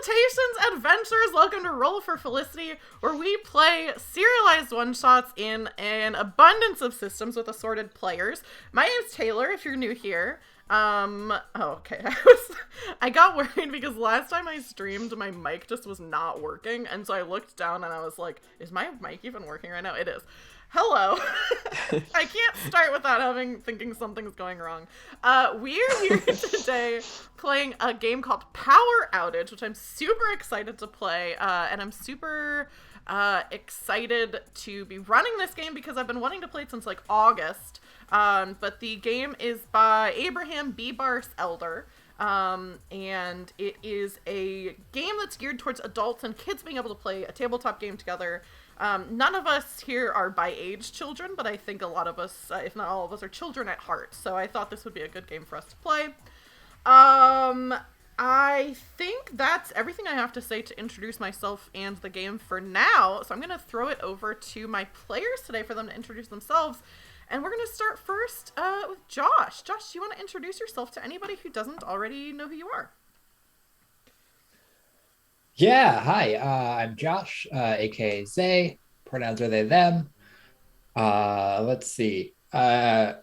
Salutations, adventurers! Welcome to Roll for Felicity, where we play serialized one-shots in an abundance of systems with assorted players. My name's Taylor, if you're new here. Okay. I got worried because last time I streamed, my mic just was not working, and so I looked down and I was like, is my mic even working right now? It is. Hello. I can't start without thinking something's going wrong. We are here today playing a game called Power Outage, which I'm super excited to play, and I'm super excited to be running this game because I've been wanting to play it since like August. But the game is by Abraham B. Bars Elder. And it is a game that's geared towards adults and kids being able to play a tabletop game together. None of us here are by age children, but I think a lot of us, if not all of us, are children at heart. So I thought this would be a good game for us to play. I think that's everything I have to say to introduce myself and the game for now. So I'm going to throw it over to my players today for them to introduce themselves. And we're going to start first with Josh. Josh, do you want to introduce yourself to anybody who doesn't already know who you are? Yeah, hi, I'm Josh, aka Zay. Pronouns are they, them. Let's see. I'm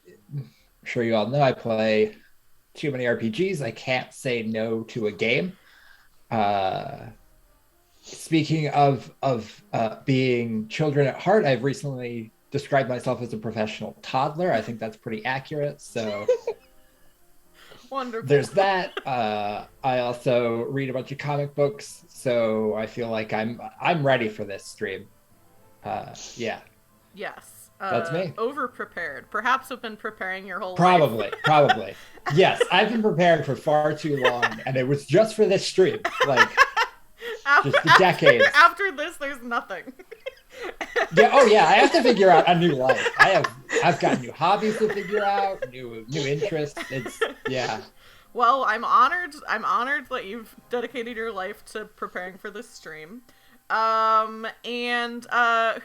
sure you all know I play too many RPGs. I can't say no to a game. Speaking of being children at heart, I've recently described myself as a professional toddler. I think that's pretty accurate. So Wonderful. There's that. I also read a bunch of comic books, so I feel like I'm ready for this stream. Yeah. Yes. That's me. Over-prepared. Perhaps have been preparing your whole Probably, life. probably. Yes, I've been preparing for far too long, and it was just for this stream. Like, just the decades. After this, there's nothing. Yeah. Oh, yeah. I have to figure out a new life. I've got new hobbies to figure out, new interests. Yeah. Well, I'm honored that you've dedicated your life to preparing for this stream. And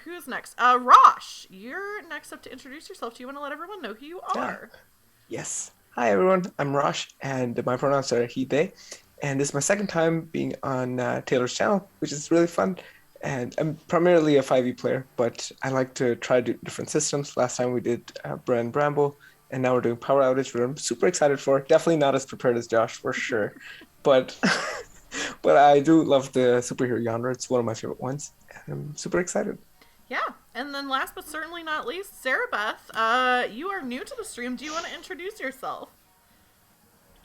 who's next? Rosh, you're next up to introduce yourself. Do you want to let everyone know who you are? Yes. Hi, everyone. I'm Rosh, and my pronouns are he, they. And this is my second time being on Taylor's channel, which is really fun. And I'm primarily a 5e player, but I like to try different systems. Last time we did Bren Bramble, and now we're doing Power Outage, which I'm super excited for. Definitely not as prepared as Josh, for sure. But but I do love the superhero genre. It's one of my favorite ones, and I'm super excited. Yeah, and then last but certainly not least, Sarah Beth, you are new to the stream. Do you want to introduce yourself?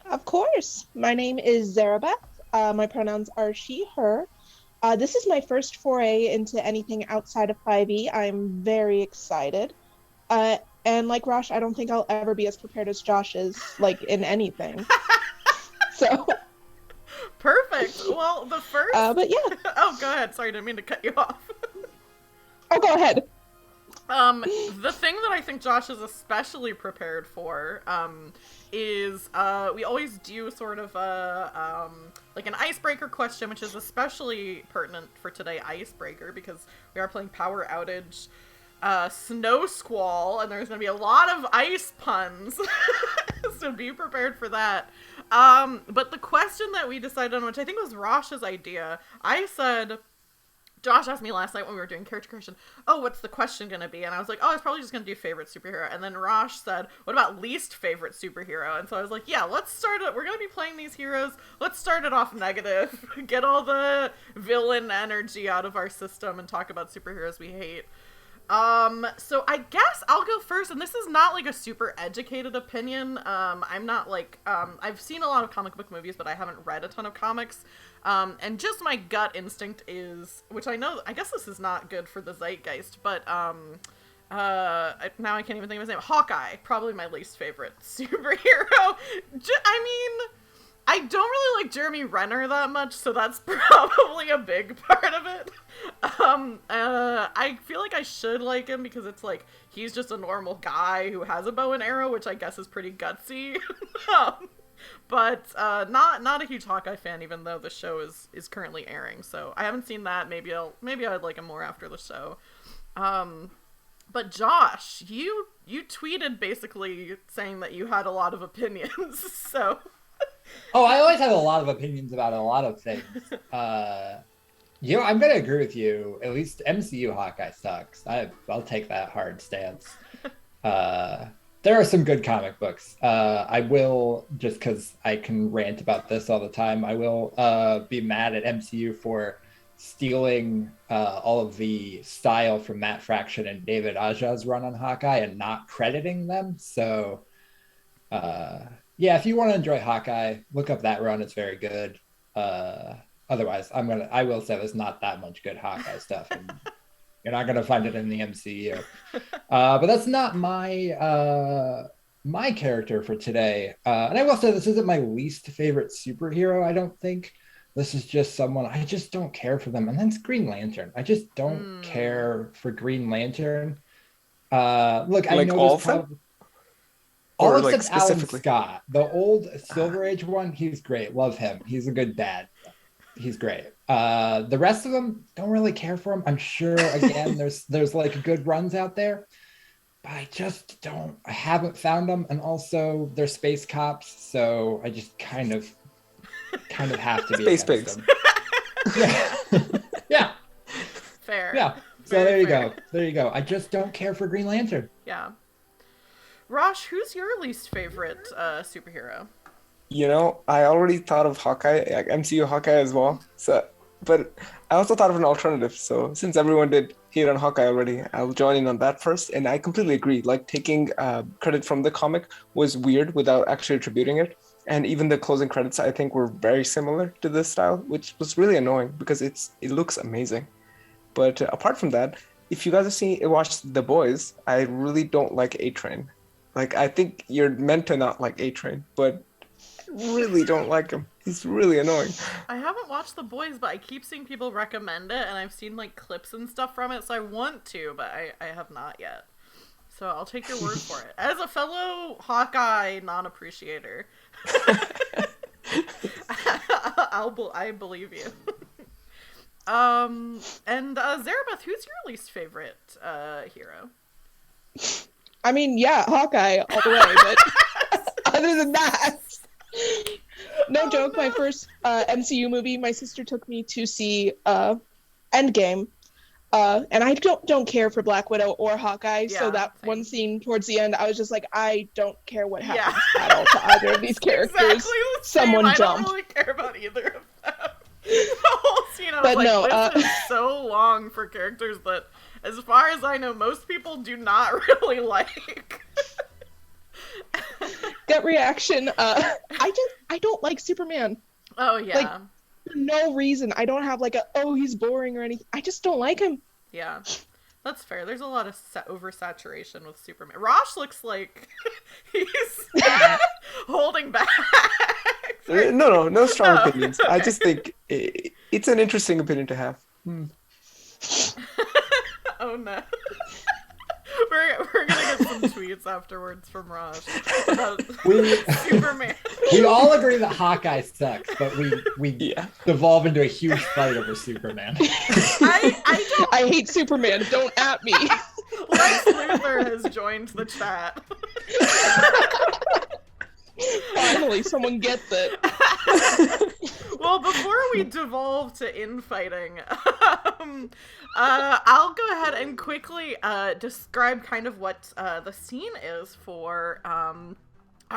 Of course. My name is Zarabeth. My pronouns are she, her. This is my first foray into anything outside of 5e. I'm very excited. And like Rosh, I don't think I'll ever be as prepared as Josh is, like, in anything. So. Perfect. Well, the first... but yeah. Oh, go ahead. Sorry, didn't mean to cut you off. Oh, go ahead. The thing that I think Josh is especially prepared for, is, we always do sort of like an icebreaker question, which is especially pertinent for today, icebreaker, because we are playing Power Outage, Snow Squall, and there's going to be a lot of ice puns, so be prepared for that. But the question that we decided on, which I think was Rosh's idea, I said... Josh asked me last night when we were doing character creation, oh, what's the question going to be? And I was like, oh, I was probably just going to do favorite superhero. And then Rosh said, what about least favorite superhero? And so I was like, yeah, let's start it. We're going to be playing these heroes. Let's start it off negative. Get all the villain energy out of our system and talk about superheroes we hate. So I guess I'll go first, and this is not like a super educated opinion. I'm not like, I've seen a lot of comic book movies, but I haven't read a ton of comics. And just my gut instinct is, which I know, I guess this is not good for the zeitgeist, but, now I can't even think of his name. Hawkeye, probably my least favorite superhero. I don't really like Jeremy Renner that much, so that's probably a big part of it. I feel like I should like him because it's like, he's just a normal guy who has a bow and arrow, which I guess is pretty gutsy. But not a huge Hawkeye fan, even though the show is currently airing. So I haven't seen that. Maybe I'd like him more after the show. But Josh, you tweeted basically saying that you had a lot of opinions. So Oh, I always have a lot of opinions about a lot of things. I'm gonna agree with you. At least MCU Hawkeye sucks. I'll take that hard stance. There are some good comic books. I will, just because I can rant about this all the time, I will be mad at MCU for stealing all of the style from Matt Fraction and David Aja's run on Hawkeye and not crediting them. So, yeah, if you want to enjoy Hawkeye, look up that run. It's very good. Otherwise, I will say there's not that much good Hawkeye stuff, and you're not gonna find it in the MCU. But that's not my character for today. And I will say this isn't my least favorite superhero. I don't think. This is just someone I just don't care for them. And then it's Green Lantern. I just don't care for Green Lantern. Look, I know all there's probably all except Alan Scott, the old Silver Age one. He's great. Love him. He's a good dad. He's great. The rest of them don't really care for him. I'm sure again there's like good runs out there, but I just don't. I haven't found them, and also they're space cops, so I just kind of have to be space pigs. Them. Yeah. Yeah. Fair. Yeah. So Very there you fair. go. There you go. I just don't care for Green Lantern. Yeah. Rosh, who's your least favorite superhero? I already thought of Hawkeye, like MCU Hawkeye as well. So, but I also thought of an alternative. So since everyone did hate on Hawkeye already, I'll join in on that first. And I completely agree. Like taking credit from the comic was weird without actually attributing it. And even the closing credits, I think, were very similar to this style, which was really annoying because it looks amazing. But apart from that, if you guys have watched The Boys, I really don't like A-Train. Like, I think you're meant to not like A-Train, but I really don't like him. He's really annoying. I haven't watched The Boys, but I keep seeing people recommend it, and I've seen like clips and stuff from it, so I want to, but I have not yet. So I'll take your word for it. As a fellow Hawkeye non-appreciator, I believe you. And Zarabeth, who's your least favorite hero? I mean, yeah, Hawkeye all the way, but other than that, no joke. No. My first MCU movie, my sister took me to see Endgame, and I don't care for Black Widow or Hawkeye, so that same. One scene towards the end, I was just like, I don't care what happens at all to either of these characters. Exactly the same. Someone I jump. don't really care about either of them. The whole scene, I was like, this is so long for characters that, as far as I know, most people do not really like. Gut reaction. I don't like Superman. Oh yeah. Like, for no reason. I don't have like he's boring or anything. I just don't like him. Yeah, that's fair. There's a lot of oversaturation with Superman. Rosh looks like he's holding back. No strong opinions. Okay. I just think it's an interesting opinion to have. Oh no. We're gonna get some tweets afterwards from Raj about Superman. We all agree that Hawkeye sucks, but we devolve into a huge fight over Superman. I hate Superman. Don't at me. Lex Luthor has joined the chat. Finally, someone gets it. Well, before we devolve to infighting, I'll go ahead and quickly describe kind of what the scene is for our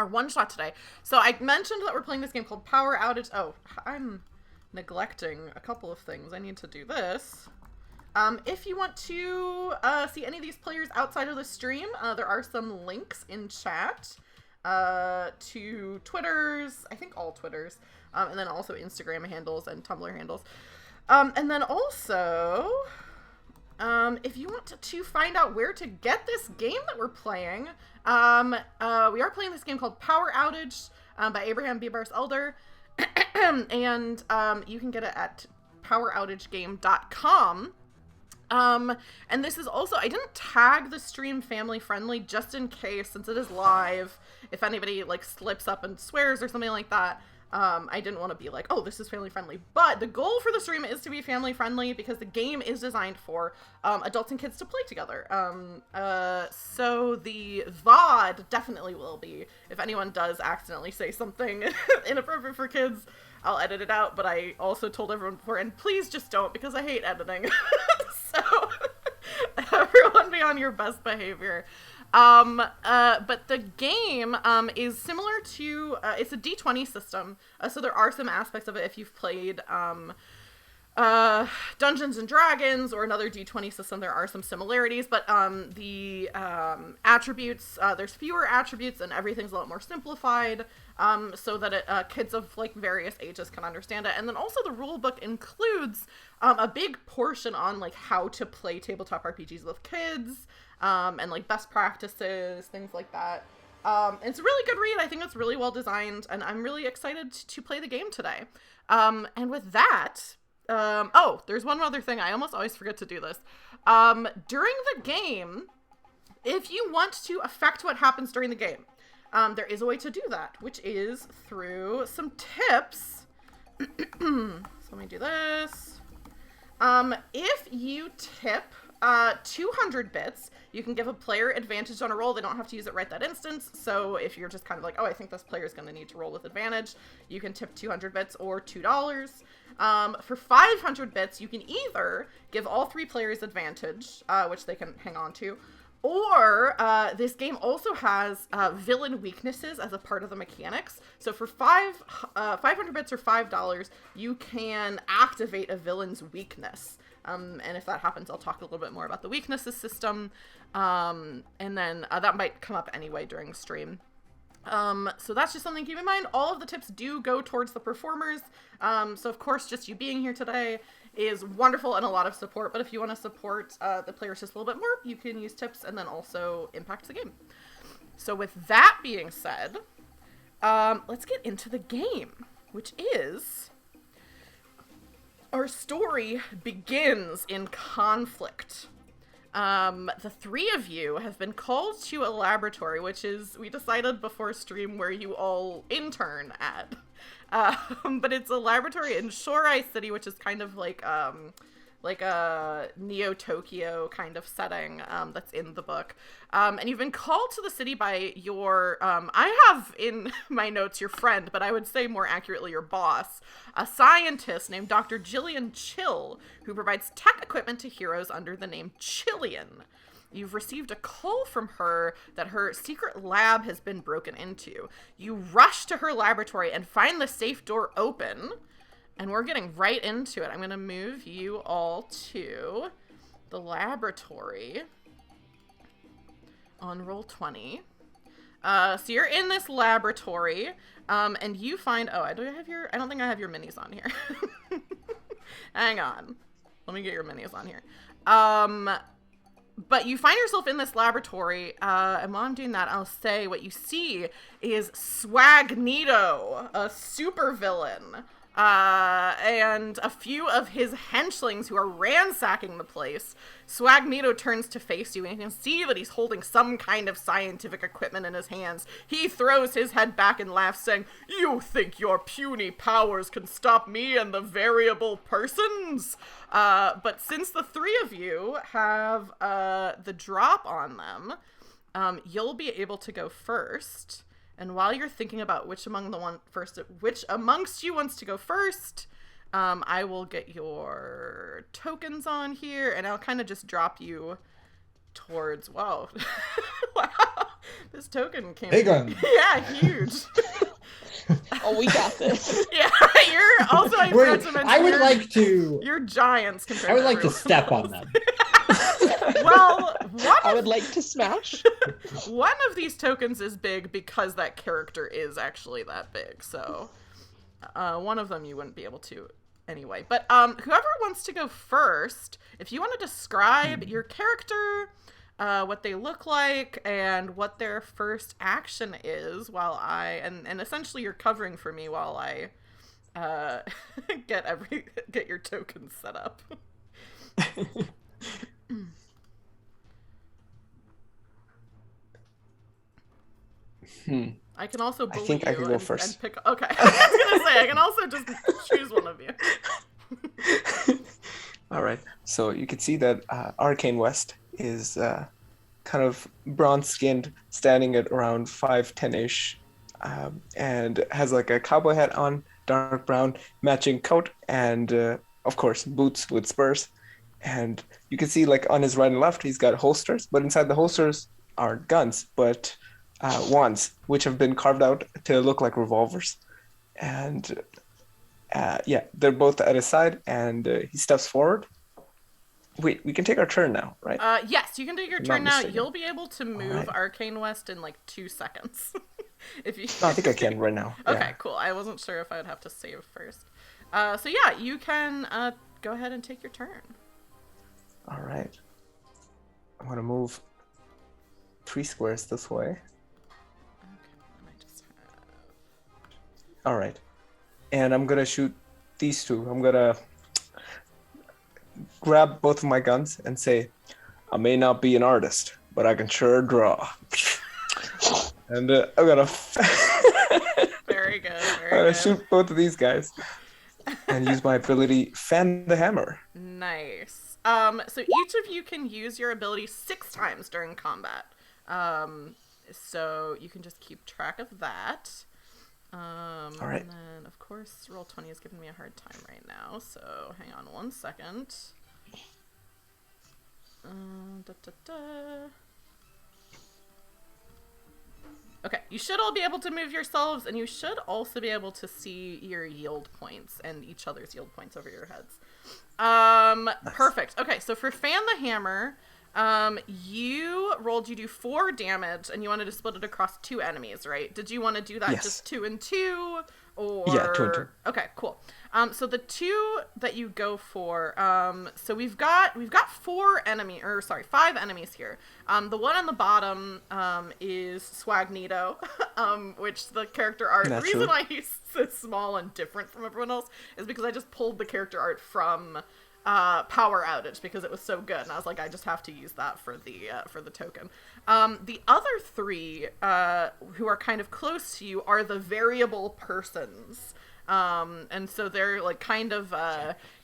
one-shot today. So I mentioned that we're playing this game called Power Outage. Oh, I'm neglecting a couple of things. I need to do this. If you want to see any of these players outside of the stream, there are some links in chat to Twitters, I think all Twitters, and then also Instagram handles and Tumblr handles. And then also, if you want to find out where to get this game that we're playing, we are playing this game called Power Outage by Abraham Bibars Elder, and you can get it at poweroutagegame.com. And this is also, I didn't tag the stream family friendly just in case, since it is live, if anybody like slips up and swears or something like that. I didn't want to be like, oh, this is family friendly. But the goal for the stream is to be family friendly because the game is designed for adults and kids to play together. So the VOD definitely will be. If anyone does accidentally say something inappropriate for kids, I'll edit it out. But I also told everyone before, and please just don't, because I hate editing. So everyone be on your best behavior. But the game, is similar to, it's a D20 system, so there are some aspects of it if you've played, Dungeons and Dragons or another D20 system, there are some similarities, but, the, attributes, there's fewer attributes and everything's a lot more simplified, so that kids of, like, various ages can understand it. And then also the rule book includes, a big portion on, like, how to play tabletop RPGs with kids, and like best practices, things like that. It's a really good read. I think it's really well designed, and I'm really excited to play the game today. And with that, oh, there's one other thing. I almost always forget to do this. During the game, if you want to affect what happens during the game, there is a way to do that, which is through some tips. So let me do this. If you tip 200 bits, you can give a player advantage on a roll. They don't have to use it right that instance. So if you're just kind of like, oh, I think this player is going to need to roll with advantage, you can tip 200 bits or $2. For 500 bits, you can either give all 3 players advantage, which they can hang on to, or this game also has villain weaknesses as a part of the mechanics. So for 500 bits or $5, you can activate a villain's weakness. And if that happens, I'll talk a little bit more about the weaknesses system. And then that might come up anyway during stream. So that's just something to keep in mind. All of the tips do go towards the performers. So of course, just you being here today is wonderful and a lot of support. But if you want to support the players just a little bit more, you can use tips and then also impact the game. So with that being said, let's get into the game, which is... Our story begins in conflict. The 3 of you have been called to a laboratory, which is, we decided before stream where you all intern at. But it's a laboratory in Shorai City, which is kind of like a Neo-Tokyo kind of setting that's in the book. And you've been called to the city by your, I have in my notes your friend, but I would say more accurately your boss, a scientist named Dr. Jillian Chill, who provides tech equipment to heroes under the name Jillian. You've received a call from her that her secret lab has been broken into. You rush to her laboratory and find the safe door open. And we're getting right into it. I'm going to move you all to the laboratory on roll 20. So you're in this laboratory, and you find, oh, I don't think I have your minis on here. Hang on. Let me get your minis on here. But you find yourself in this laboratory, and while I'm doing that, I'll say what you see is Swagneto, a supervillain. And a few of his henchlings who are ransacking the place. Swagneto turns to face you, and you can see that he's holding some kind of scientific equipment in his hands. He throws his head back and laughs, saying, "You think your puny powers can stop me and the variable persons?" But since the 3 of you have the drop on them, you'll be able to go first. And while you're thinking about which amongst you wants to go first, I will get your tokens on here, and I'll kind of just drop you towards. Whoa! Wow, this token came. Big one. Yeah, huge. Oh, we got this. Yeah, you're also. I forgot to mention. I would like to. You're giants compared. I would to like to everyone step else. on them. Well, I would like to smash. One of these tokens is big because that character is actually that big. So, one of them you wouldn't be able to anyway. But whoever wants to go first, if you want to describe your character, what they look like, and what their first action is, while and essentially you're covering for me while I get your tokens set up. I can also bully think I you can go and first. pick. Okay, I was gonna say I can also just choose one of you. All right. So you can see that Arcane West is kind of bronze-skinned, standing at around 5'10" ish, and has like a cowboy hat on, dark brown, matching coat, and of course boots with spurs. And you can see like on his right and left, he's got holsters, but inside the holsters aren't guns, but wands, which have been carved out to look like revolvers. And yeah, they're both at his side, and he steps forward. Wait, we can take our turn now, right? Yes, you can do your I'm turn not now. mistaken. You'll be able to move Alright. Arcane West in like 2 seconds. If you. No, I think I can right now. Okay, Yeah. cool. I wasn't sure if I would have to save first. So yeah, you can go ahead and take your turn. All right. I'm gonna move 3 squares this way. Okay, and I just have. All right, and I'm gonna shoot these two. I'm gonna grab both of my guns and say, "I may not be an artist, but I can sure draw." And I'm gonna Very good. I'm Very gonna good. shoot both of these guys and use my ability, Fan the Hammer. Nice. So each of you can use your ability 6 times during combat. So you can just keep track of that. All right. And then, of course, Roll20 is giving me a hard time right now, so hang on 1 second. Da, da, da. Okay, you should all be able to move yourselves, and you should also be able to see your yield points and each other's yield points over your heads. Nice. Perfect. Okay, so for Fan the Hammer, you do 4 damage, and you wanted to split it across 2 enemies, right? Did you want to do that Yes. just 2 and 2, or? Yeah, 2 and 2. Okay, cool. So the 2 that you go for, so we've got 5 enemies here. The one on the bottom, is Swagneto, which the character art, the reason why he's so small and different from everyone else is because I just pulled the character art from Power Outage because it was so good, and I was like, I just have to use that for the token. The other 3 who are kind of close to you are the variable persons, and so they're like kind of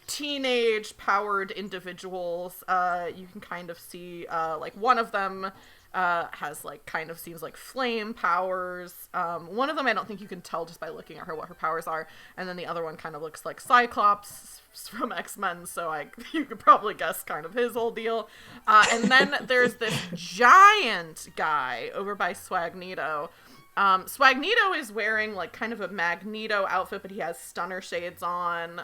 teenage powered individuals. You can kind of see like one of them has like kind of seems like flame powers. One of them I don't think you can tell just by looking at her what her powers are, and then the other one kind of looks like Cyclops from X-Men, so you could probably guess kind of his whole deal. And then there's this giant guy over by Swagneto. Swagneto is wearing like kind of a Magneto outfit, but he has stunner shades on,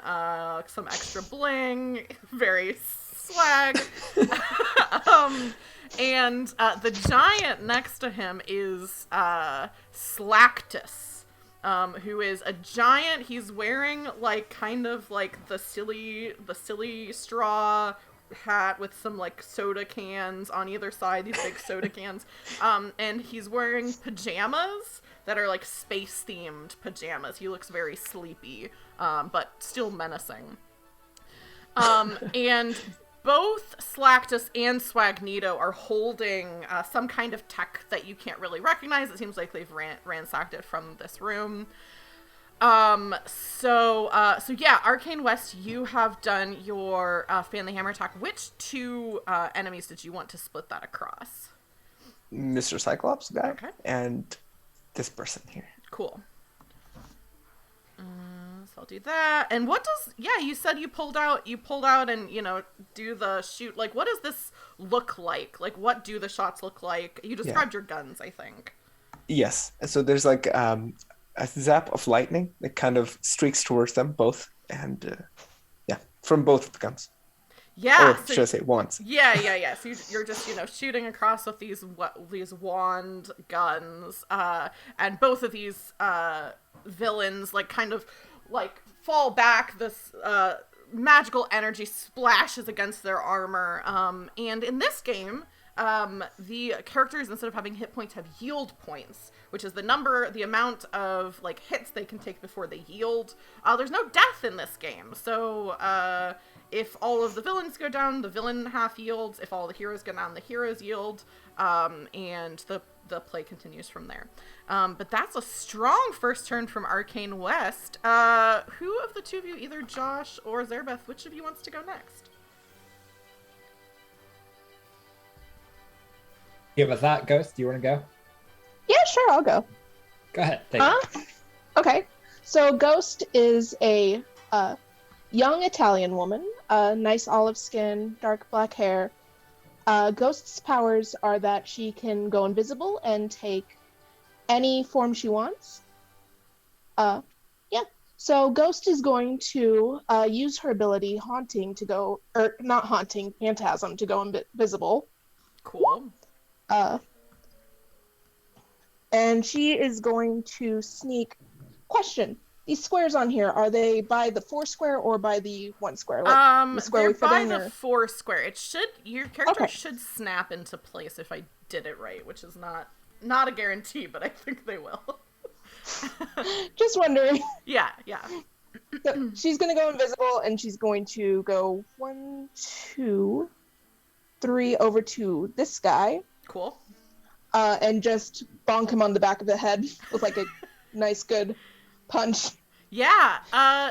some extra bling, very swag. And the giant next to him is Slactus, who is a giant. He's wearing like kind of like the silly straw hat with some like soda cans on either side, these big soda cans, and he's wearing pajamas that are like space themed pajamas. He looks very sleepy, but still menacing. And both Slactus and Swagneto are holding some kind of tech that you can't really recognize. It seems like they've ransacked it from this room. So yeah, Arcane West, you have done your Fan the Hammer attack. Which 2 enemies did you want to split that across? Mr. Cyclops guy, Okay. and this person here. Cool. So I'll do that. And what does, yeah, you said you pulled out and, do the shoot. Like, what does this look like? Like, what do the shots look like? You described your guns, I think. Yes. So there's like a zap of lightning that kind of streaks towards them both, and yeah, from both of the guns. Yeah. Or should I say wands? Yeah. So you're just, shooting across with these wand guns, and both of these villains like kind of like fall back. This magical energy splashes against their armor, and in this game, the characters, instead of having hit points, have yield points, which is the amount of like hits they can take before they yield. There's no death in this game, so if all of the villains go down, the villain half yields. If all the heroes go down, the heroes yield. And the the play continues from there. But that's a strong first turn from Arcane West. Who of the two of you, either Josh or Zerbeth, which of you wants to go next? Give us that. Ghost, do you want to go? Yeah, sure, I'll go. Go ahead. Thank you. Okay. So Ghost is a young Italian woman, nice olive skin, dark black hair. Ghost's powers are that she can go invisible and take any form she wants. Yeah. So Ghost is going to use her ability Haunting to go, or not Haunting, Phantasm to go invisible. Cool. And she is going to sneak. Question: these squares on here, are they by the 4 square or by the 1 square? Like, the square they're we fit by in, the or... 4 square. It should, your character Okay. should snap into place if I did it right, which is not a guarantee, but I think they will. Just wondering. Yeah. So she's going to go invisible, and she's going to go 1, 2, 3 over to this guy, Cool. and just bonk him on the back of the head with like a nice good punch. Yeah,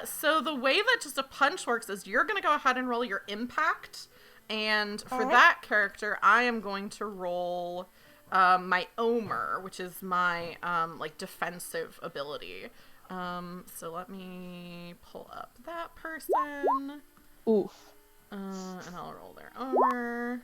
so the way that just a punch works is you're going to go ahead and roll your impact, and for Alright. that character, I am going to roll my Omer, which is my, like, defensive ability. So let me pull up that person, Oof. and I'll roll their Omer.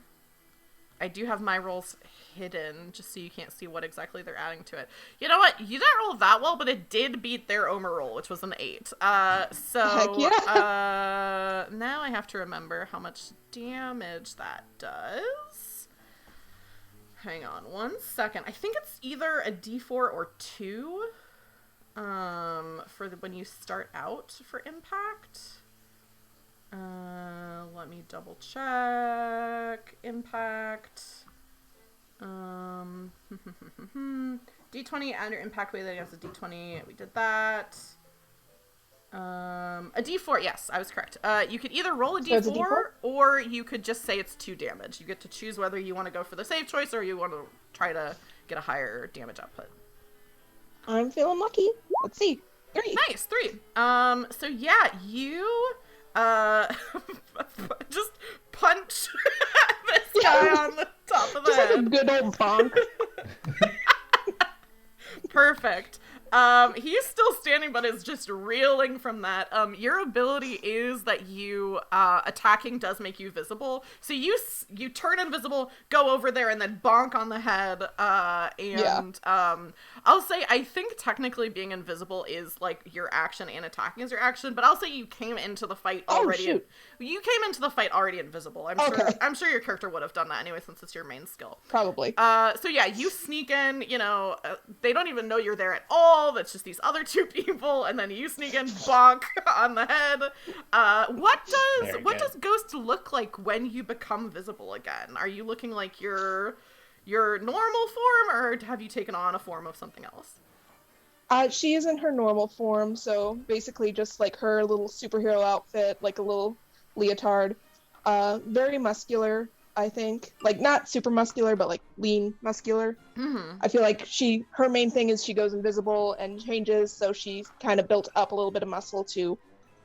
I do have my rolls hidden, just so you can't see what exactly they're adding to it. You know what? You didn't roll that well, but it did beat their Omer roll, which was an 8. So, Heck yeah. Now I have to remember how much damage that does. Hang on 1 second. I think it's either a d4 or 2, when you start out for impact. Let me double check. Impact. D20 and your impact weight against a D20. We did that. A D4. Yes, I was correct. You could either roll a So it's a D4, D4? or you could just say it's 2 damage. You get to choose whether you want to go for the safe choice or you want to try to get a higher damage output. I'm feeling lucky. Let's see. 3. Nice, 3. So yeah, you just punch this guy on the top of the Just like a head. good old bonk. Perfect. He's still standing, but is just reeling from that. Your ability is that you, attacking does make you visible. So you turn invisible, go over there, and then bonk on the head. I'll say, I think technically being invisible is, like, your action and attacking is your action, but I'll say you came into the fight already. shoot. You came into the fight already invisible. I'm sure your character would have done that anyway, since it's your main skill. Probably. So yeah, you sneak in, they don't even know you're there at all. That's just these other 2 people, and then you sneak in, bonk on the head. What does Ghost look like when you become visible again? Are you looking like your normal form, or have you taken on a form of something else? She is in her normal form, so basically just like her little superhero outfit, like a little leotard. Very muscular, I think. Like, not super muscular, but like lean muscular. Mm-hmm. I feel like her main thing is she goes invisible and changes, so she's kind of built up a little bit of muscle to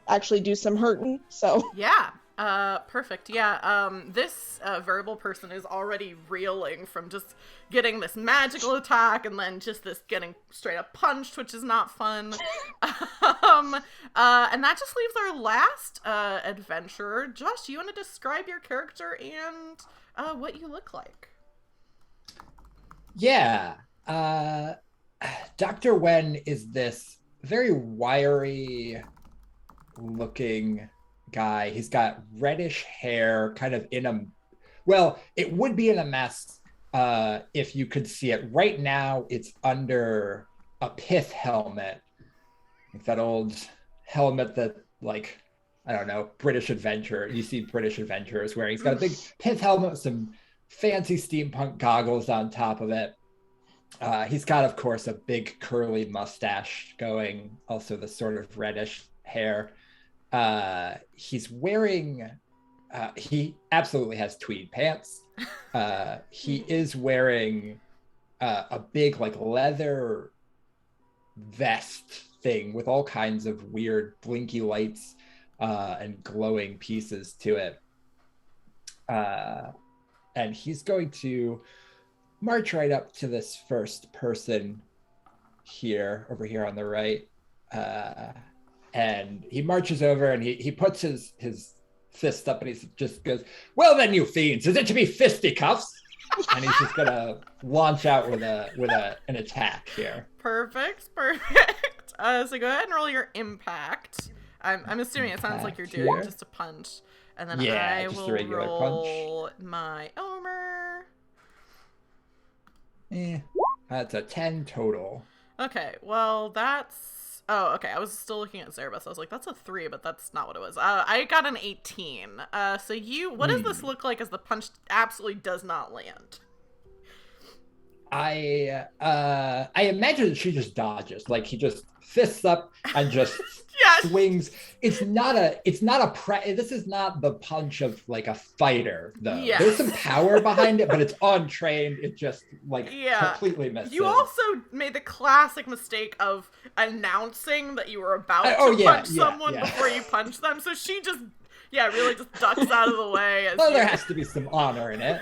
actually do some hurting, so. Yeah. Perfect. Yeah. This variable person is already reeling from just getting this magical attack and then just this getting straight up punched, which is not fun. And that just leaves our last adventurer. Josh, do you want to describe your character and what you look like? Yeah. Dr. Wen is this very wiry looking guy. He's got reddish hair, kind of it would be in a mess if you could see it. Right now, it's under a pith helmet. Like that old helmet that, like, I don't know, British adventurer. You see British adventurers wearing. He's got a big pith helmet with some fancy steampunk goggles on top of it. He's got, of course, a big curly mustache going, also the sort of reddish hair. He's wearing, he absolutely has tweed pants. He is wearing a big like leather vest thing with all kinds of weird blinky lights and glowing pieces to it. And he's going to march right up to this first person here, over here on the right. And he marches over and he puts his fist up and he just goes, "Well then, you fiends, is it to be fisticuffs?" And he's just gonna launch out with an attack here. Perfect. So go ahead and roll your impact. I'm assuming it sounds like you're doing just a punch, and then I will roll my Omer. That's a 10 total. Okay, well that's. Oh, okay. I was still looking at Zerbus. I was like, that's a 3, but that's not what it was. I got an 18. So what does this look like as the punch absolutely does not land? I imagine that she just dodges, like he just fists up and just swings. This is not the punch of like a fighter though. Yes. There's some power behind it, but it's untrained. It just completely misses. You also made the classic mistake of announcing that you were about to punch someone before you punch them. So she just really just ducks out of the way. There has to be some honor in it.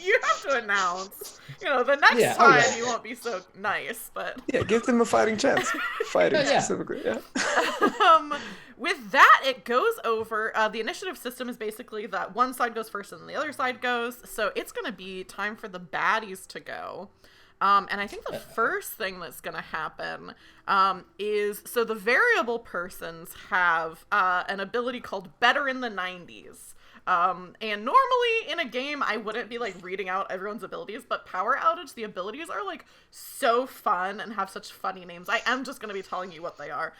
You have to announce. The next time you won't be so nice, but give them a fighting chance. Fighting specifically, With that, it goes over. The initiative system is basically that one side goes first and then the other side goes. So it's going to be time for the baddies to go. And I think the first thing that's going to happen is, so the variable persons have an ability called Better in the 90s. And normally in a game, I wouldn't be like reading out everyone's abilities, but Power Outage, the abilities are like so fun and have such funny names. I am just going to be telling you what they are.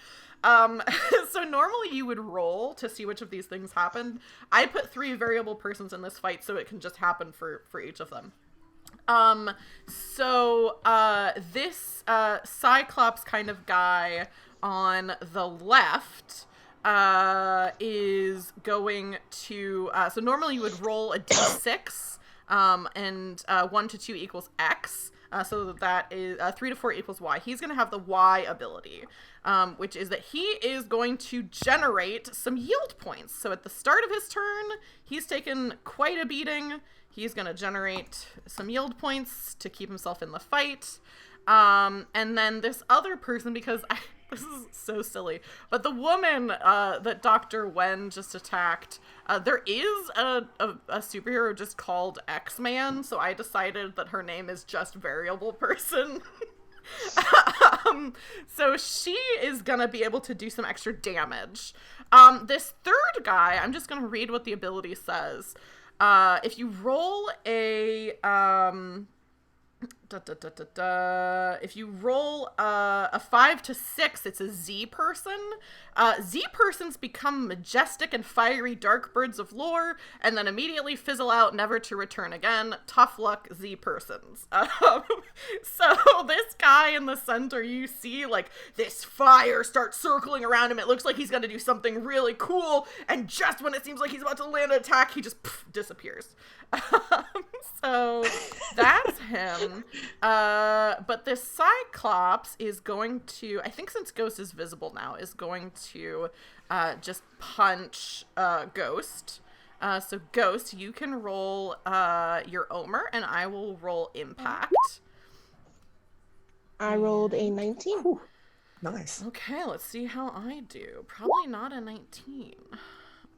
So normally you would roll to see which of these things happened. I put 3 variable persons in this fight so it can just happen for each of them. This Cyclops kind of guy on the left is going to, so normally you would roll a d6, and 1 to 2 equals X, so that is 3 to 4 equals Y. He's going to have the Y ability, which is that he is going to generate some yield points. So at the start of his turn, he's taken quite a beating. He's going to generate some yield points to keep himself in the fight. And then this other person, because this is so silly, but the woman that Dr. Wen just attacked, there is a superhero just called X-Man, so I decided that her name is just Variable Person. So she is gonna be able to do some extra damage. This third guy, I'm just gonna read what the ability says. If you roll a if you roll a 5 to 6, it's a Z person. Z persons become majestic and fiery dark birds of lore, and then immediately fizzle out, never to return again. Tough luck, Z persons. So this guy in the center, you see like this fire starts circling around him. It looks like he's gonna do something really cool, and just when it seems like he's about to land an attack, he just disappears. So that's him. But this Cyclops is going to, I think since Ghost is visible now, is going to just punch Ghost. So Ghost, you can roll your Omer, and I will roll Impact. I rolled a 19. Ooh, nice. Okay, let's see how I do. Probably not a 19.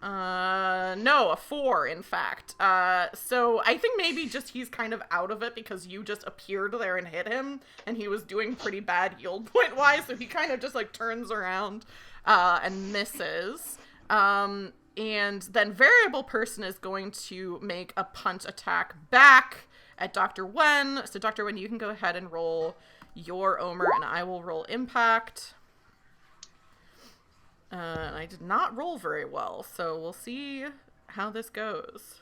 No, a 4, in fact. So I think maybe just he's kind of out of it because you just appeared there and hit him, and he was doing pretty bad yield point-wise, so he kind of just, like, turns around, and misses. And then Variable Person is going to make a punch attack back at Dr. Wen. So Dr. Wen, you can go ahead and roll your Omer, and I will roll Impact. I did not roll very well, so we'll see how this goes.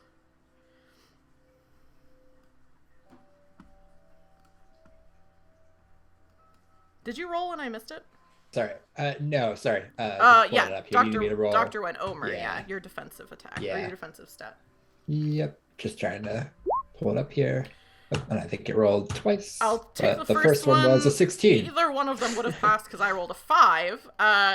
Did you roll and I missed it? Sorry. No, sorry. Yeah, Dr. Wen, Omer, your defensive attack, or your defensive stat. Yep, just trying to pull it up here. And I think it rolled twice. I'll take but the first one was a 16. Either one of them would have passed because I rolled a 5.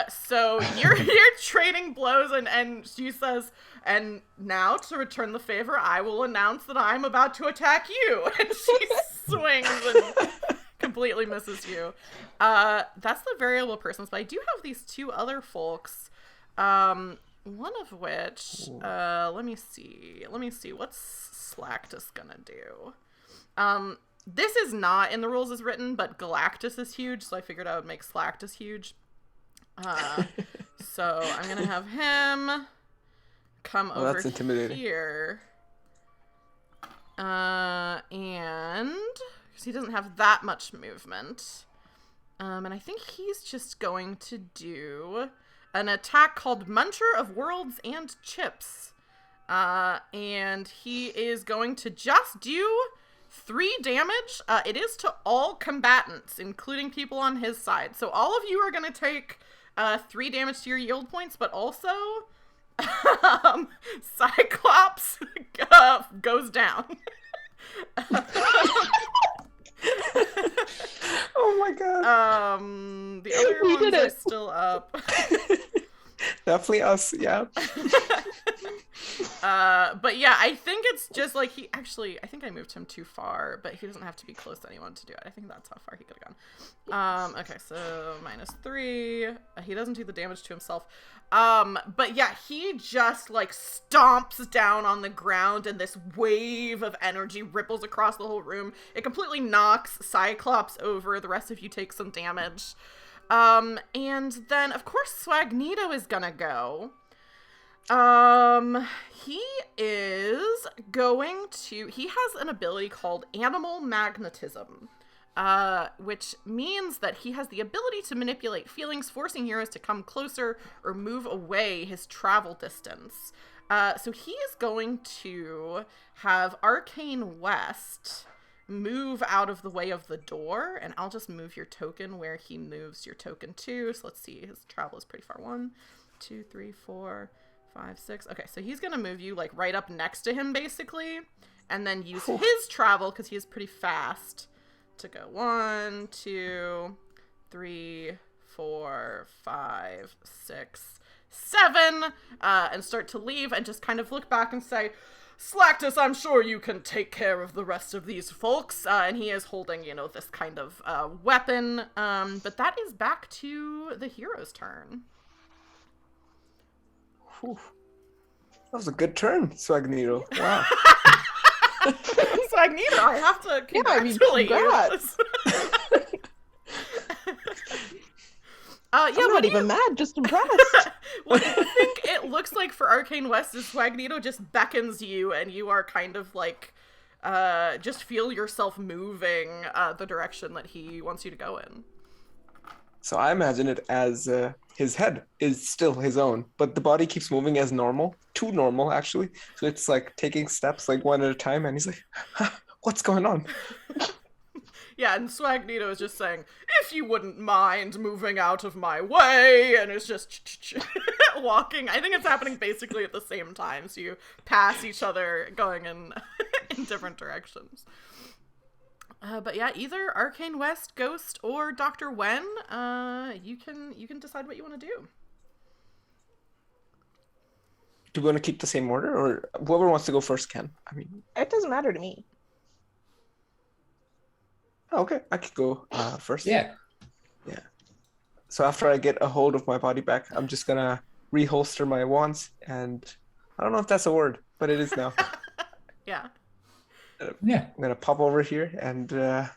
So you're trading blows, and she says, "And now to return the favor, I will announce that I'm about to attack you." And she swings and completely misses you. That's the variable persons, but I do have these 2 other folks. One of which, let me see. What's Slactus gonna do? This is not in the rules as written, but Galactus is huge, so I figured I would make Slactus huge. So I'm gonna have him come over that's intimidating. here. And because he doesn't have that much movement. And I think he's just going to do an attack called Muncher of Worlds and Chips. And he is going to just do 3 damage. It is to all combatants, including people on his side. So all of you are going to take 3 damage to your yield points, but also Cyclops goes down. Oh my god. The other ones are still up. Definitely us, yeah. But yeah, I think it's just like I think I moved him too far, but he doesn't have to be close to anyone to do it. I think that's how far he could have gone. Okay, so -3. He doesn't do the damage to himself. But yeah, he just like stomps down on the ground and this wave of energy ripples across the whole room. It completely knocks Cyclops over. The rest of you take some damage. And then of course Swagneto is gonna go. He has an ability called Animal Magnetism, which means that he has the ability to manipulate feelings, forcing heroes to come closer or move away his travel distance. So he is going to have Arcane West move out of the way of the door, and I'll just move your token where he moves your token to. So let's see, his travel is pretty far. 1, 2, 3, 4, 5, 6. Okay, so he's gonna move you like right up next to him basically, and then use his travel because he is pretty fast to go 1, 2, 3, 4, 5, 6, 7, and start to leave and just kind of look back and say, "Slactus, I'm sure you can take care of the rest of these folks." And he is holding, this kind of weapon. But that is back to the hero's turn. Whew. That was a good turn, Swagneto. Wow. Swagneto, I have to congratulate you. I'm not even mad, just impressed. What do you think it looks like for Arcane West is Swagneto just beckons you and you are kind of like, just feel yourself moving the direction that he wants you to go in. So I imagine it as his head is still his own, but the body keeps moving as normal, too normal actually. So it's like taking steps like one at a time, and he's like, "What's going on?" Yeah, and Swagneto is just saying, "If you wouldn't mind moving out of my way," and it's just walking. I think it's happening basically at the same time, so you pass each other going in different directions. But yeah, either Arcane West, Ghost, or Dr. Wen, you can decide what you want to do. Do we want to keep the same order, or whoever wants to go first can? I mean, It doesn't matter to me. okay, I could go first. Yeah. So after I get a hold of my body back, I'm just gonna reholster my wands, and I don't know if that's a word, but it is now. Yeah. Yeah. I'm gonna pop over here and I'm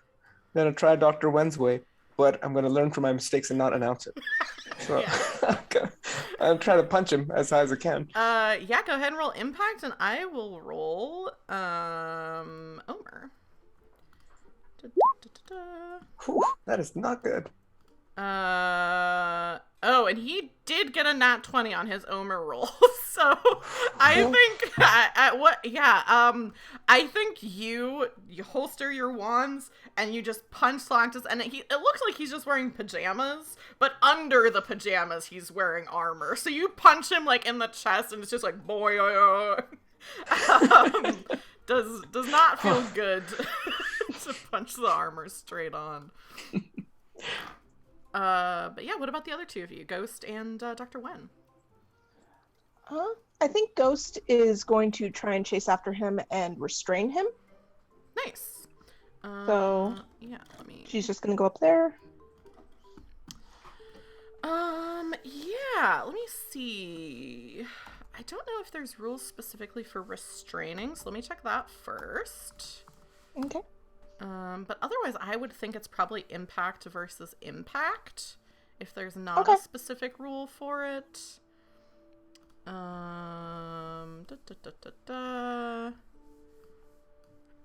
gonna try Dr. Wen's way, but I'm gonna learn from my mistakes and not announce it. So I'm trying to punch him as high as I can. Yeah, go ahead and roll impact, and I will roll Omer. Whew, that is not good. And he did get a nat 20 on his Omer roll. So I think I think you holster your wands and you just punch Slactus, and it looks like he's just wearing pajamas, but under the pajamas he's wearing armor. So you punch him like in the chest, and it's just like boy. does not feel good to punch the armor straight on. But yeah, what about the other two of you, Ghost and Dr. Wen? I think Ghost is going to try and chase after him and restrain him. Nice. So yeah, let me. She's just gonna go up there. Yeah, let me see. I don't know if there's rules specifically for restraining, so let me check that first. Okay. But otherwise, I would think it's probably impact versus impact, if there's not Okay. a specific rule for it.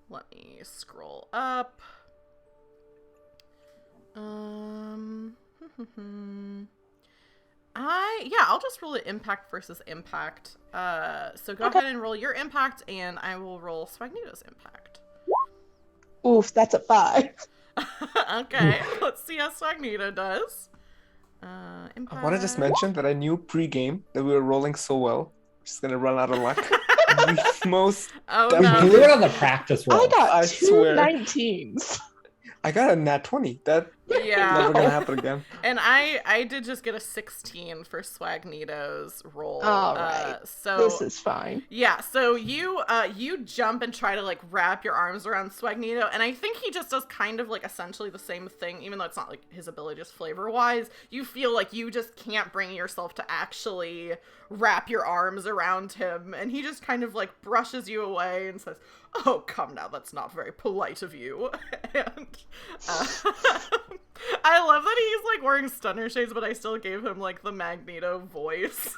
Let me scroll up. I'll just roll it impact versus impact. So go ahead and roll your impact, and I will roll Swagneto's impact. Oof, that's a 5. Okay, let's see how Swagneto does. I Impact. want to just mention that I knew pre-game that we were rolling so well. We're just gonna run out of luck. The most Oh We Definitely. blew no. it on the practice roll. I got I 2 swear. 19s. I got a nat 20. That Yeah. never gonna happen again. And I did just get a 16 for Swagneto's roll. All right. So This is fine. yeah, so you jump and try to like wrap your arms around Swagneto, and I think he just does kind of like essentially the same thing, even though it's not like his ability just flavor wise. You feel like you just can't bring yourself to actually wrap your arms around him, and he just kind of like brushes you away and says, "Oh, come now, that's not very polite of you." And I love that he's like wearing stunner shades, but I still gave him like the Magneto voice.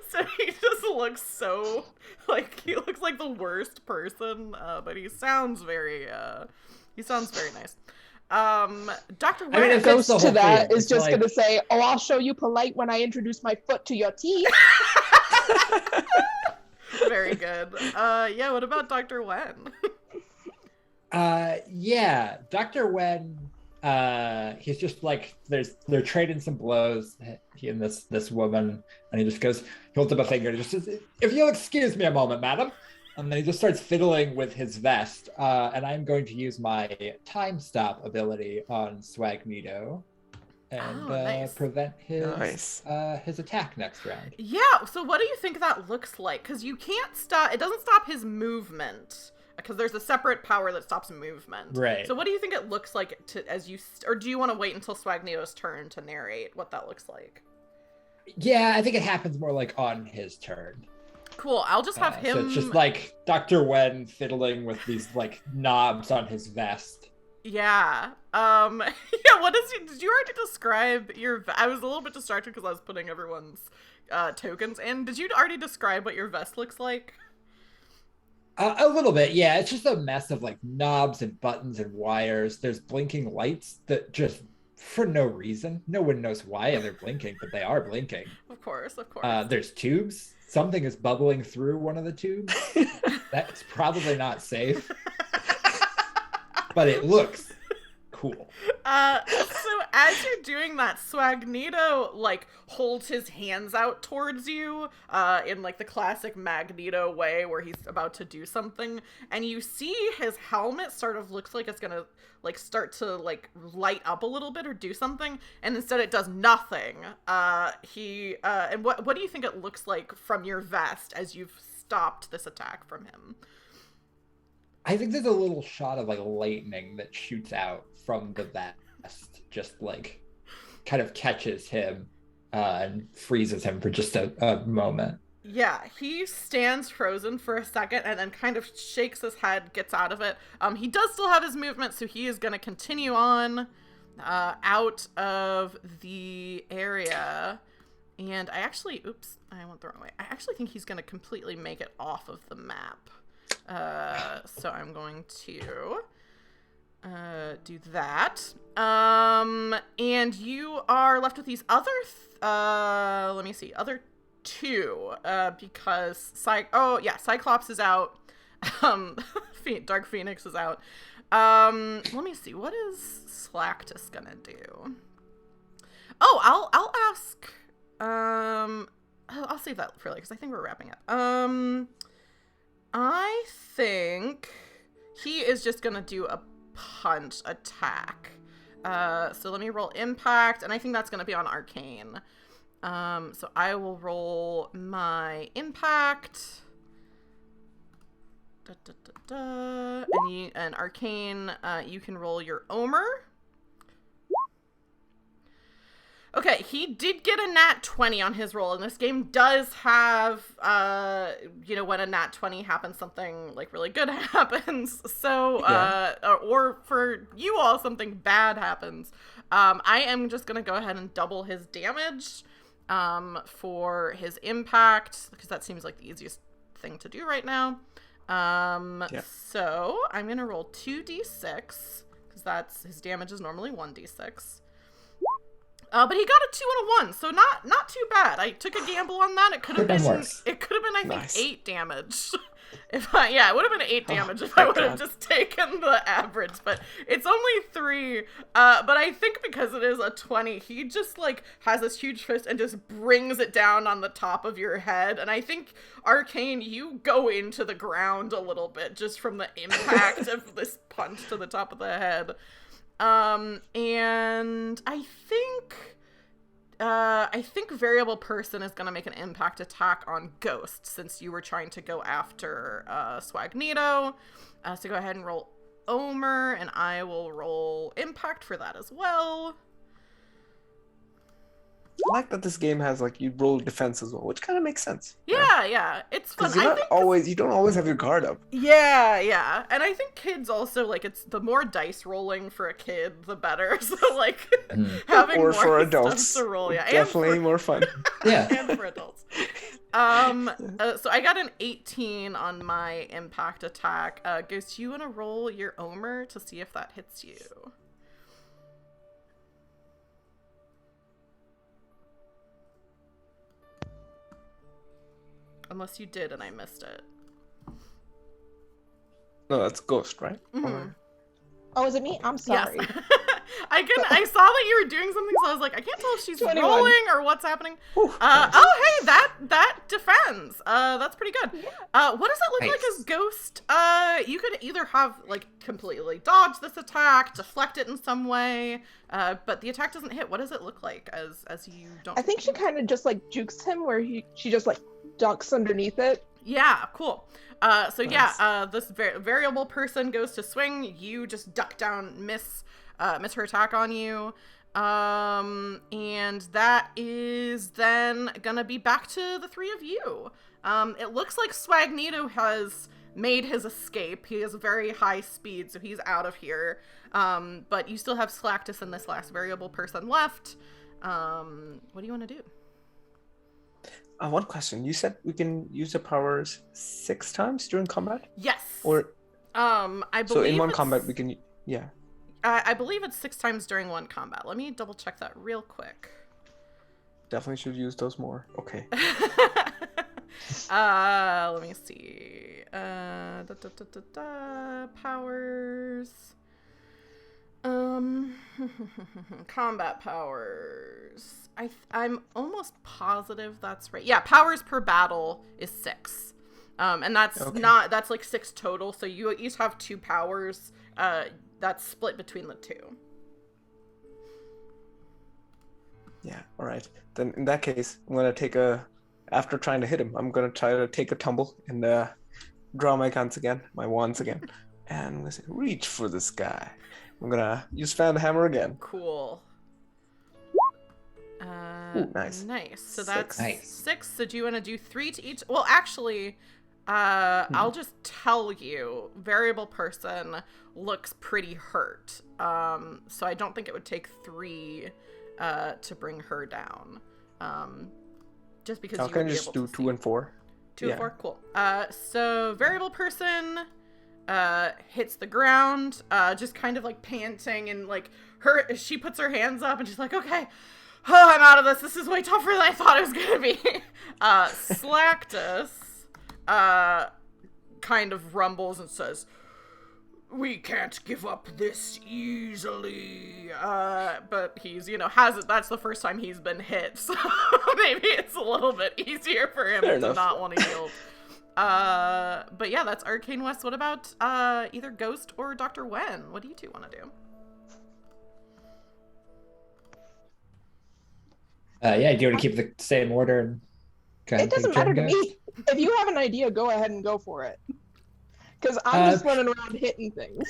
So he just looks so like he looks like the worst person, but he sounds very nice. Dr. I mean, Wen, if it's Ghost the to whole that thing, is it's just like- gonna say, "Oh, I'll show you polite when I introduce my foot to your teeth." very good. Yeah, what about Dr. Wen? Yeah, Dr. Wen, he's just like they're trading some blows, he and this woman, and he just goes, he holds up a finger and just says, "If you'll excuse me a moment, madam." And then he just starts fiddling with his vest, and I'm going to use my time stop ability on Swagneto and Nice. prevent his Nice. his attack next round. Yeah, so what do you think that looks like? Because you can't stop, it doesn't stop his movement, because there's a separate power that stops movement. Right. So what do you think it looks like or do you want to wait until Swagneto's turn to narrate what that looks like? Yeah, I think it happens more like on his turn. Cool, I'll just have him... So it's just like Dr. Wen fiddling with these like knobs on his vest. Yeah. Yeah, did you already describe I was a little bit distracted because I was putting everyone's tokens in. Did you already describe what your vest looks like? A little bit, yeah. It's just a mess of like knobs and buttons and wires. There's blinking lights that just, for no reason, no one knows why they're blinking, but they are blinking. Of course. There's tubes. Something is bubbling through one of the tubes. That's probably not safe, but it looks cool. So as you're doing that, Swagneto like holds his hands out towards you, in like the classic Magneto way where he's about to do something, and you see his helmet sort of looks like it's gonna like start to like light up a little bit or do something, and instead it does nothing. And what do you think it looks like from your vest as you've stopped this attack from him? I think there's a little shot of like lightning that shoots out from the vest, just like kind of catches him and freezes him for just a moment. Yeah, he stands frozen for a second and then kind of shakes his head, gets out of it. He does still have his movement, so he is going to continue on out of the area. And I actually, I went the wrong way. I actually think he's going to completely make it off of the map. So I'm going to do that. And you are left with these other, other two, because Cyclops is out. Dark Phoenix is out. Let me see, what is Slactus gonna do? Oh, I'll ask, I'll save that for later, because I think we're wrapping up. I think he is just gonna do a punch attack. So let me roll impact, and I think that's gonna be on Arcane. So I will roll my impact. And Arcane, you can roll your Omer. Okay, he did get a nat 20 on his roll, and this game does have, when a nat 20 happens, something, like, really good happens. So, or for you all, something bad happens. I am just gonna go ahead and double his damage, for his impact, because that seems like the easiest thing to do right now. So, I'm gonna roll 2d6, because his damage is normally 1d6. But he got a 2 and a 1, so not too bad. I took a gamble on that. It could have been worse. I think Nice. 8 damage. It would have been 8 damage if I would have just taken the average, but it's only 3. But I think because it is a 20, he just like has this huge fist and just brings it down on the top of your head. And I think, Arcane, you go into the ground a little bit just from the impact of this punch to the top of the head. And I think variable person is gonna make an impact attack on Ghost, since you were trying to go after Swagneto. So go ahead and roll Omer, and I will roll impact for that as well. I like that this game has like you roll defense as well, which kind of makes sense. Yeah, it's fun. Because you don't always have your guard up. Yeah, and I think kids also, like, it's the more dice rolling for a kid, the better. So like having Or more for stuff adults, to roll, definitely more fun. Yeah. and for adults. So I got an 18 on my impact attack. Ghost, you want to roll your Omer to see if that hits you? Unless you did and I missed it. No, that's Ghost, right? Mhm. Oh, is it me? I'm sorry. Yes. I saw that you were doing something, so I was like, I can't tell if she's 21. rolling or what's happening. Whew, Oh, hey, that defends. That's pretty good. What does it look like as Ghost? You could either have, like, completely dodge this attack, deflect it in some way, but the attack doesn't hit. What does it look like as you don't? I think she kind of just like jukes him, where she just like ducks underneath it. Yeah, cool. So Nice. this variable person goes to swing. You just duck down, miss her attack on you. And that is then gonna be back to the 3 of you. It looks like Swagneto has made his escape. He has very high speed, so he's out of here. But you still have Slactus and this last variable person left. What do you want to do? One question. You said we can use the powers 6 times during combat? Yes. Or I believe so in one it's- combat we can, yeah. I believe it's 6 times during one combat. Let me double check that real quick. Definitely should use those more. Okay. Let me see. Powers. Combat powers. I'm almost positive that's right. Yeah, powers per battle is 6. And that's that's like 6 total, so you each have 2 powers. That's split between the 2. Yeah, all right. Then in that case, I'm going to after trying to hit him, I'm going to try to take a tumble and draw my wands again. And I'm going to say, reach for the sky. I'm going to use Fan Hammer again. Cool. Ooh, nice. Nice. So 6. that's Nice. 6. So do you want to do 3 to each? Well, actually, I'll just tell you, variable person looks pretty hurt. So I don't think it would take 3 to bring her down. Just because you can would be just able do to 2 see. and 4. 2 and 4, cool. So variable person hits the ground, just kind of like panting, and like she puts her hands up and she's like, okay, I'm out of this. This is way tougher than I thought it was gonna be. Slactus kind of rumbles and says, we can't give up this easily. But he's, that's the first time he's been hit, so maybe it's a little bit easier for him Fair to enough. not want to yield. But yeah, that's Arcane West. What about either Ghost or Dr. Wen? What do you two want to do? Yeah, do you want to keep the same order? And It doesn't matter to me. If you have an idea, go ahead and go for it. Because I'm just running around hitting things.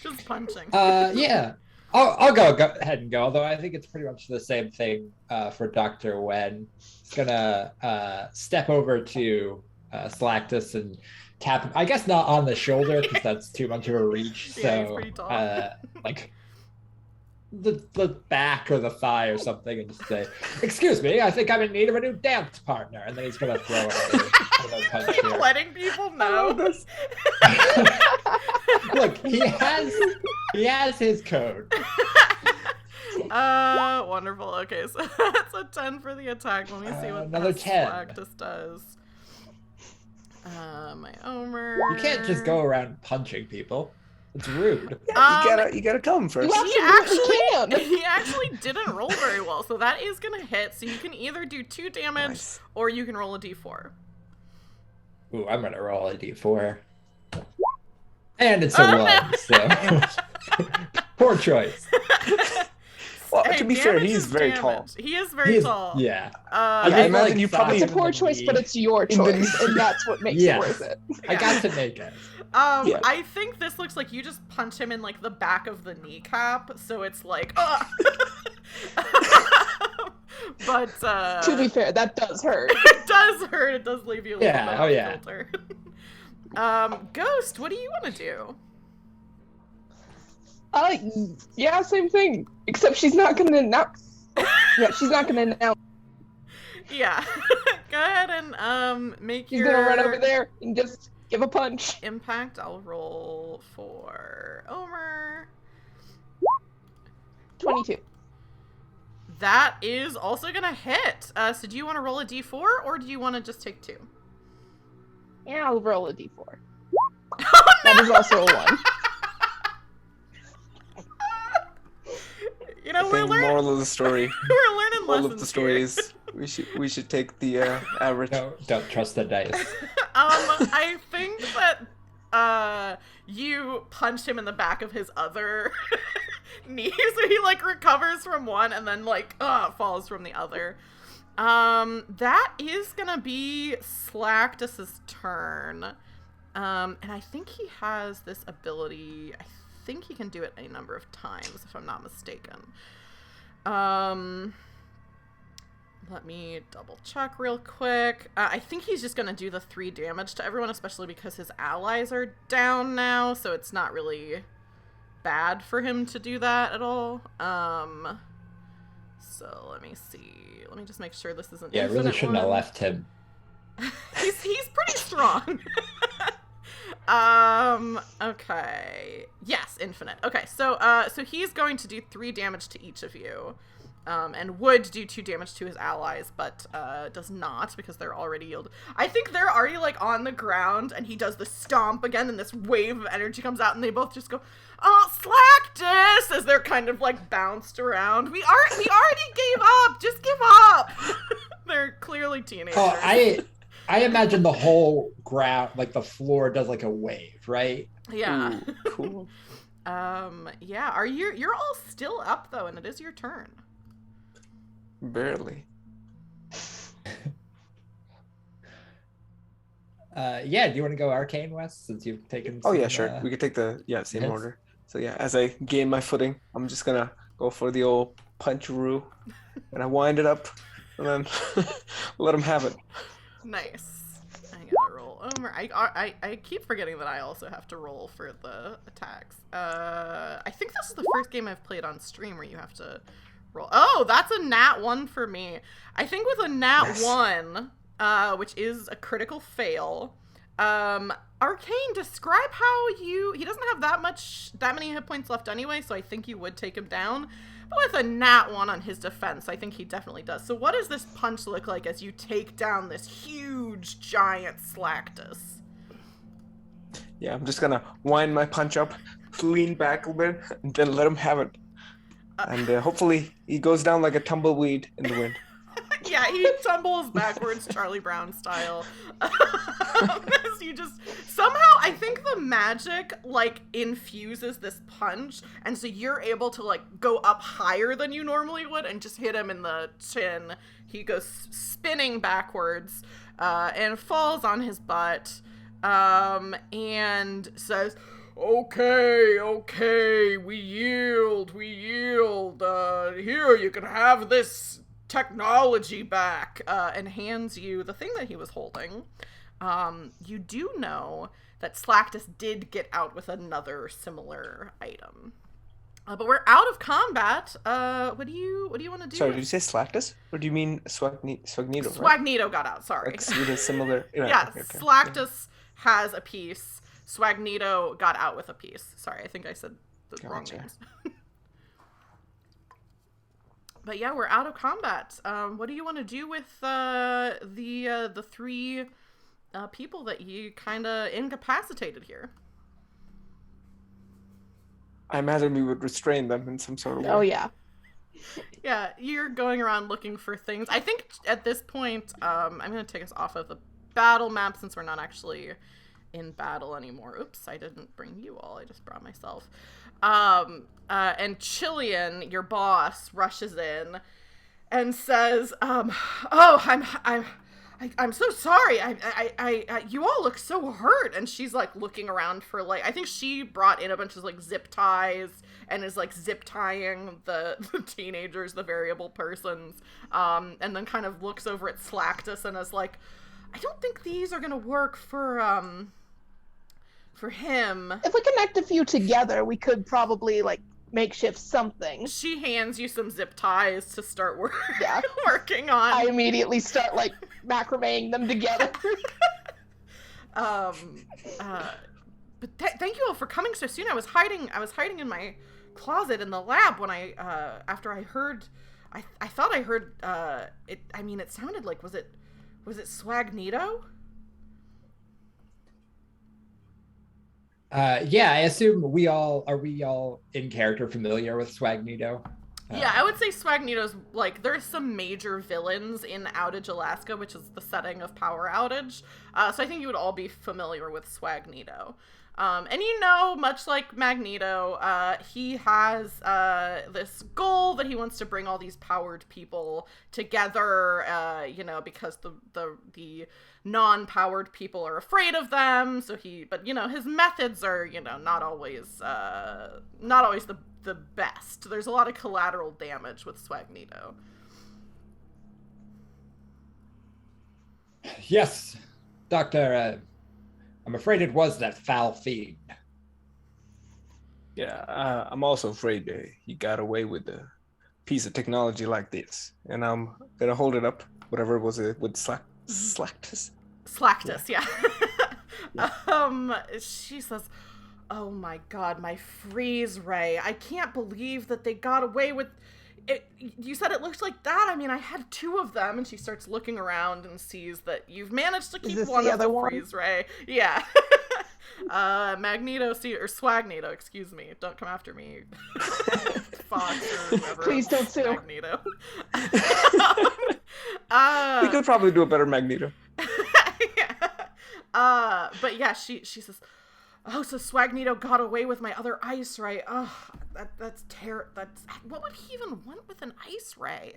Just punching. Yeah. I'll go ahead and go, although I think it's pretty much the same thing for Dr. Wen. He's gonna step over to Slactus and tap him. I guess not on the shoulder, because that's too much of a reach. Yeah, he's So, pretty tall. like the back or the thigh or something, and just say, "Excuse me, I think I'm in need of a new dance partner." And then he's gonna throw another punch here. Letting people know. Look, he has his code. Wonderful. Okay, so that's a 10 for the attack. Let me see what another 10. Slactus does. My Omer. You can't just go around punching people. It's rude. Yeah, you gotta tell him first. He actually didn't roll very well, so that is gonna hit. So you can either do 2 damage or you can roll a d4. Ooh, I'm gonna roll a d4. And it's a 1, so poor choice. Well, to be fair, he's very tall. He is very tall. Yeah. I imagine you probably. It's a poor choice, but it's your choice, and that's what makes it worth it. I got to make it. I think this looks like you just punch him in like the back of the kneecap, so it's like, but to be fair, that does hurt. It does hurt. It does leave you a little bit of a filter. Ghost, what do you want to do? Yeah, same thing. Except she's not gonna announce. Yeah, she's not gonna announce. Yeah. Go ahead and make She's gonna run over there and just give a punch. Impact. I'll roll for Omer. 22. That is also gonna hit. So do you want to roll a d4 or do you want to just take 2? Yeah, I'll roll a d4. Oh, no! That is also a 1. You know, we're learning. Moral of the story. We're learning Moral lessons. of the story is we should take the average. No, don't trust the dice. I think that you punched him in the back of his other knee, so he like recovers from one and then like falls from the other. That is gonna be Slactus's turn. And I think he has this ability. I think he can do it a number of times, if I'm not mistaken. Let me double check real quick. I think he's just gonna do the 3 damage to everyone, especially because his allies are down now, so it's not really bad for him to do that at all. So let me see. Let me just make sure this isn't. Yeah, really shouldn't have left him. He's pretty strong. Okay. Yes, infinite. Okay, so he's going to do 3 damage to each of you. And would do 2 damage to his allies, but does not because they're already yielded. I think they're already like on the ground, and he does the stomp again, and this wave of energy comes out, and they both just go, "Oh, Slactus!" as they're kind of like bounced around. We already gave up. Just give up. They're clearly teenagers. Oh, I imagine the whole ground, like the floor, does like a wave, right? Yeah. Ooh, cool. Yeah. You're all still up though, and it is your turn. Barely. Yeah, do you want to go Arcane West since you've taken Oh yeah, sure. We could take the same hits. order. So yeah, as I gain my footing, I'm just gonna go for the old punch-a-roo, and I wind it up, and then let him have it. Nice. I gotta roll Omer. I keep forgetting that I also have to roll for the attacks. I think this is the first game I've played on stream where you have to roll. Oh, that's a nat 1 for me. I think with a nat 1, which is a critical fail, Arcane, describe how he doesn't have that many hit points left anyway, so I think you would take him down. But with a nat 1 on his defense, I think he definitely does. So what does this punch look like as you take down this huge, giant Slactus? Yeah, I'm just gonna wind my punch up, lean back a bit, and then let him have it. And hopefully he goes down like a tumbleweed in the wind. Yeah, he tumbles backwards, Charlie Brown style. As you just somehow, I think the magic like infuses this punch, and so you're able to like go up higher than you normally would, and just hit him in the chin. He goes spinning backwards, and falls on his butt, and says, Okay, we yield. Here, you can have this technology back, and hands you the thing that he was holding. You do know that Slactus did get out with another similar item. But we're out of combat. What do you want to do? Sorry, did you say Slactus? Or do you mean Swagneto? Swagneto got out, sorry. Like, with a similar... Yeah, okay. Slactus has a piece. Swagneto got out with a piece. Sorry, I think I said the wrong names. But yeah, we're out of combat. What do you want to do with the three people that you kind of incapacitated here? I imagine we would restrain them in some sort of way. Oh, yeah. Yeah, you're going around looking for things. I think at this point, I'm going to take us off of the battle map since we're not actually in battle anymore. Oops, I didn't bring you all. I just brought myself. And Jillian, your boss, rushes in and says, I'm so sorry. You all look so hurt. And she's like looking around for like, I think she brought in a bunch of like zip ties and is like zip tying the teenagers, the variable persons. And then kind of looks over at Slactus and is like, I don't think these are gonna work for him. If we connect a few together, we could probably like makeshift something. She hands you some zip ties to start Yeah. working on. I immediately start like macrameing them together. But thank you all for coming so soon. I was hiding in my closet in the lab when after I heard, I thought I heard it. I mean, it sounded like was it Swagneto? Yeah, I assume we all in character familiar with Swagneto. Yeah, I would say Swagneto's like there's some major villains in Outage, Alaska, which is the setting of Power Outage. So I think you would all be familiar with Swagneto. And you know, much like Magneto, he has this goal that he wants to bring all these powered people together, because the non-powered people are afraid of them. But his methods are, not always the best. There's a lot of collateral damage with Swagneto. Yes, Doctor. I'm afraid it was that foul fiend. Yeah, I'm also afraid he got away with a piece of technology like this. And I'm gonna hold it up, whatever was it, with Slactus? Slactus, yeah. She says, oh my god, my freeze ray. I can't believe that they got away with it. You said it looks like that? I mean, I had 2 of them. And she starts looking around and sees that you've managed to keep one of the freeze ray. Yeah. Swagneto, excuse me. Don't come after me. Fox or whoever. Please don't sue. Magneto. We could probably do a better Magneto. But yeah, she says, oh, so Swagneto got away with my other ice ray. Oh, that's terrible. What would he even want with an ice ray?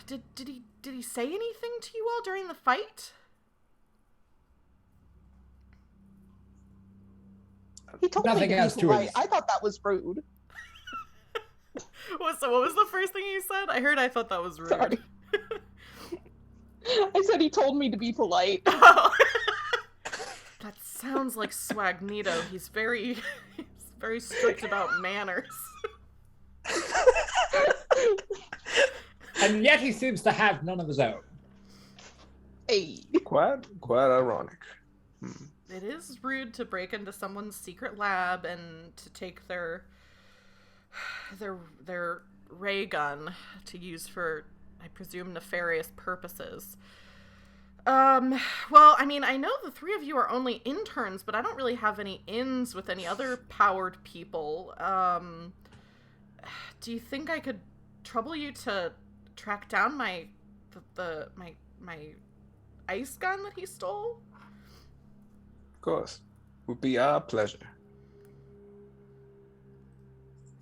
Did he say anything to you all during the fight? He told Nothing me else to to be polite. it. I thought that was rude. So what was the first thing you said? I thought that was rude. Sorry. I said he told me to be polite. Oh. That sounds like Swagneto. He's very strict about manners. And yet he seems to have none of his own. Hey. Quite ironic. It is rude to break into someone's secret lab and to take their ray gun to use for, I presume, nefarious purposes. Well, I mean, I know the 3 of you are only interns, but I don't really have any ins with any other powered people. Do you think I could trouble you to track down my ice gun that he stole? Of course. Would be our pleasure.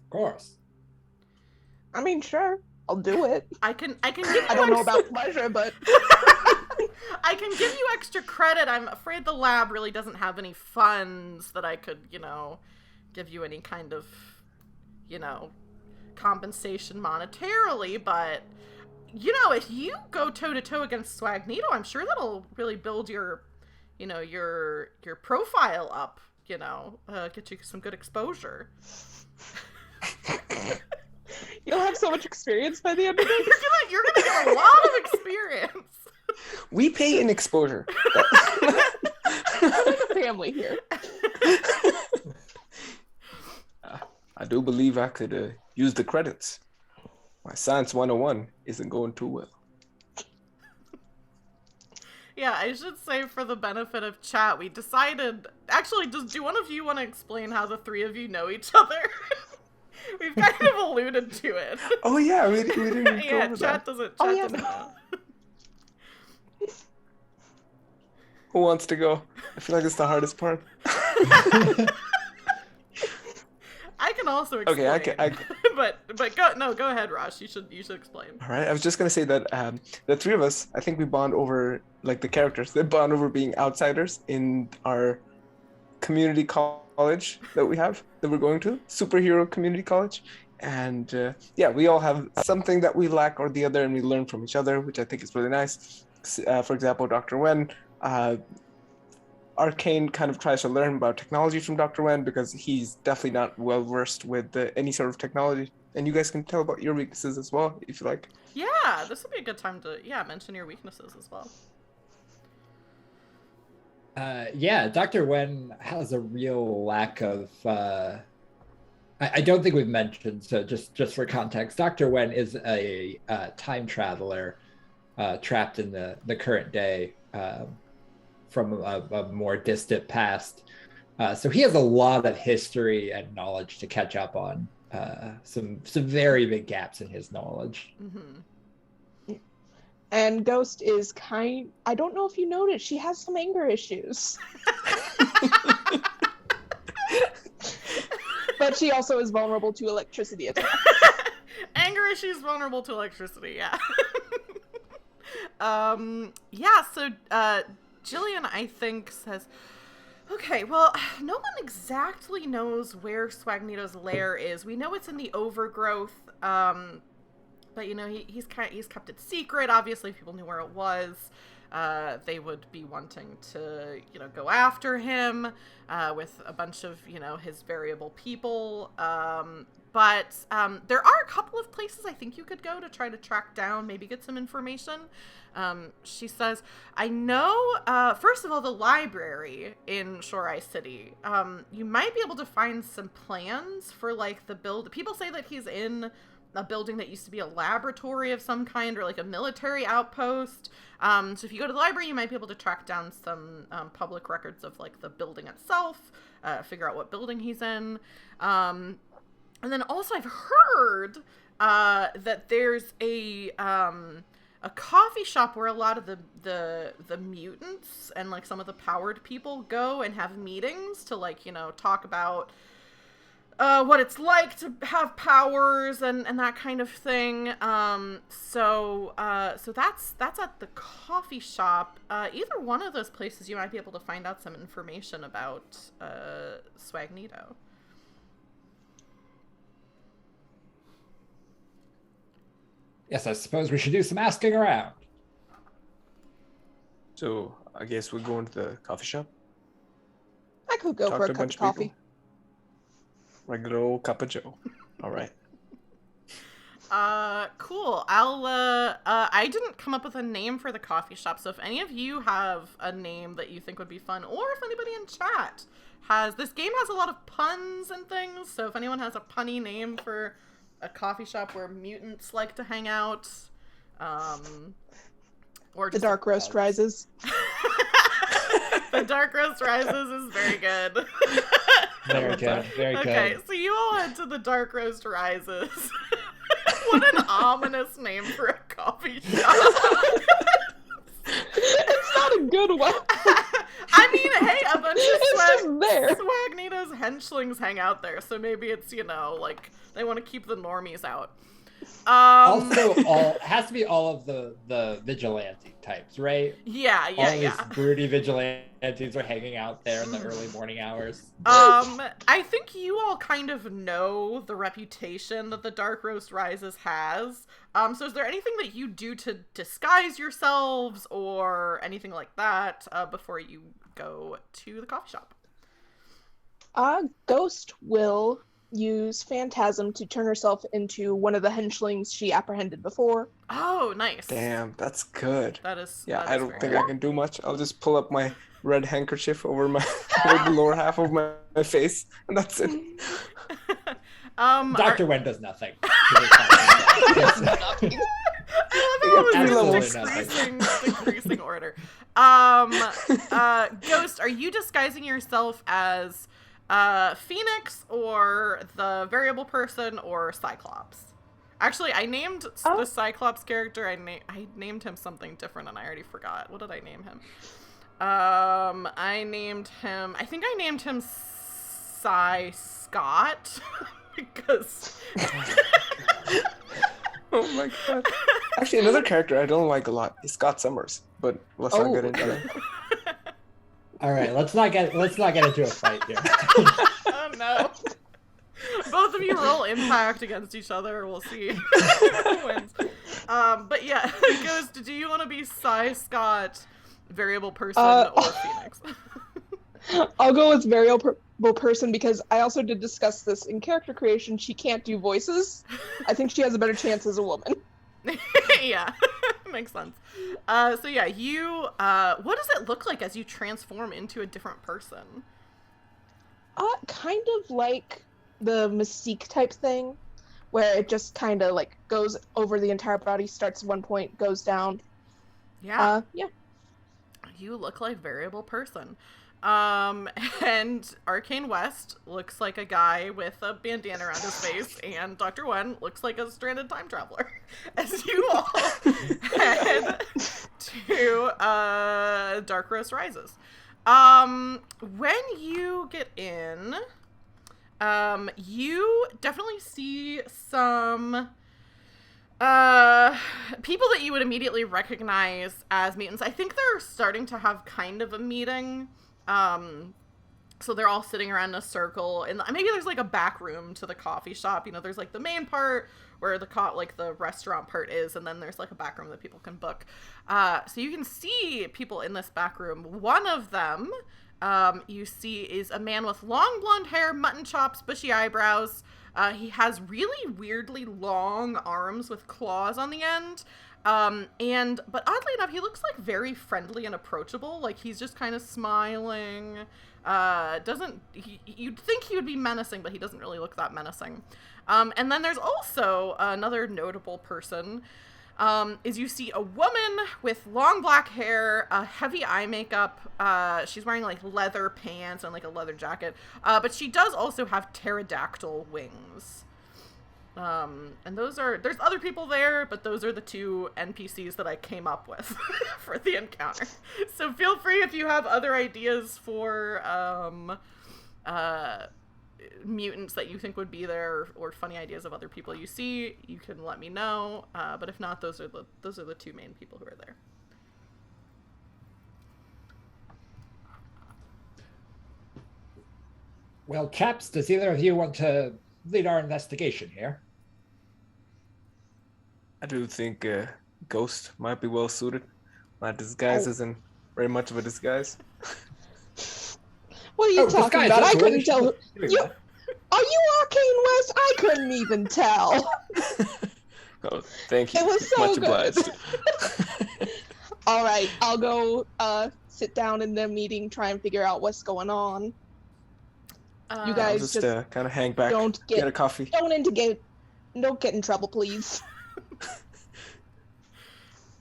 Of course. I mean, sure, I'll do it. I can give you I don't know about pleasure, but I can give you extra credit. I'm afraid the lab really doesn't have any funds that I could, give you any kind of, compensation monetarily, but if you go toe-to-toe against Swagneto, I'm sure that'll really build your profile up, get you some good exposure. you'll have so much experience by the end of it. You're gonna get a lot of experience. We pay in exposure. Family here. I do believe I could use the credits. My Science 101 isn't going too well. Yeah, I should say for the benefit of chat, we decided... Actually, do one of you want to explain how the three of you know each other? We've kind of alluded to it. Oh yeah, we didn't go Yeah, over chat that. doesn't yeah. know. Who wants to go? I feel like it's the hardest part. I can also explain. Okay, I can. but go ahead, Rosh. You should explain. All right, I was just gonna say that the three of us, I think we bond over the characters. They bond over being outsiders in our community college that we're going to, superhero community college, and we all have something that we lack or the other, and we learn from each other, which I think is really nice. For example, Dr. Wen. Arcane kind of tries to learn about technology from Dr. Wen because he's definitely not well versed with any sort of technology. And you guys can tell about your weaknesses as well, if you like. Yeah, this would be a good time to mention your weaknesses as well. Dr. Wen has a real lack of. I don't think we've mentioned, so just for context, Dr. Wen is a time traveler trapped in the current day. From a more distant past. So he has a lot of history and knowledge to catch up on. Some very big gaps in his knowledge. Mm-hmm. And Ghost is I don't know if you noticed, she has some anger issues. But she also is vulnerable to electricity attacks. Anger issues vulnerable to electricity, yeah. So Jillian, I think, says, okay, well, no one exactly knows where Swagneto's lair is. We know it's in the overgrowth, but, he's kept it secret. Obviously, if people knew where it was, they would be wanting to, go after him with a bunch of, his variable people. But there are a couple of places I think you could go to try to track down, maybe get some information. She says, I know, first of all, the library in Shorai City. You might be able to find some plans for, the build. People say that he's in a building that used to be a laboratory of some kind or, a military outpost. So if you go to the library, you might be able to track down some public records of, the building itself, figure out what building he's in. And then also I've heard that there's a coffee shop where a lot of the mutants and some of the powered people go and have meetings to talk about what it's like to have powers and that kind of thing. So that's at the coffee shop. Either one of those places you might be able to find out some information about Swagneto. Yes, I suppose we should do some asking around. So I guess we're going to the coffee shop. I could go for a cup of coffee. People. Regular old cup of Joe. All right. Cool. I didn't come up with a name for the coffee shop, so if any of you have a name that you think would be fun, or if anybody in chat this game has a lot of puns and things, so if anyone has a punny name for a coffee shop where mutants like to hang out, or the Dark Roast Rises. The Dark Roast Rises is very good. Very good. Very good. Okay, so you all went to the Dark Roast Rises. What an ominous name for a coffee shop. It's not a good one. I mean, hey, a bunch It's just there. of Swagneto's henchlings hang out there, so maybe it's, like, they want to keep the normies out. Also, it has to be all of the vigilante types, right? Yeah. All these broody vigilantes are hanging out there in the early morning hours. I think you all kind of know the reputation that the Dark Roast Rises has. So is there anything that you do to disguise yourselves or anything like that before you go to the coffee shop? Ghost will use Phantasm to turn herself into one of the henchlings she apprehended before. Oh, nice. Damn, that's good. That is. Yeah, that I is don't very think good. I can do much. I'll just pull up my red handkerchief over the lower half of my face, and that's it. Dr. Wen does nothing. Nothing. I love Absolutely it. Decreasing order. Ghost, are you disguising yourself as Phoenix or the variable person or Cyclops? Actually, I named the Cyclops character. I named him something different, and I already forgot. What did I name him? I think I named him Cy Scott because. Oh my god. Actually, another character I don't like a lot is Scott Summers, but let's not get into that. All right, let's not get into a fight here. Oh no. Both of you roll impact against each other. We'll see who wins. But yeah, Ghost, do you want to be Cy Scott, variable person, or Phoenix? I'll go with variable person because I also did discuss this in character creation. She can't do voices. I think she has a better chance as a woman. Yeah, makes sense. So yeah, you. What does it look like as you transform into a different person? Kind of like the Mystique type thing, where it just kind of like goes over the entire body, starts at one point, goes down. Yeah. Yeah. You look like variable person. And Arcane West looks like a guy with a bandana around his face, and Dr. Wen looks like a stranded time traveler. As you all head to Dark Roast Rises. When you get in, you definitely see some people that you would immediately recognize as mutants. I think they're starting to have kind of a meeting. So they're all sitting around in a circle, and maybe there's like a back room to the coffee shop. There's like the main part where the restaurant part is, and then there's like a back room that people can book. So you can see people in this back room. One of them, you see, is a man with long blonde hair, mutton chops, bushy eyebrows. He has really weirdly long arms with claws on the end. But oddly enough, he looks like very friendly and approachable. Like he's just kind of smiling. You'd think he would be menacing, but he doesn't really look that menacing. And then there's also another notable person, is you see a woman with long black hair, heavy eye makeup. She's wearing like leather pants and like a leather jacket. But she does also have pterodactyl wings. And there's other people there, but those are the two NPCs that I came up with for the encounter. So feel free if you have other ideas for mutants that you think would be there, or funny ideas of other people you see, you can let me know. But if not, those are the two main people who are there. Well, chaps, does either of you want to lead our investigation here? I do think Ghost might be well suited. My disguise isn't very much of a disguise. What are you talking disguise, about? I that's couldn't really tell. doing You, that. are you Arcane West? I couldn't even tell. Oh, thank you. It was so much good. obliged. All right, I'll go sit down in the meeting, try and figure out what's going on. You I'll guys just kind of hang back, don't get a coffee. don't get in trouble, please.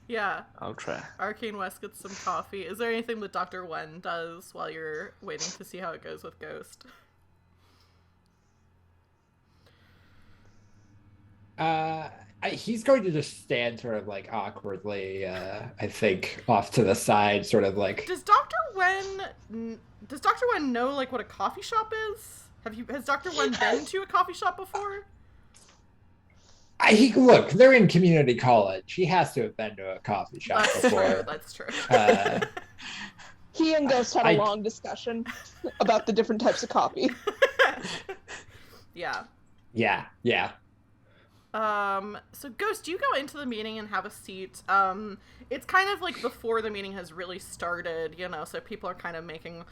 Yeah. I'll try. Arcane West gets some coffee. Is there anything that Dr. Wen does while you're waiting to see how it goes with Ghost? He's going to just stand sort of like awkwardly, I think, off to the side, sort of like. Does Dr. Wen know like what a coffee shop is? Has Dr. Wen been to a coffee shop before? Look, they're in community college. He has to have been to a coffee shop before. That's true. He and Ghost had a long discussion about the different types of coffee. Yeah. Yeah. So Ghost, you go into the meeting and have a seat. It's kind of like before the meeting has really started, so people are kind of making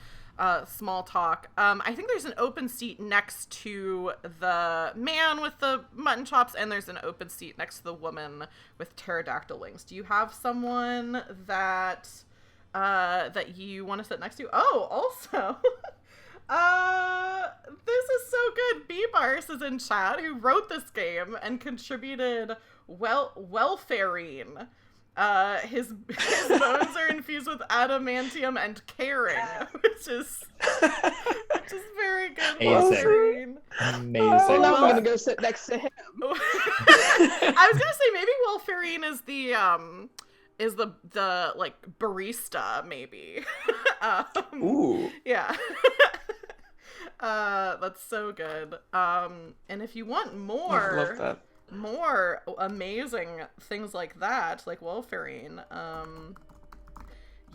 small talk. I think there's an open seat next to the man with the mutton chops, and there's an open seat next to the woman with pterodactyl wings. Do you have someone that you want to sit next to? Oh, also, this is so good. B-Bars is in chat, who wrote this game and contributed welfarine. His bones are infused with adamantium and caring, which is very good. Amazing. Well, now I'm gonna go sit next to him. I was gonna say maybe welfarine is the like barista, maybe. Ooh. Yeah. That's so good. And if you want more amazing things like that, like welfarine,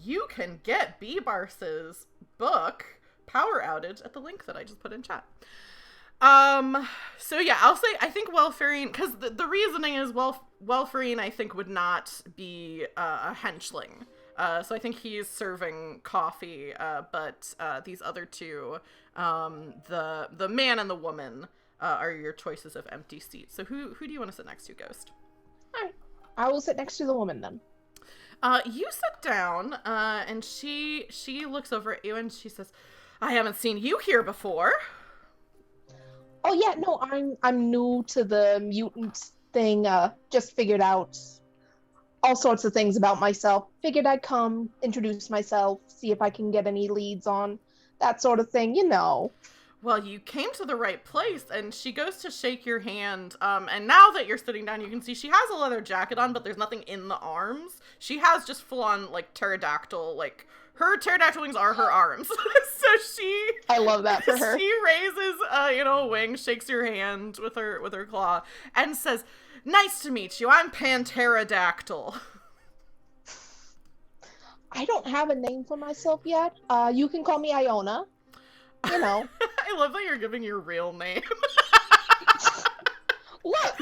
you can get B-Bars's book, Power Outage, at the link that I just put in chat. So yeah, I'll say, I think welfarine, because the reasoning is welfarine, I think, would not be a henchling. So I think he's serving coffee, but these other two, the man and the woman, are your choices of empty seats. So who do you want to sit next to, Ghost? All right. I will sit next to the woman then. You sit down, and she looks over at you and she says, "I haven't seen you here before." Oh yeah, no, I'm new to the mutant thing. Just figured out all sorts of things about myself. Figured I'd come, introduce myself, see if I can get any leads on that sort of thing, Well, you came to the right place, and she goes to shake your hand, and now that you're sitting down, you can see she has a leather jacket on, but there's nothing in the arms. She has just full-on, like, pterodactyl, like, her pterodactyl wings are her arms. So I love that for her. She raises, a wing, shakes your hand with her claw, and says, "Nice to meet you, I'm Panterodactyl." I don't have a name for myself yet. You can call me Iona. I love that you're giving your real name. Look!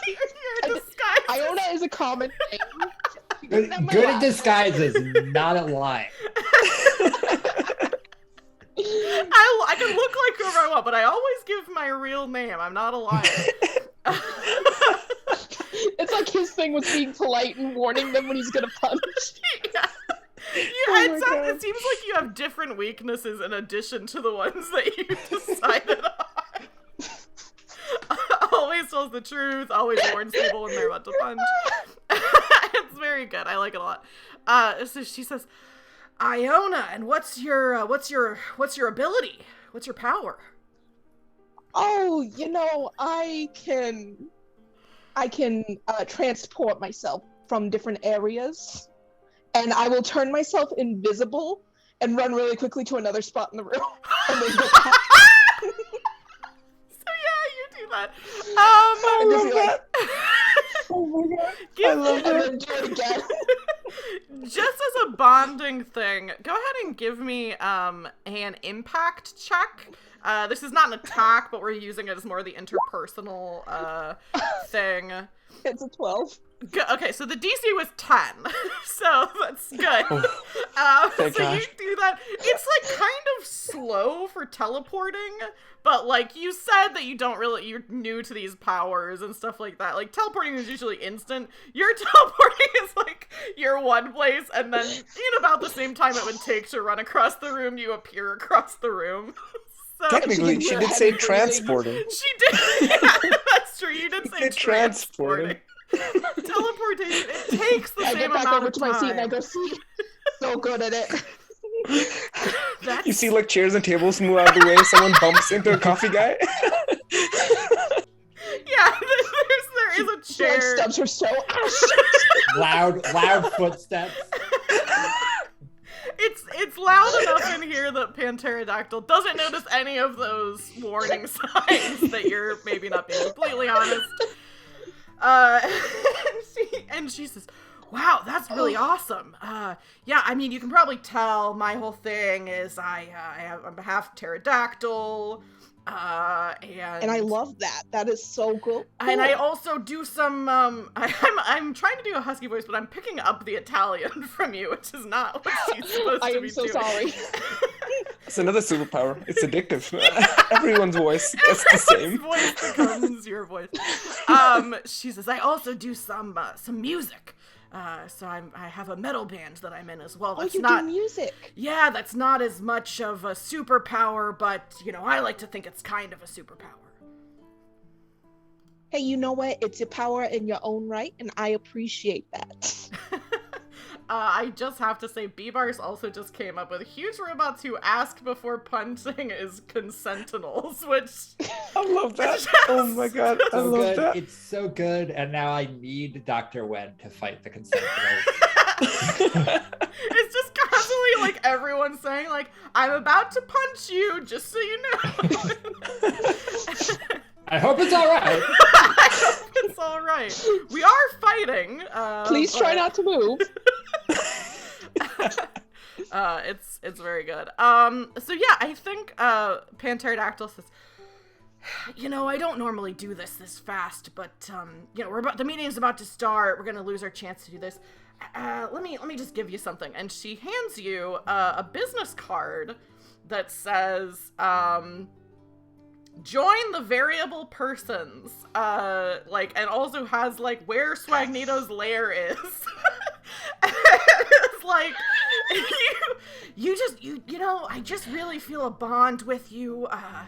You're disguised. Iona is a common name. Good at disguises, not at lying. I can look like whoever I want, but I always give my real name. I'm not a liar. It's like his thing with being polite and warning them when he's gonna punch. Yeah. It seems like you have different weaknesses in addition to the ones that you decided on. Always tells the truth, always warns people when they're about to punch. It's very good. I like it a lot. So she says, "Iona, and what's your ability? What's your power?" Oh, I can transport myself from different areas. And I will turn myself invisible and run really quickly to another spot in the room. And then get back. So yeah, you do that. I love that. Oh my god. I love that. And then do it again. Just as a bonding thing, go ahead and give me an impact check. This is not an attack, but we're using it as more of the interpersonal thing. It's a 12. Okay, so the DC was 10, so that's good. So you do that. It's like kind of slow for teleporting, but like you said that you're new to these powers and stuff like that. Like teleporting is usually instant. Your teleporting is like you're one place, and then in about the same time it would take to run across the room, you appear across the room. So, technically, she did say transporting. She did. Yeah, that's true. You did say transporting. Teleportation. It takes the same amount of time. I get back over to my seat and I go, see, so good at it. You see, like, chairs and tables move out of the way. Someone bumps into a coffee guy. Yeah, there is footsteps are so Loud footsteps. It's loud enough in here that Panterodactyl doesn't notice any of those warning signs that you're maybe not being completely honest. And she says, wow, that's really awesome. Yeah, I mean, you can probably tell my whole thing is I'm half pterodactyl, and I love that. That is so cool. And I also do some, I'm trying to do a husky voice, but I'm picking up the Italian from you, which is not what she's supposed to be doing. I am so sorry. It's another superpower. It's addictive. Everyone's voice is the same. Voice becomes your voice. She says, I also do some music. So I have a metal band that I'm in as well. That's do music. Yeah, that's not as much of a superpower, but, I like to think it's kind of a superpower. Hey, you know what? It's a power in your own right, and I appreciate that. I just have to say, B-Bars also just came up with huge robots who ask before punching is consentinels, which... I love that. Oh my god, I love that. It's so good, and now I need Dr. Wen to fight the consentinels. It's just constantly, like, everyone saying, like, I'm about to punch you, just so you know. I hope it's all right. I hope it's all right. We are fighting. Please try not to move. It's very good. So yeah, I think Panterodactyl says, I don't normally do this fast, but the meeting's about to start. We're gonna lose our chance to do this. Let me just give you something. And she hands you a business card that says, join the variable persons, and also has, like, where Swagneto's lair is. It's like, I just really feel a bond with you. I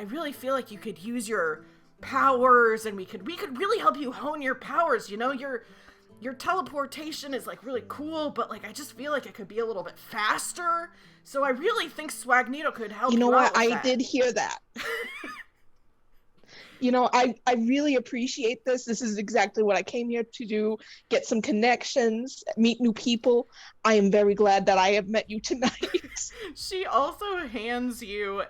really feel like you could use your powers, and we could really help you hone your powers. Your teleportation is, like, really cool, but, like, I just feel like it could be a little bit faster. So I really think Swagneto could help you. You know what? I did hear that. I really appreciate this. This is exactly what I came here to do. Get some connections, meet new people. I am very glad that I have met you tonight. She also hands you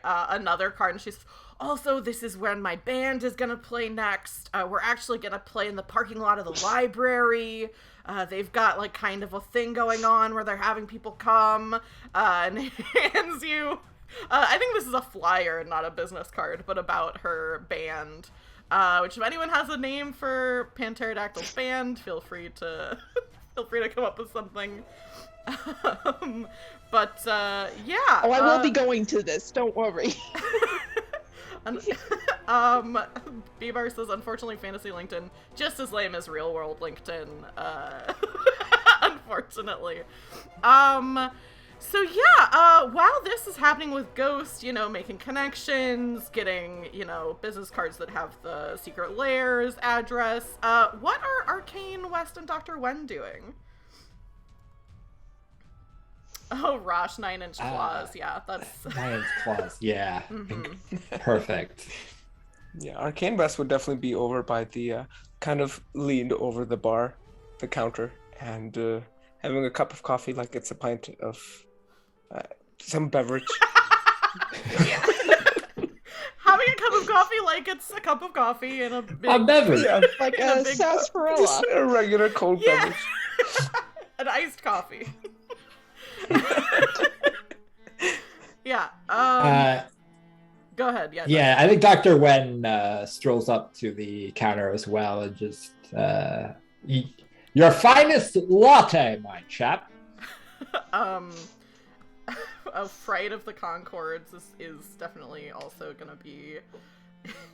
another card, and she's also, this is when my band is gonna play next. We're actually gonna play in the parking lot of the library. They've got, like, kind of a thing going on where they're having people come, and hands you, I think this is a flyer and not a business card, but about her band, which if anyone has a name for Panterodactyl's band, feel free to come up with something. Yeah. Oh, I will be going to this, don't worry. B-Bar says, unfortunately, Fantasy LinkedIn, just as lame as real world LinkedIn, unfortunately. So yeah, while this is happening with Ghost, making connections, getting, business cards that have the secret lairs address, what are Arcane West and Dr. Wen doing? Oh, Rosh, 9-inch claws. Yeah, that's 9-inch claws. Yeah, mm-hmm. Perfect. Yeah, Arcane West would definitely be over by the kind of leaned over the bar, the counter, and having a cup of coffee like it's a pint of some beverage. Having a cup of coffee like it's a cup of coffee in a big beverage. Yeah, like a sarsaparilla. Just a regular cold beverage. An iced coffee. Yeah. Go ahead. Yeah. Yeah, I think Dr. Wen strolls up to the counter as well and just, your finest latte, my chap. A Fright of the Concords is definitely also gonna be,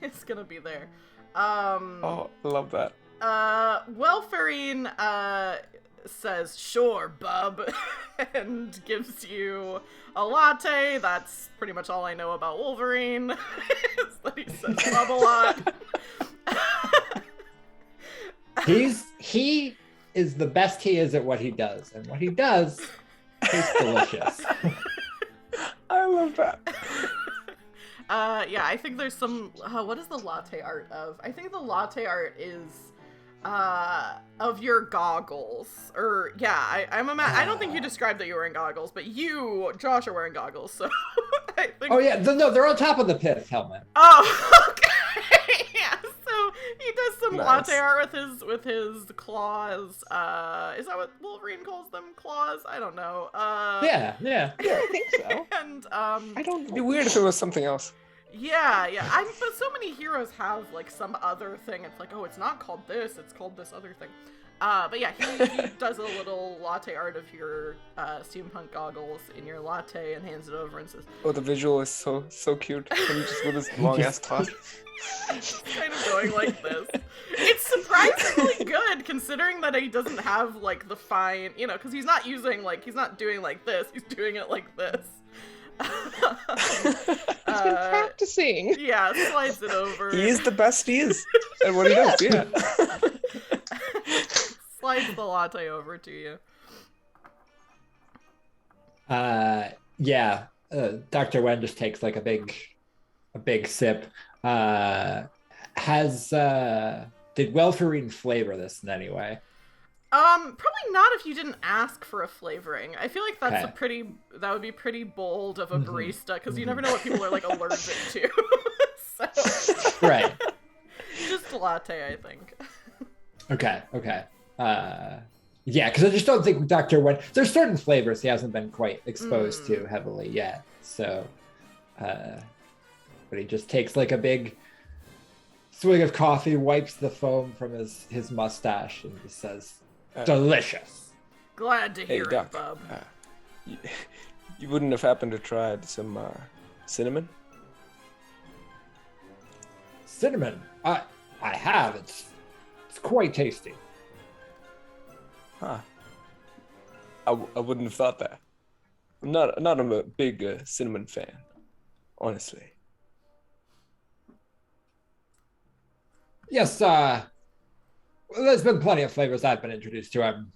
it's gonna be there. Oh, I love that. Welfarine says, sure, bub, and gives you a latte. That's pretty much all I know about Wolverine, is that he says bub a lot. He is the best he is at what he does, and what he does tastes delicious. I love that. Yeah, I think there's some, what is the latte art of? I think the latte art is, of your goggles. Or, yeah, I don't think you described that you were wearing goggles, but you, Josh, are wearing goggles, so I think... Oh, yeah, no, they're on top of the pith helmet. Oh, okay. Yeah, so he does some Nice. latte art with his claws. Is that what Wolverine calls them? Claws? I don't know. Yeah. Yeah, I think so. And I don't It'd be weird if it was something else. yeah. But so many heroes have like some other thing. It's like, oh, it's not called this. It's called this other thing. But yeah, he does a little latte art of your steampunk goggles in your latte and hands it over and says, Oh, the visual is so cute. And just with his long ass claws. kind of going like this. It's surprisingly good considering that he doesn't have like the fine, because he's not doing like this. He's doing it like this. He's been practicing. Yeah, slides it over. He is the best he is at what he does, yeah. Slides the latte over to you. Yeah. Dr. Wen just takes like a big sip. Did Welfarine flavor this in any way? Probably not if you didn't ask for a flavoring. I feel like that's Okay. that would be pretty bold of a barista, because you never know what people are like allergic to. So Right. just a latte, I think. Okay. Yeah, because I just don't think Dr. Wen. There's certain flavors he hasn't been quite exposed to heavily yet. So, but he just takes like a big swig of coffee, wipes the foam from his mustache, and just says, "Delicious." Glad to Hey, hear Doc. it, bub. You wouldn't have happened to try some cinnamon? Cinnamon. I have. It's quite tasty. Huh. I wouldn't have thought that. I'm not a big cinnamon fan, honestly. Yes, there's been plenty of flavors I've been introduced to. I'm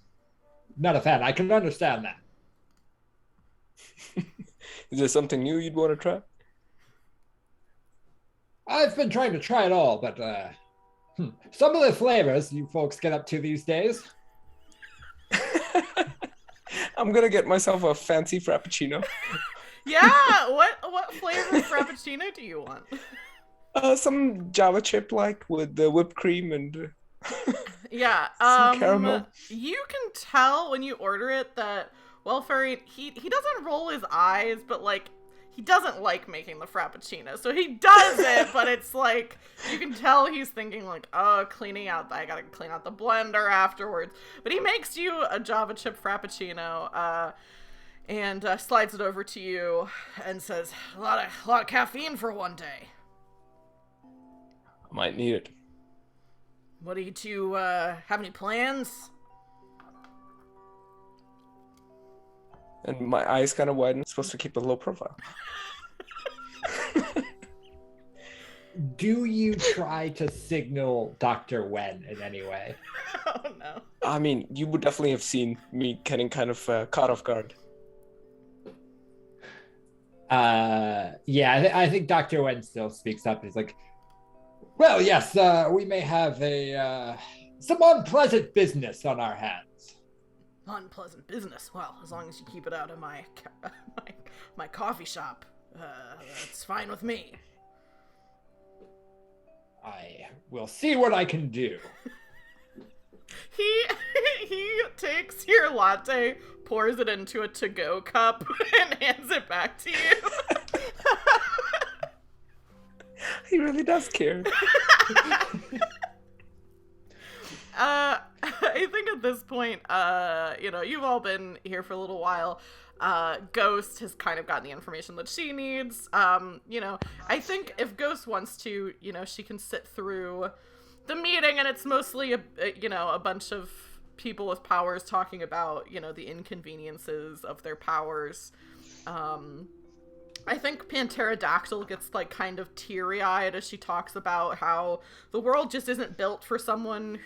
not a fan. I can understand that. Is there something new you'd want to try? I've been trying to try it all, but some of the flavors you folks get up to these days. I'm gonna get myself a fancy frappuccino. Yeah, what flavor frappuccino do you want? Some Java chip like with the whipped cream and Yeah, some caramel. you can tell when you order it that Welfare, he doesn't roll his eyes, but like he doesn't like making the frappuccino. So he does it, but it's like you can tell he's thinking like, oh, I gotta clean out the blender afterwards. But he makes you a Java chip frappuccino, and slides it over to you and says, a lot of caffeine for one day. I might need it. What do you two have any plans? And my eyes kind of widen. I'm supposed to keep a low profile. Do you try to signal Dr. Wen in any way? Oh no. I mean, you would definitely have seen me getting kind of caught off guard. Yeah, I think Dr. Wen still speaks up. He's like, well, yes, we may have some unpleasant business on our hands. Unpleasant business. Well, as long as you keep it out of my my coffee shop, that's fine with me. I will see what I can do. He takes your latte, pours it into a to-go cup, and hands it back to you. He really does care. I think at this point, you've all been here for a little while. Ghost has kind of gotten the information that she needs. I think if Ghost wants to, she can sit through the meeting, and it's mostly a bunch of people with powers talking about, the inconveniences of their powers. I think Pterodactyl gets kind of teary-eyed as she talks about how the world just isn't built for someone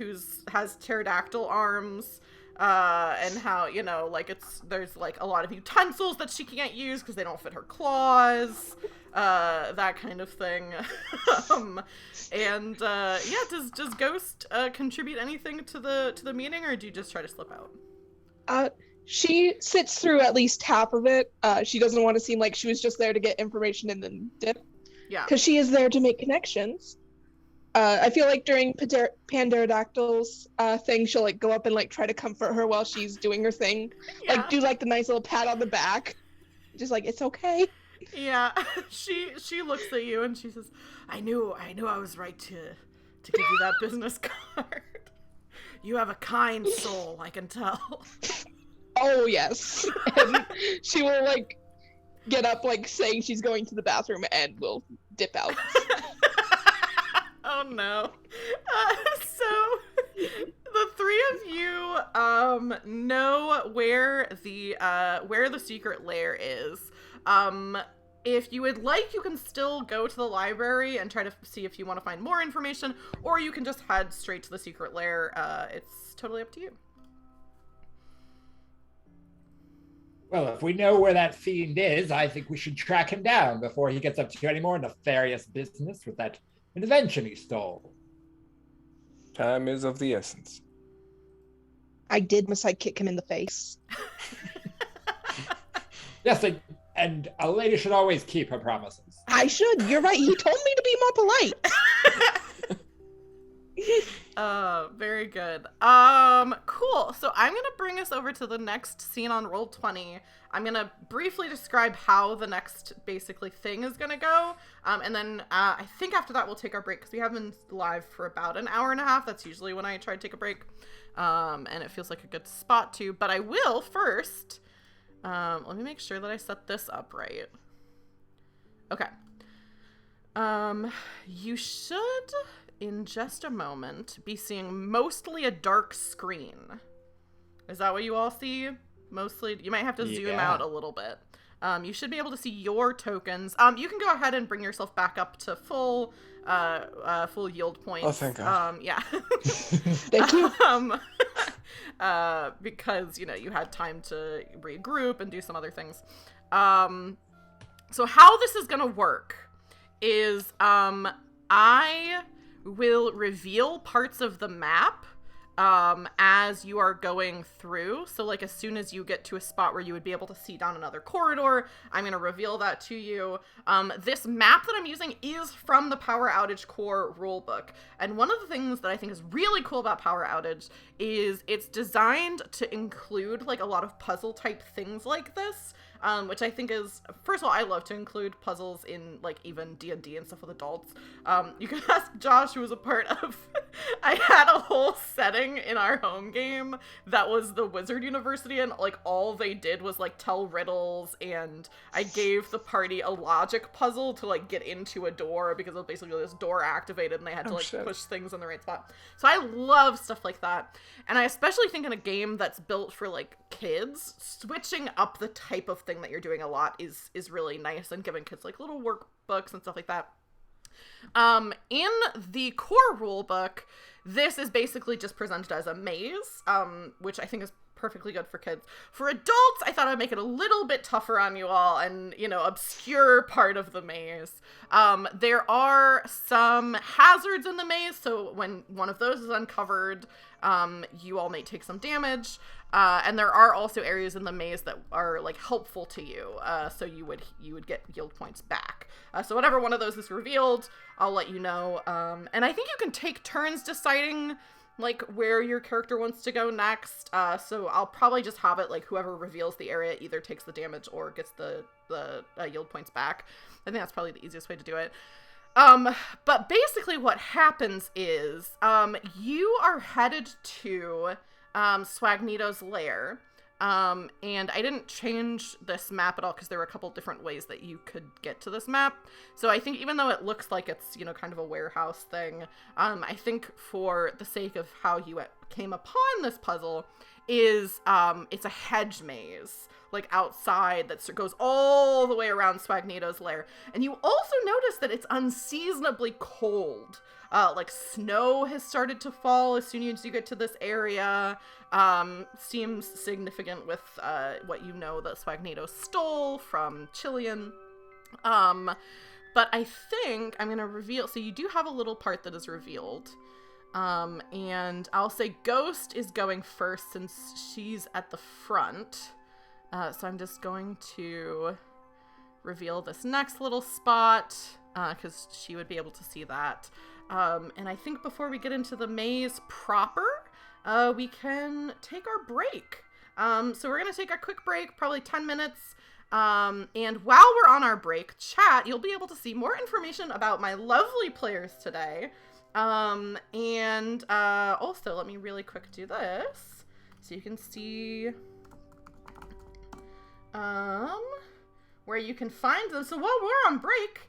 has pterodactyl arms. and how, you know, like there's like a lot of utensils that she can't use because they don't fit her claws, that kind of thing. Yeah, does Ghost contribute anything to the meeting, or do you just try to slip out? She sits through at least half of it. She doesn't want to seem like she was just there to get information and then dip. Yeah. Because she is there to make connections. I feel like during Pandarodactyl's thing, she'll like go up and like try to comfort her while she's doing her thing. Yeah. Like do like the nice little pat on the back. Just like, it's okay. Yeah. She looks at you and she says, I knew I was right to give you that business card. You have a kind soul, I can tell. Oh yes. And she will like get up like saying she's going to the bathroom and will dip out. Oh no. So the three of you know where the secret lair is. If you would like, you can still go to the library and try to see if you want to find more information, or you can just head straight to the secret lair. It's totally up to you. Well, if we know where that fiend is, I think we should track him down before he gets up to any more nefarious business with that invention he stole. Time is of the essence. I did sidekick him in the face. Yes, and a lady should always keep her promises. I should. You're right. He told me to be more polite. Very good. Cool. So I'm gonna bring us over to the next scene on Roll20. I'm gonna briefly describe how the next basically thing is gonna go. And then I think after that we'll take our break because we have been live for about an hour and a half. That's usually when I try to take a break. And it feels like a good spot to. But I will first. Let me make sure that I set this up right. Okay. You should, in just a moment, be seeing mostly a dark screen. Is that what you all see? Mostly? You might have to zoom out a little bit. You should be able to see your tokens. You can go ahead and bring yourself back up to full yield points. Oh, thank God. Yeah. Thank you. Because, you know, you had time to regroup and do some other things. So how this is gonna work is, I will reveal parts of the map, as you are going through. So like as soon as you get to a spot where you would be able to see down another corridor, I'm going to reveal that to you. This map that I'm using is from the Power Outage core rulebook. And one of the things that I think is really cool about Power Outage is it's designed to include like a lot of puzzle type things like this. Which I think is, first of all, I love to include puzzles in, like, even D&D and stuff with adults. You can ask Josh, who was a part of, I had a whole setting in our home game that was the Wizard University, and, like, all they did was, like, tell riddles, and I gave the party a logic puzzle to, like, get into a door, because it was basically this door activated, and they had to, like, push things in the right spot. So I love stuff like that. And I especially think in a game that's built for, like, kids, switching up the type of thing that you're doing a lot is really nice, and giving kids like little workbooks and stuff like that. In the core rule book, this is basically just presented as a maze, which I think is perfectly good for kids. For adults, I thought I'd make it a little bit tougher on you all and, you know, obscure part of the maze. There are some hazards in the maze, so when one of those is uncovered, you all may take some damage. And there are also areas in the maze that are like helpful to you, so you would get yield points back. So whenever one of those is revealed, I'll let you know. And I think you can take turns deciding like where your character wants to go next. So I'll probably just have it like whoever reveals the area either takes the damage or gets the yield points back. I think that's probably the easiest way to do it. But basically what happens is you are headed to Swagneto's lair, and I didn't change this map at all because there were a couple different ways that you could get to this map. So I think even though it looks like it's, you know, kind of a warehouse thing, I think for the sake of how you came upon this puzzle, is it's a hedge maze, like outside, that goes all the way around Swagneto's lair. And you also notice that it's unseasonably cold. Like snow has started to fall as soon as you get to this area. Seems significant with what you know that Swagneto stole from Jillian. But I think I'm going to reveal, so you do have a little part that is revealed. And I'll say Ghost is going first since she's at the front. So I'm just going to reveal this next little spot, because she would be able to see that. And I think before we get into the maze proper, we can take our break. So we're going to take a quick break, probably 10 minutes. And while we're on our break, chat, you'll be able to see more information about my lovely players today. And also, let me really quick do this so you can see where you can find them. So while we're on break,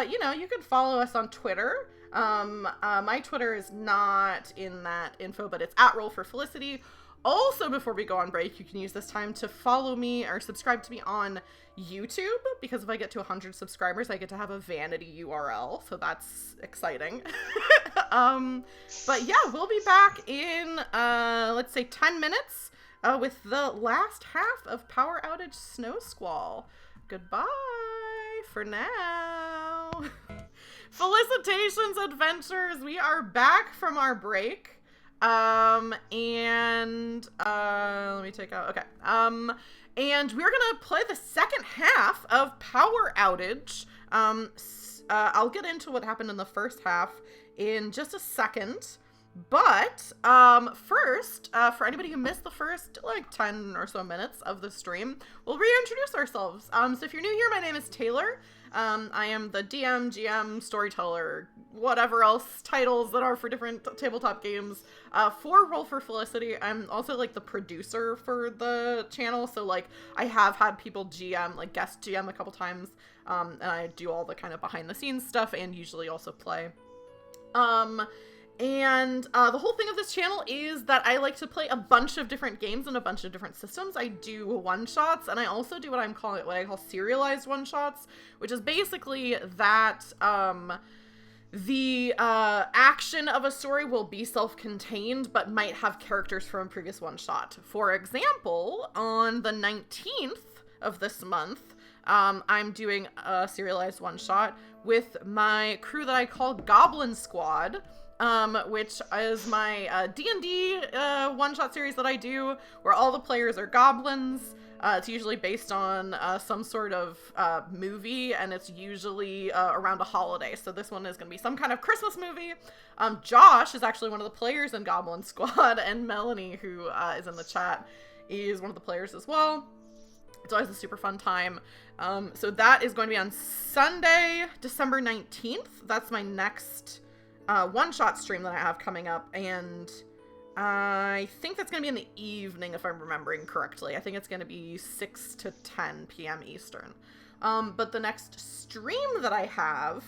you can follow us on Twitter. My Twitter is not in that info, but it's @RollForFelicity. Also, before we go on break, you can use this time to follow me or subscribe to me on YouTube, because if I get to 100 subscribers, I get to have a vanity URL, so that's exciting. But yeah, we'll be back in, let's say 10 minutes with the last half of Power Outage Snow Squall. Goodbye for now. Felicitations, adventurers! We are back from our break. Let me take out, okay. And we're gonna play the second half of Power Outage. I'll get into what happened in the first half in just a second. But, first, for anybody who missed the first, 10 or so minutes of the stream, we'll reintroduce ourselves. So if you're new here, my name is Taylor. I am the DM, GM, storyteller, whatever else titles that are for different tabletop games, for Roll for Felicity. I'm also, the producer for the channel, so, I have had people GM, guest GM a couple times, and I do all the kind of behind-the-scenes stuff, and usually also play. And the whole thing of this channel is that I like to play a bunch of different games and a bunch of different systems. I do one-shots, and I also do what I call serialized one-shots, which is basically that the action of a story will be self-contained, but might have characters from a previous one-shot. For example, on the 19th of this month, I'm doing a serialized one-shot with my crew that I call Goblin Squad, which is my D&D one-shot series that I do, where all the players are goblins. It's usually based on some sort of movie, and it's usually around a holiday. So this one is going to be some kind of Christmas movie. Josh is actually one of the players in Goblin Squad, and Melanie, who is in the chat, is one of the players as well. It's always a super fun time. So that is going to be on Sunday, December 19th. That's my next one-shot stream that I have coming up, and I think that's going to be in the evening, if I'm remembering correctly. I think it's going to be 6 to 10 p.m. Eastern. But the next stream that I have,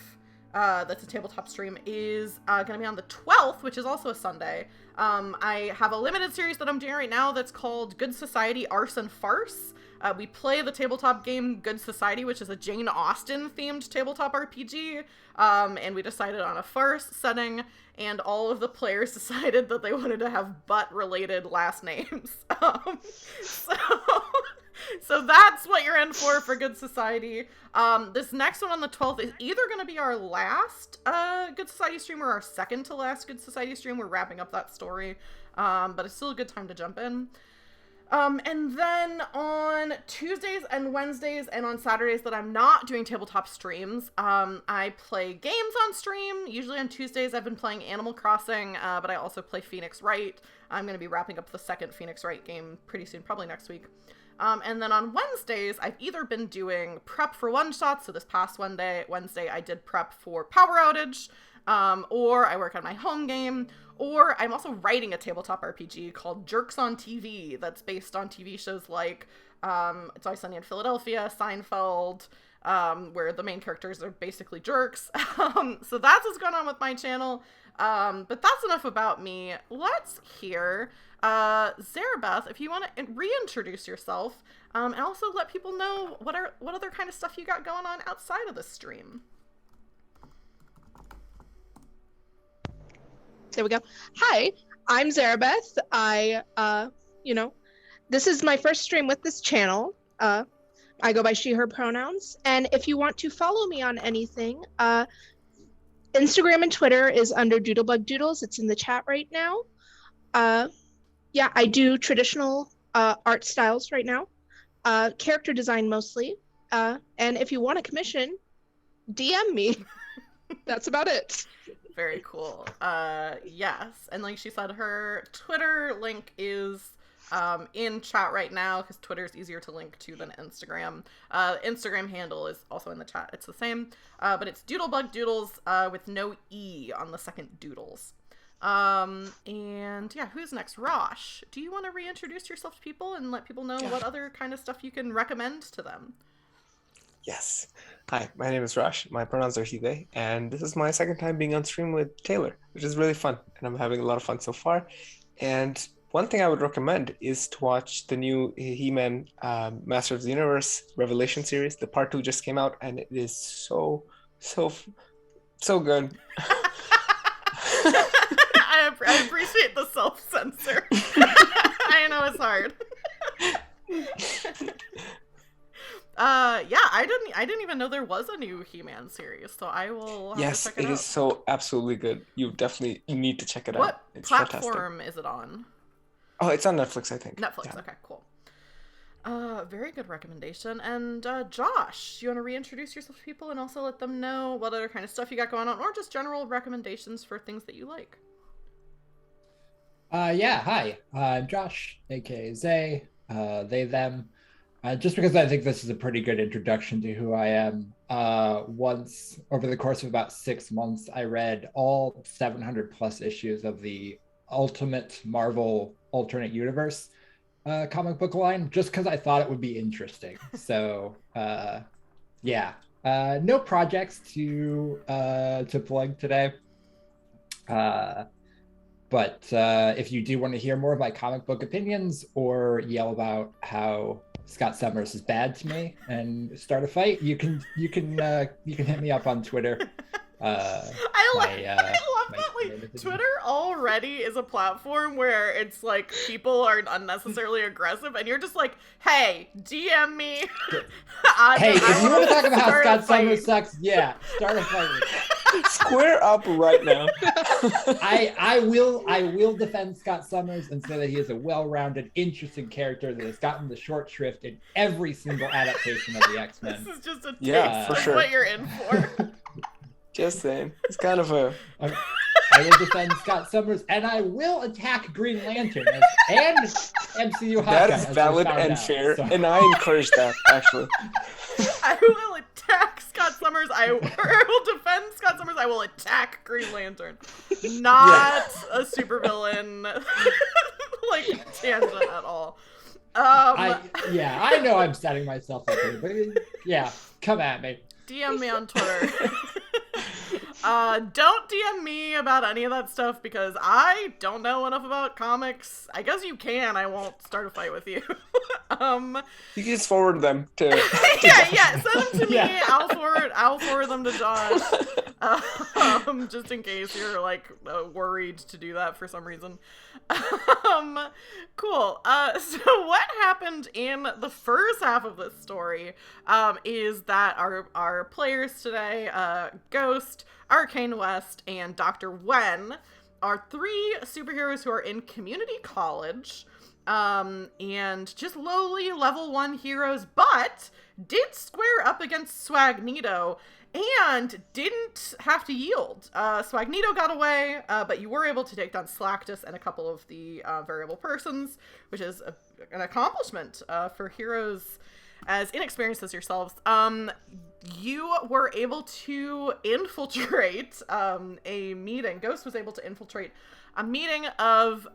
that's a tabletop stream, is going to be on the 12th, which is also a Sunday. I have a limited series that I'm doing right now that's called Good Society Arson Farce. We play the tabletop game Good Society, which is a Jane Austen-themed tabletop RPG, and we decided on a farce setting, and all of the players decided that they wanted to have butt-related last names. So that's what you're in for Good Society. This next one on the 12th is either going to be our last Good Society stream or our second to last Good Society stream. We're wrapping up that story, but it's still a good time to jump in. And then on Tuesdays and Wednesdays and on Saturdays that I'm not doing tabletop streams, I play games on stream. Usually on Tuesdays I've been playing Animal Crossing, but I also play Phoenix Wright. I'm going to be wrapping up the second Phoenix Wright game pretty soon, probably next week. And then on Wednesdays, I've either been doing prep for one-shots, so this past Wednesday I did prep for Power Outage, or I work on my home game, or I'm also writing a tabletop RPG called Jerks on TV that's based on TV shows like It's Always Sunny in Philadelphia, Seinfeld, where the main characters are basically jerks. So that's what's going on with my channel. But that's enough about me. Let's hear Zarabeth, if you want to reintroduce yourself, and also let people know what other kind of stuff you got going on outside of the stream. There we go. Hi, I'm Zarabeth. This is my first stream with this channel. I go by she, her pronouns. And if you want to follow me on anything, Instagram and Twitter is under DoodlebugDoodles. It's in the chat right now. I do traditional art styles right now. Character design mostly. And if you want a commission, DM me. That's about it. Very cool. Yes. And like she said, her Twitter link is in chat right now because Twitter is easier to link to than Instagram. Instagram handle is also in the chat. It's the same, but it's DoodlebugDoodles with no E on the second doodles. And yeah, who's next? Rosh, do you want to reintroduce yourself to people and let people know what other kind of stuff you can recommend to them? Yes. Hi, my name is Rosh. My pronouns are he, they, and this is my second time being on stream with Taylor, which is really fun, and I'm having a lot of fun so far. And one thing I would recommend is to watch the new He-Man Master of the Universe Revelation series. The part 2 just came out, and it is so good. I appreciate the self-censor. I know it's hard. I didn't even know there was a new He-Man series, so I will have to check it out. Yes, it is so absolutely good. You need to check it out. It's platform fantastic. is it on? Oh, it's on Netflix, I think. Netflix, yeah. Okay, cool. Very good recommendation. And Josh, do you want to reintroduce yourself to people and also let them know what other kind of stuff you got going on, or just general recommendations for things that you like? Hi. I'm Josh, aka Zay, they, them. Just because I think this is a pretty good introduction to who I am. Once, over the course of about 6 months, I read all 700 plus issues of the Ultimate Marvel Alternate Universe comic book line, just because I thought it would be interesting. So, no projects to plug today. But if you do want to hear more of my comic book opinions or yell about how Scott Summers is bad to me and start a fight, you can hit me up on Twitter. I love that like Twitter already is a platform where it's like people are unnecessarily aggressive and you're just like, hey, DM me. Hey, if you want to talk about how Scott Summers sucks, start a fight with me. Square up right now. I will defend Scott Summers and say that he is a well-rounded, interesting character that has gotten the short shrift in every single adaptation of the X-Men. This is just a taste for of sure. what you're in for. Just saying. It's kind of a... I will defend Scott Summers, and I will attack Green Lantern and MCU Hawkeye. That is valid and fair, and I encourage that, actually. I will attack Scott Summers. I will defend Scott Summers. I will attack Green Lantern. Not a supervillain like tangent at all. I know I'm setting myself up here, but come at me. DM me on Twitter. Don't DM me about any of that stuff because I don't know enough about comics. I guess you can. I won't start a fight with you. You can just forward them to... Send them to me. I'll forward them to Josh. Just in case you're like worried to do that for some reason. Cool. So what happened in the first half of this story is that our players today, Ghost, Arcane West, and Dr. Wen, are 3 superheroes who are in community college, and just lowly level 1 heroes, but did square up against Swagneto and didn't have to yield. Swagneto got away, but you were able to take down Slactus and a couple of the variable persons, which is an accomplishment for heroes as inexperienced as yourselves. You were able to infiltrate a meeting. Ghost was able to infiltrate a meeting of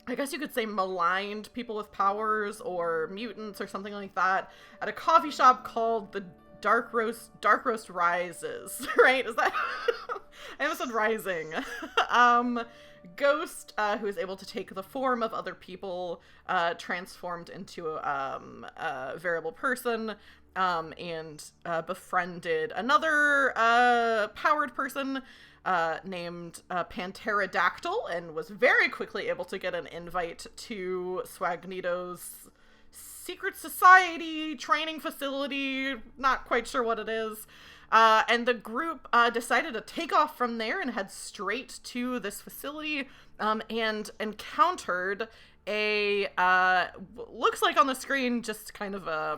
I guess you could say maligned people with powers or mutants or something like that at a coffee shop called the Dark Roast Rises, right? Is that I almost said Rising. Ghost, who is able to take the form of other people, transformed into a variable person, and befriended another powered person named Panteradactyl, and was very quickly able to get an invite to Swagneto's secret society training facility, not quite sure what it is. And the group decided to take off from there and head straight to this facility, and encountered a looks like on the screen just kind of a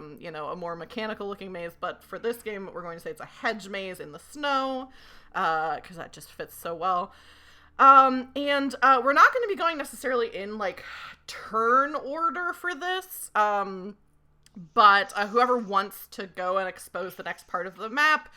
more mechanical looking maze, but for this game we're going to say it's a hedge maze in the snow, because that just fits so well. And we're not going to be going necessarily in like turn order for this, but whoever wants to go and expose the next part of the map,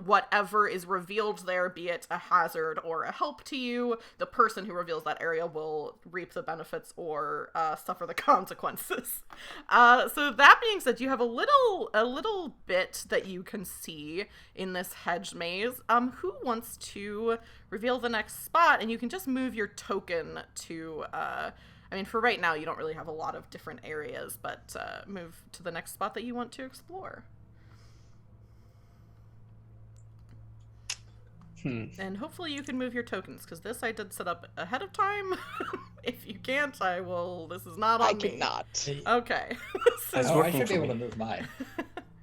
whatever is revealed there, be it a hazard or a help to you, the person who reveals that area will reap the benefits or suffer the consequences. So that being said, you have a little bit that you can see in this hedge maze. Who wants to reveal the next spot? And you can just move your token to... I mean, for right now, you don't really have a lot of different areas, but move to the next spot that you want to explore. And hopefully you can move your tokens, because this I did set up ahead of time. If you can't, I will. This is not on me. I cannot. Okay. I should be able to move mine.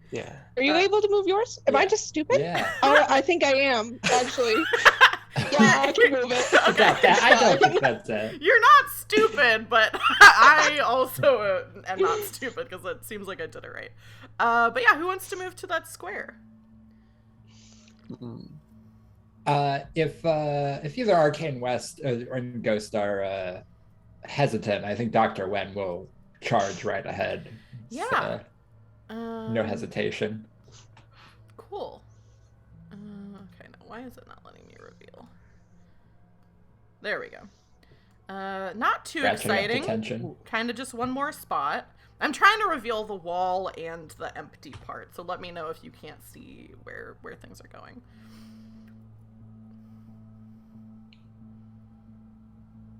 Yeah. Are you able to move yours? Am I just stupid? Yeah. I think I am, actually. Yeah, I can move it. I don't think that's it. You're not stupid, but I also am not stupid, because it seems like I did it right. But yeah, who wants to move to that square? If either Arcane West or Ghost are hesitant, I think Dr. Wen will charge right ahead. Yeah. No hesitation. Cool. Okay, now why is it not letting me reveal? There we go. Not too exciting. Kind of just one more spot. I'm trying to reveal the wall and the empty part, so let me know if you can't see where things are going.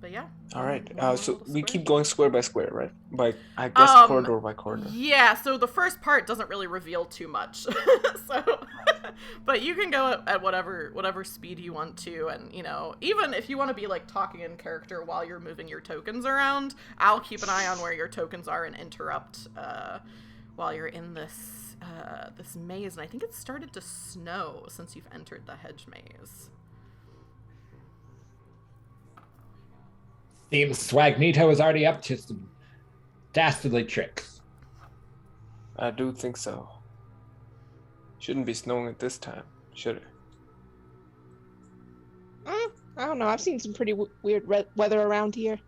But yeah. All right. So we keep going square by square, right? I guess corridor by corridor. Yeah. So the first part doesn't really reveal too much. So, but you can go at whatever speed you want to, and even if you want to be like talking in character while you're moving your tokens around, I'll keep an eye on where your tokens are and interrupt while you're in this maze. And I think it started to snow since you've entered the hedge maze. Seems Swagneto is already up to some dastardly tricks. I do think so. Shouldn't be snowing at this time, should it? I don't know. I've seen some pretty weird weather around here.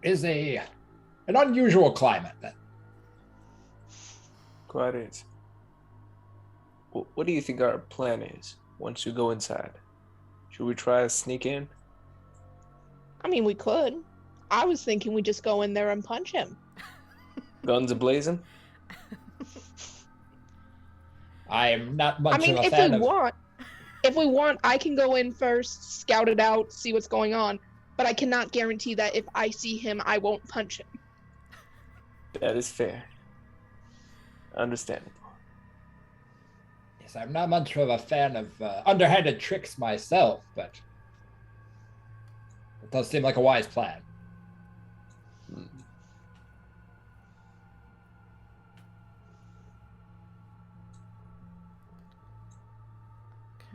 Is an unusual climate, then. Quite is. What do you think our plan is once you go inside? Should we try to sneak in? I mean, we could. I was thinking we just go in there and punch him. Guns a-blazing? I am not much of a fan of... If we want, I can go in first, scout it out, see what's going on. But I cannot guarantee that if I see him, I won't punch him. That is fair. Understandable. Yes, I'm not much of a fan of underhanded tricks myself, but it does seem like a wise plan.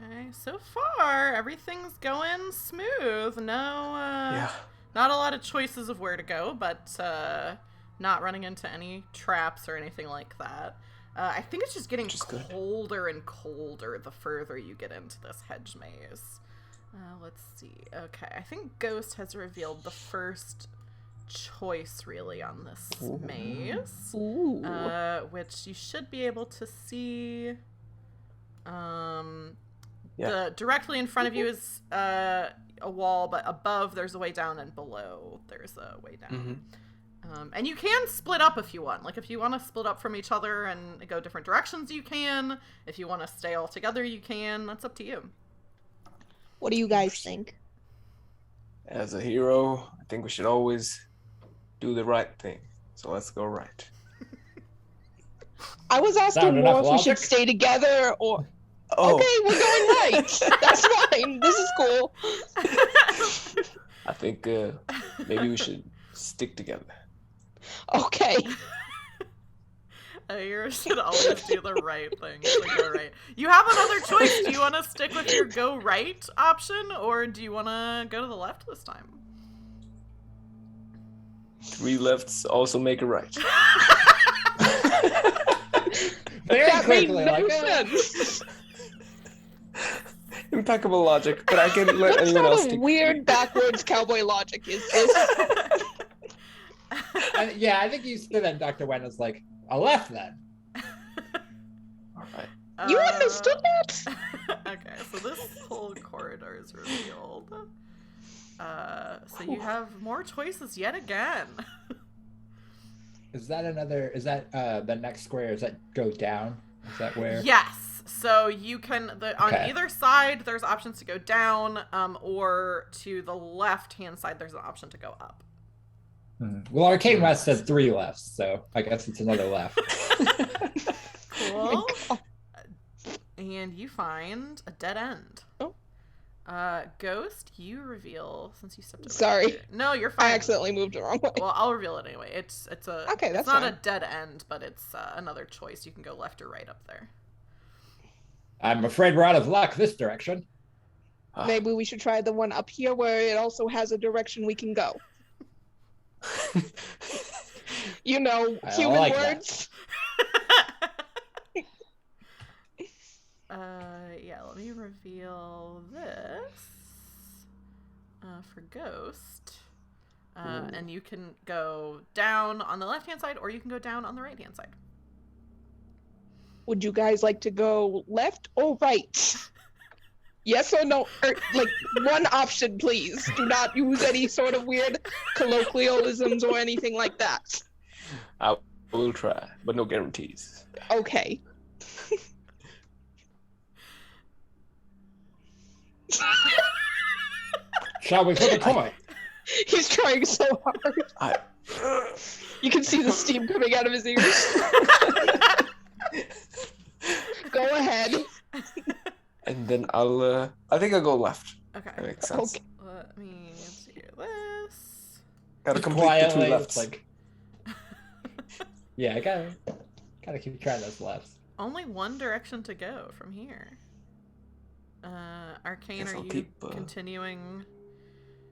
Okay, so far everything's going smooth. Not a lot of choices of where to go, but not running into any traps or anything like that. I think it's just getting colder and colder the further you get into this hedge maze. Let's see. Okay, I think Ghost has revealed the first choice really on this maze. Which you should be able to see. directly in front of you is a wall, but above there's a way down, and below there's a way down. And you can split up if you want. Like, if you want to split up from each other and go different directions, you can. If you want to stay all together, you can. That's up to you. What do you guys think? As a hero, I think we should always do the right thing. So let's go right. I was asking Sound more enough if we logic? should stay together or... Oh, Okay, we're going right. That's fine. This is cool. I think maybe we should stick together. Okay. A hero should always do the right thing. So go right. You have another choice. Do you want to stick with your go right option, or do you want to go to the left this time? 3 lefts also make a right. Very That made quickly, no like, sense. Impeccable logic, but I can let What anyone sort else of stick. weird backwards cowboy logic is this? yeah, I think you stood at Dr. Wen was like, a left then. All right. You understood that? Okay, so this whole corridor is revealed. So you have more choices yet again. Is that the next square? Is that go down? Is that where? Yes. So you can on Okay. either side there's options to go down, or to the left hand side there's an option to go up. Well, Arcane West says 3 lefts, so I guess it's another left. Cool. And you find a dead end. Oh. Ghost, you reveal since you stepped over. Sorry. here. No, you're fine. I accidentally moved the wrong way. Well, I'll reveal it anyway. It's Okay, it's that's not fine. a dead end, but it's another choice. You can go left or right up there. I'm afraid we're out of luck this direction. Maybe we should try the one up here where it also has a direction we can go. You know, I human like that. words. Yeah, let me reveal this for Ghost. And you can go down on the left-hand side, or you can go down on the right-hand side. Would you guys like to go left or right? Yes or no? Like, one option, please. Do not use any sort of weird colloquialisms or anything like that. I will try, but no guarantees. Okay. Shall we flip a coin? He's trying so hard. You can see the steam coming out of his ears. Go ahead. And then I think I'll go left. That Okay. makes sense. Okay. Let me do this. Gotta Just complete the 2 quietly, lefts. it's like, yeah, I gotta keep trying those lefts. Only one direction to go from here. Arcane, Guess are I'll you keep, continuing?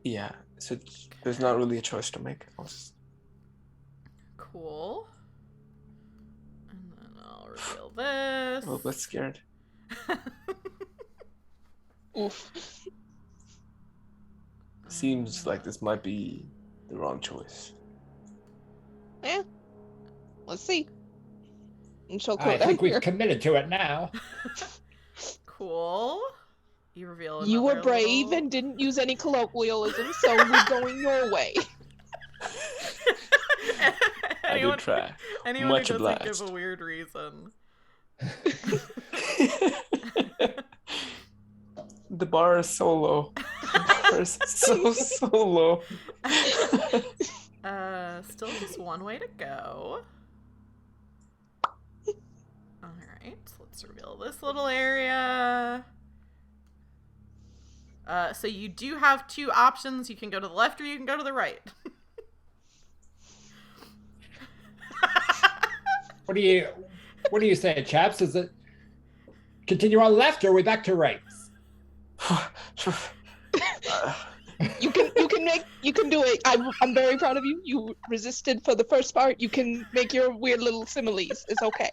Yeah, so there's not really a choice to make. I'll just... Cool. And then I'll reveal this. I'm a little bit scared. Oof. Seems like this might be the wrong choice. Yeah. Let's see. And she'll I quote think we've here. committed to it now. Cool. You reveal You were another brave little- and didn't use any colloquialisms, so we're going your way. I anyone, did try. anyone Much who doesn't obliged. give a weird reason. The bar is so low. The bar is so low. Still just one way to go. Alright, let's reveal this little area. So you do have 2 options. You can go to the left or you can go to the right. What do you say, chaps? Is it continue on left or are we back to right? You can do it. I'm very proud of you. You resisted for the first part. You can make your weird little similes. It's okay.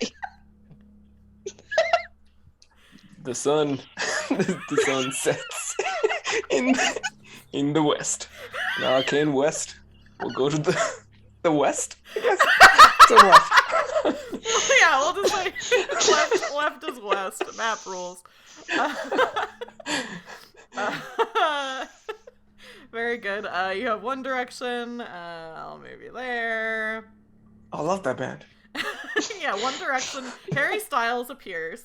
The sun, the sun sets in the west. In Arcane West, we'll go to the west. I guess. To the left. Yeah, we'll just like left is west. Map rules. Very good. You have one direction. I'll move you there. I love that band. Yeah, One Direction. Harry Styles appears.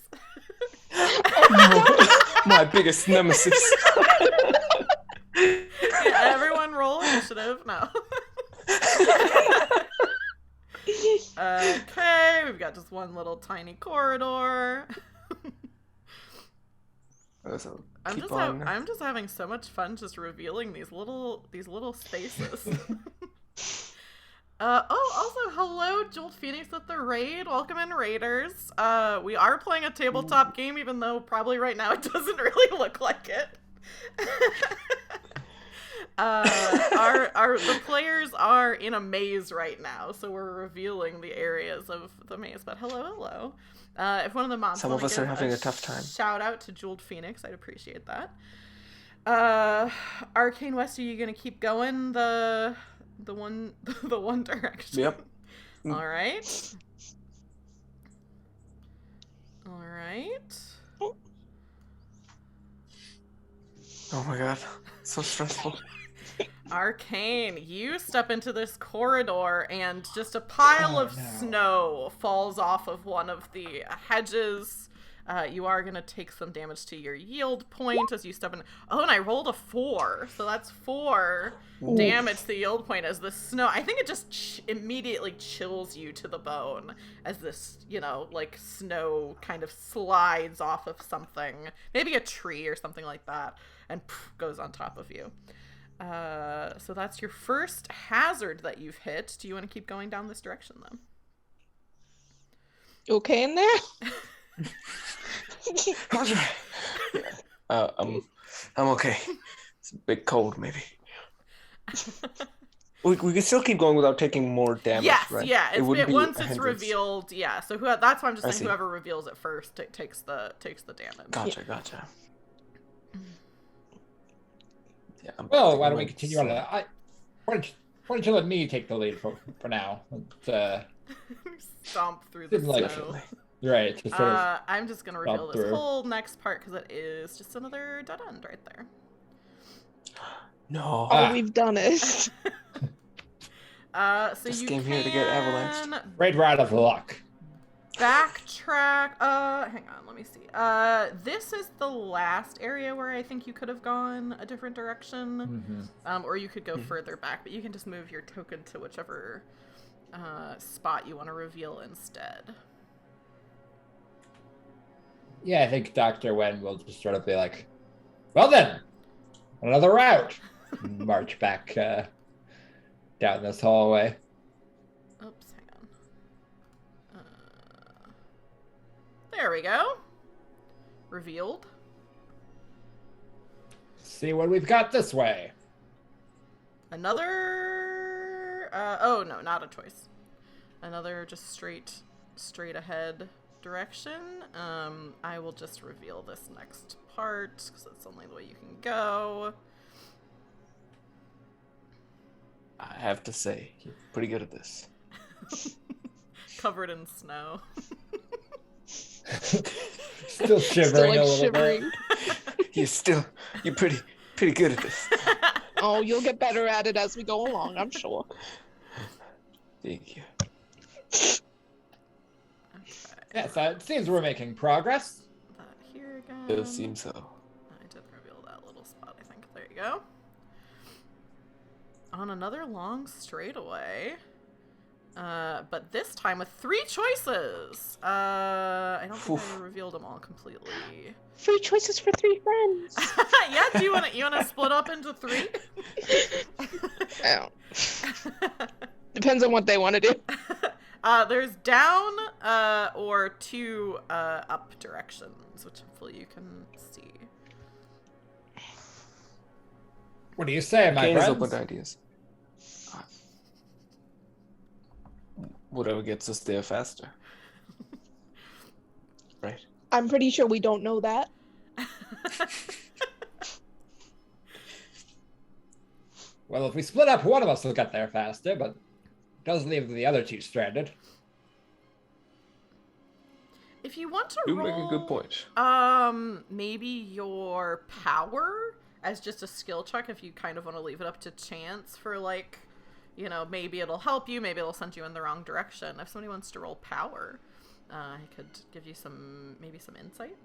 My biggest nemesis. Yeah, everyone roll initiative. No. Okay, we've got just one little tiny corridor. I'm just having so much fun just revealing these little spaces. Also, hello, Jolt Phoenix with the raid. Welcome in, Raiders. We are playing a tabletop game, even though probably right now it doesn't really look like it. The players are in a maze right now, so we're revealing the areas of the maze. But hello. If one of the mods some of us are having a tough time. Shout out to Jeweled Phoenix, I'd appreciate that. Arcane West, are you gonna keep going the one direction? Yep. All right. Oh my god, so stressful. Arcane, you step into this corridor and just a pile of snow falls off of one of the hedges. You are going to take some damage to your yield point as you step in. Oh, and I rolled a 4. So that's 4 damage to the yield point as the snow. I think it just immediately chills you to the bone as this, like snow kind of slides off of something. Maybe a tree or something like that. And goes on top of you. So that's your first hazard that you've hit. Do you want to keep going down this direction, then? You okay in there? I'm okay. It's a bit cold, maybe. we can still keep going without taking more damage, yes, right? Yeah. Once it's hindrance. revealed, yeah. So that's why I'm just saying whoever reveals it first takes the damage. Gotcha. Yeah, well, why don't we continue on? Why don't you let me take the lead for now? Stomp through the snow. Right. Just sort of I'm just going to reveal this whole next part because it is just another dead end right there. No. We've done it. So just you came here to get avalanched. Right out of luck. Backtrack. Hang on, let me see. This is the last area where I think you could have gone a different direction. Mm-hmm. Or you could go further back, but you can just move your token to whichever spot you want to reveal instead. Yeah, I think Dr. Wen will just sort of be like, well then, another route. March back down this hallway. Oops, hang on. There we go. Revealed. See what we've got this way. Another... oh, no, not a choice. Another just straight ahead direction. I will just reveal this next part because it's the only way you can go. I have to say, you're pretty good at this. Covered in snow. Still shivering a little bit. You're pretty good at this. Oh, you'll get better at it as we go along, I'm sure. Thank you. Yes, it seems we're making progress. Here again. It does seem so. I did reveal that little spot, I think. There you go. On another long straightaway. But this time with 3 choices. I don't think I revealed them all completely. 3 choices for 3 friends. Yeah, do you wanna split up into 3? Oh. Depends on what they want to do. There's down or 2 up directions, which hopefully you can see. What do you say, my Arcane is friends? open to ideas. Whatever gets us there faster. Right? I'm pretty sure we don't know that. Well, if we split up, one of us will get there faster, but it does leave the other 2 stranded. If you want to You roll, make a good point. Maybe your power as just a skill check if you kind of want to leave it up to chance for like, you know, maybe it'll help you, maybe it'll send you in the wrong direction. If somebody wants to roll power, I could give you some insight.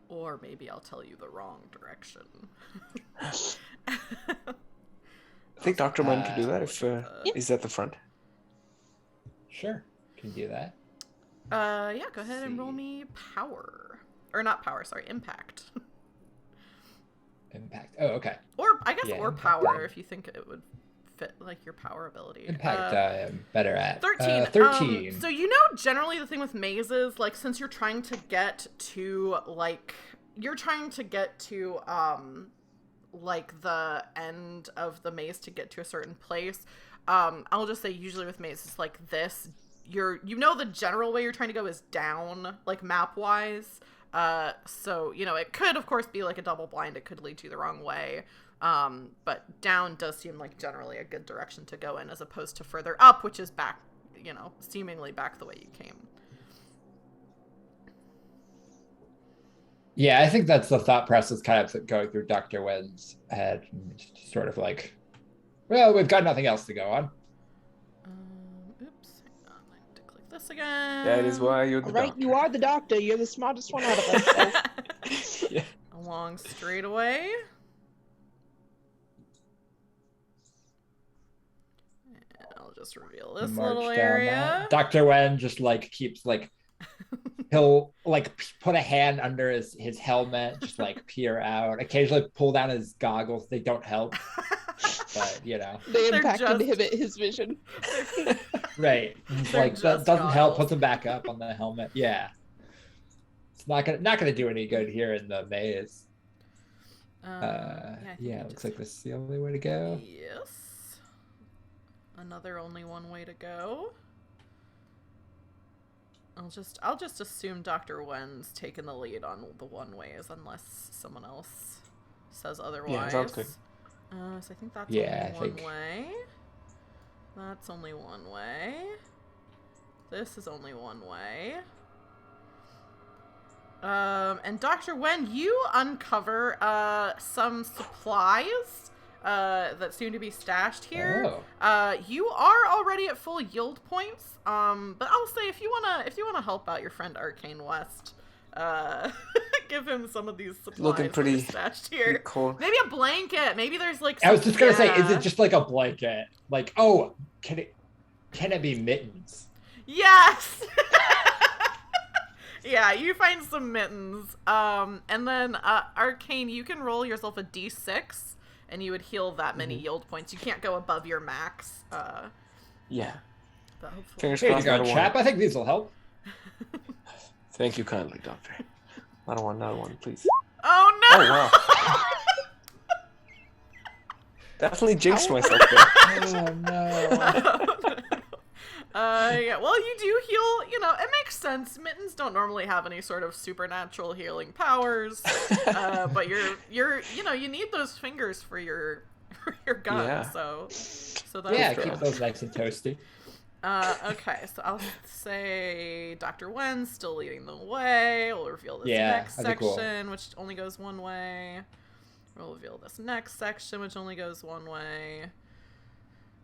Or maybe I'll tell you the wrong direction. I think Dr. Wen can do that if he's at the front. Sure, can do that. Yeah, go ahead and roll me power. Or not power, sorry, impact. Impact. Oh, okay. Or, I guess, Yeah, or impact. power if you think it would fit, like, your power ability. Impact I am better at. 13. 13. So, you know, generally the thing with mazes, like, since you're trying to get to, like, like, the end of the maze to get to a certain place, I'll just say usually with mazes like this, you know the general way you're trying to go is down, like, map-wise. So, you know, it could, of course, be like a double blind. It could lead you the wrong way. But down does seem like generally a good direction to go in as opposed to further up, which is back, you know, seemingly back the way you came. Yeah, I think that's the thought process kind of going through Dr. Wen's head. Just sort of like, well, we've got nothing else to go on. Oops, hang on, I need to click this again. That is why you're the All right, doctor. you are the doctor. You're the smartest one out of us. So. Yeah. Along straightaway. And I'll just reveal this March little down area. that. Dr. Wen just like keeps like, he'll like put a hand under his helmet, just like peer out, occasionally pull down his goggles. They don't help, but you know. The They're impact just- inhibit his vision. Right. It's They're like that just doesn't help, goggles. puts them back up on the helmet. Yeah. It's not gonna do any good here in the maze. I think Yeah, we it looks just- like this is the only way to go. Yes. Another only one way to go. I'll just assume Dr. Wen's taken the lead on the one ways unless someone else says otherwise. Yeah, sounds good. So I think that's Yeah, only I one think- way. That's only one way. This is only one way. And Dr. Wen, you uncover some supplies that seem to be stashed here. Oh. You are already at full yield points. But I'll say if you wanna help out your friend Arcane West, give him some of these supplies Looking that are pretty- stashed Pretty here. cool. Maybe a blanket. Maybe there's like. I was just gonna say, is yeah. it just like a blanket? Like, oh, can it be mittens? Yes. Yeah, you find some mittens. And then Arcane, you can roll yourself a d6, and you would heal that many yield points. You can't go above your max. Yeah. But hopefully. Fingers Here you crossed. go, Another chap. one. I think these will help. Thank you kindly, doctor. Another one, please. Oh no! Oh wow. Definitely jinxed myself there. Oh no. Yeah, well, you do heal, you know, it makes sense. Mittens don't normally have any sort of supernatural healing powers, but you know, you need those fingers for your gun, Yeah. so that's Yeah, good. keep those nice and toasty. Okay, so I'll say Dr. Wen's still leading the way. We'll reveal this next that'd be cool. section, which only goes one way. We'll reveal this next section, which only goes one way.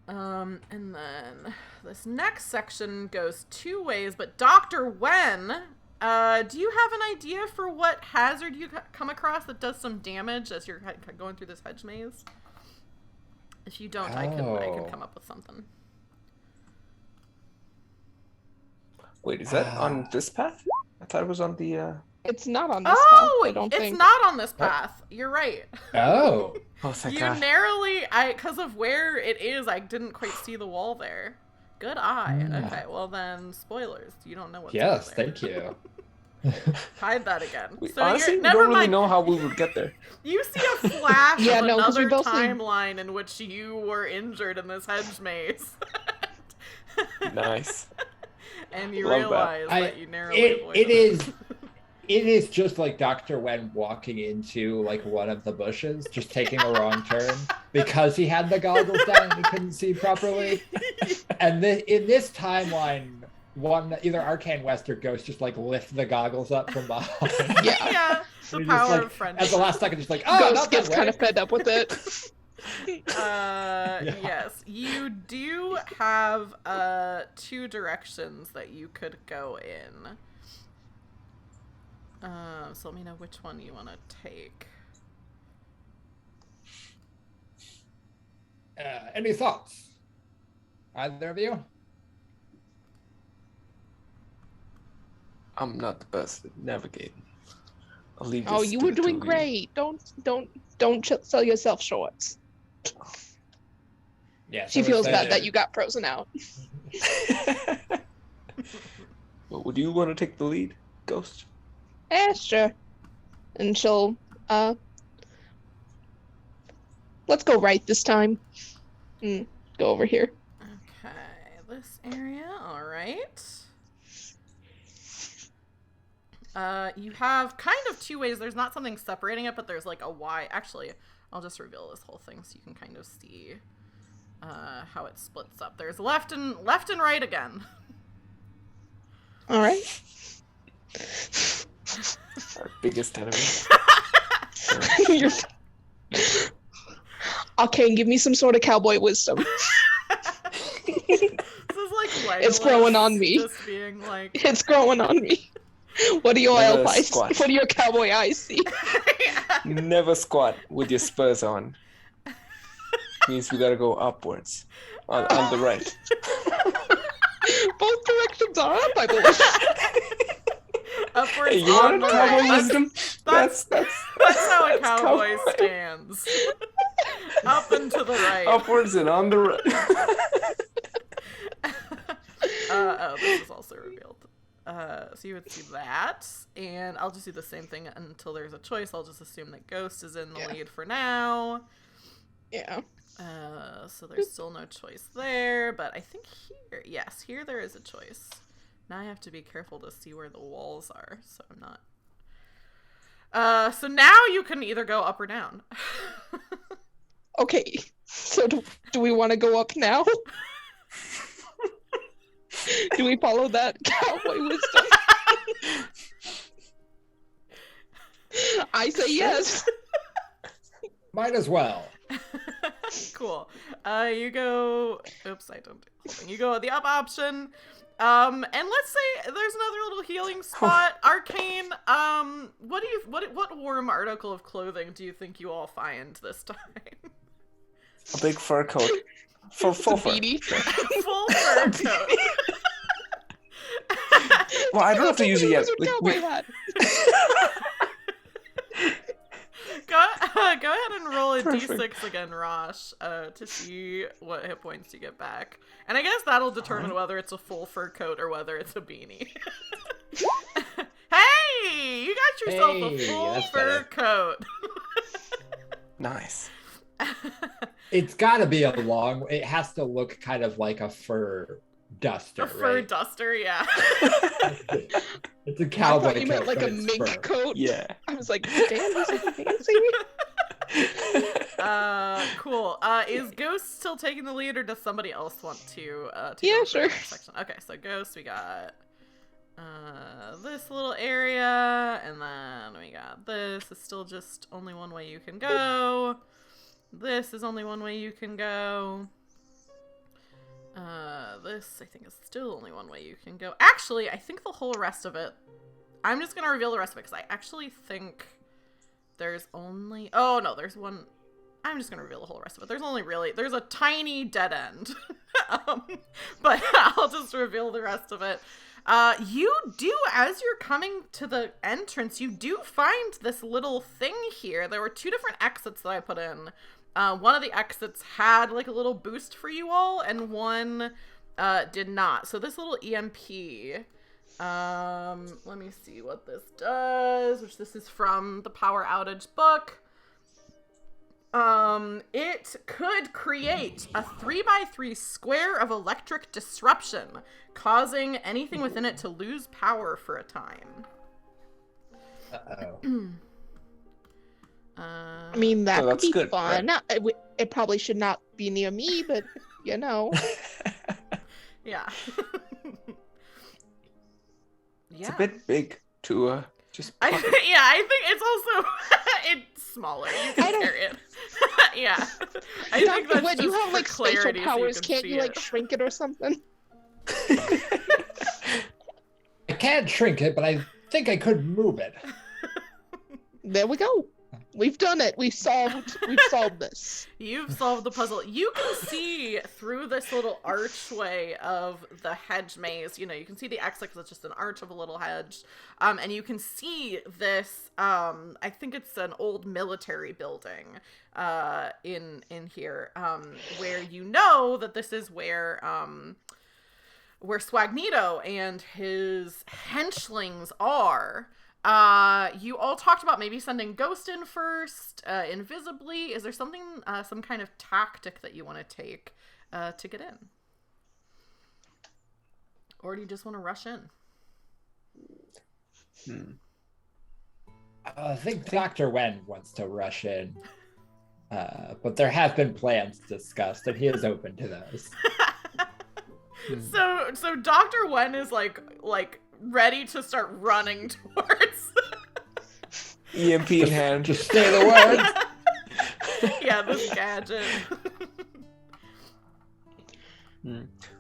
And then this next section goes two ways, but Dr. Wen, do you have an idea for what hazard you come across that does some damage as you're going through this hedge maze? If you don't, I can come up with something. Wait, is that on this path? I thought it was on the. It's not on this path, I don't it's think. not on this path. You're right. Oh. Oh, thank You God. narrowly, because of where it is, I didn't quite see the wall there. Good eye. Okay, well then, spoilers. You don't know what's Yes, over there. thank you. Hide that again. We So honestly you're, we never don't really mind. know how we would get there. You see a flash Yeah, of no, 'cause we another both see- timeline in which you were injured in this hedge maze. Nice. And you Love that. realize that you narrowly avoided It is just like Dr. Wen walking into like one of the bushes, just taking a wrong turn because he had the goggles down and he couldn't see properly. And in this timeline, one either Arcane West or Ghost just like lift the goggles up from behind. Yeah, the You're just, power like, of friendship. At the last second, just like, oh, Ghost not gets that way. kind of fed up with it. Yes, you do have 2 directions that you could go in. So let me know which one you want to take. Any thoughts? Either of you? I'm not the best at navigating. I'll leave this Oh, you to were the doing two of you. great. Don't sell yourself short. Yeah. She feels bad that you got frozen out. Well, would you want to take the lead, Ghost? Sure. And she'll, let's go right this time. Go over here. Okay, this area, alright. You have kind of 2 ways. There's not something separating it, but there's like a Y. Actually, I'll just reveal this whole thing so you can kind of see how it splits up. There's left and right again. All right. Our biggest enemy. You're... Arcane, give me some sort of cowboy wisdom. This is like It's growing on me. Just being like, It's growing on me. What do your Never elf eyes? squat. What do your cowboy eyes see? Never squat with your spurs on. Means we gotta go upwards. On the right. Both directions are up, I believe. upwards Hey, you on want a the cowboy right. wisdom? That's how a that's cowboy cowboy. stands. Up and to the right. Upwards and on the right. Oh, this is also revealed. So you would see that, and I'll just do the same thing until there's a choice. I'll just assume that Ghost is in the lead for now. Yeah. So there's still no choice there, but I think here there is a choice. Now I have to be careful to see where the walls are, so I'm not. So now you can either go up or down. Okay. So do we want to go up now? Do we follow that cowboy wisdom? I say yes. Might as well. Cool. You go. Oops, I don't do the whole thing. You go the up option. And let's say there's another little healing spot. Arcane. What warm article of clothing do you think you all find this time? A big fur coat. Full fur. Beanie. Full fur coat. Well, I don't have to use it yet. Wizard cowboy hat. Go ahead and roll a Perfect. d6 again, Rosh, to see what hit points you get back. And I guess that'll determine whether it's a full fur coat or whether it's a beanie. Hey! You got yourself a Hey, full that's fur better. coat. Nice. It's got to be a long. It has to look kind of like a fur duster, A fur right? duster, yeah. It's a I cowboy thought you meant coat, like but a it's mink fur. coat. Yeah. I was like, damn, he's like fancy. Cool. Is Ghost still taking the lead, or does somebody else want to take Yeah, over sure. the next section? Okay, so Ghost, we got this little area, and then we got this. It's still just only one way you can go. This is only one way you can go. This, I think, is still only one way you can go. Actually, I think the whole rest of it... I'm just gonna reveal the rest of it, because I actually think there's only... Oh, no, there's one... I'm just gonna reveal the whole rest of it. There's a tiny dead end. But I'll just reveal the rest of it. You do, as you're coming to the entrance, you do find this little thing here. There were 2 different exits that I put in. One of the exits had like a little boost for you all, and one did not. So this little EMP, let me see what this does, which this is from the Power Outage book. It could create a 3x3 square of electric disruption, causing anything within it to lose power for a time. Uh-oh. I mean, that So could that's be good, fun. It probably should not be near me, but you know. Yeah. It's a bit big to just. I think it's also it's smaller. You can carry it. Yeah. I think that's when just you have for like spatial clarity so powers, can can't see you like it. shrink it or something? I can't shrink it, but I think I could move it. There we go. We've done it. We've solved this. You've solved the puzzle. You can see through this little archway of the hedge maze. You know, you can see the exit because it's just an arch of a little hedge. And you can see this, I think it's an old military building in here, where you know that this is where Swagneto and his henchlings are. You all talked about maybe sending Ghost in first, invisibly. Is there something, some kind of tactic that you want to take to get in? Or do you just want to rush in? I think Dr. Wen wants to rush in, but there have been plans discussed, and he is open to those. So Dr. Wen is like ready to start running towards. EMP in hand. Just say the words. Yeah, this gadget.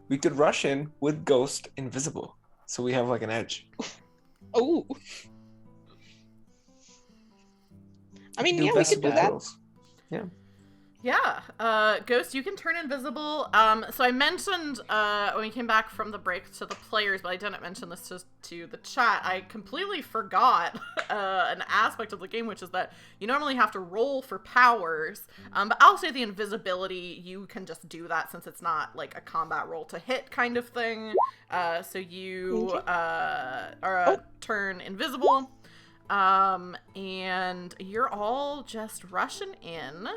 We could rush in with Ghost invisible, so we have like an edge. Oh. I mean, yeah, we best could do that. battles. Yeah. Yeah, Ghost, you can turn invisible. So I mentioned when we came back from the break to the players, but I didn't mention this to the chat. I completely forgot an aspect of the game, which is that you normally have to roll for powers. But I'll say the invisibility, you can just do that since it's not like a combat roll to hit kind of thing. So you turn invisible, and you're all just rushing in.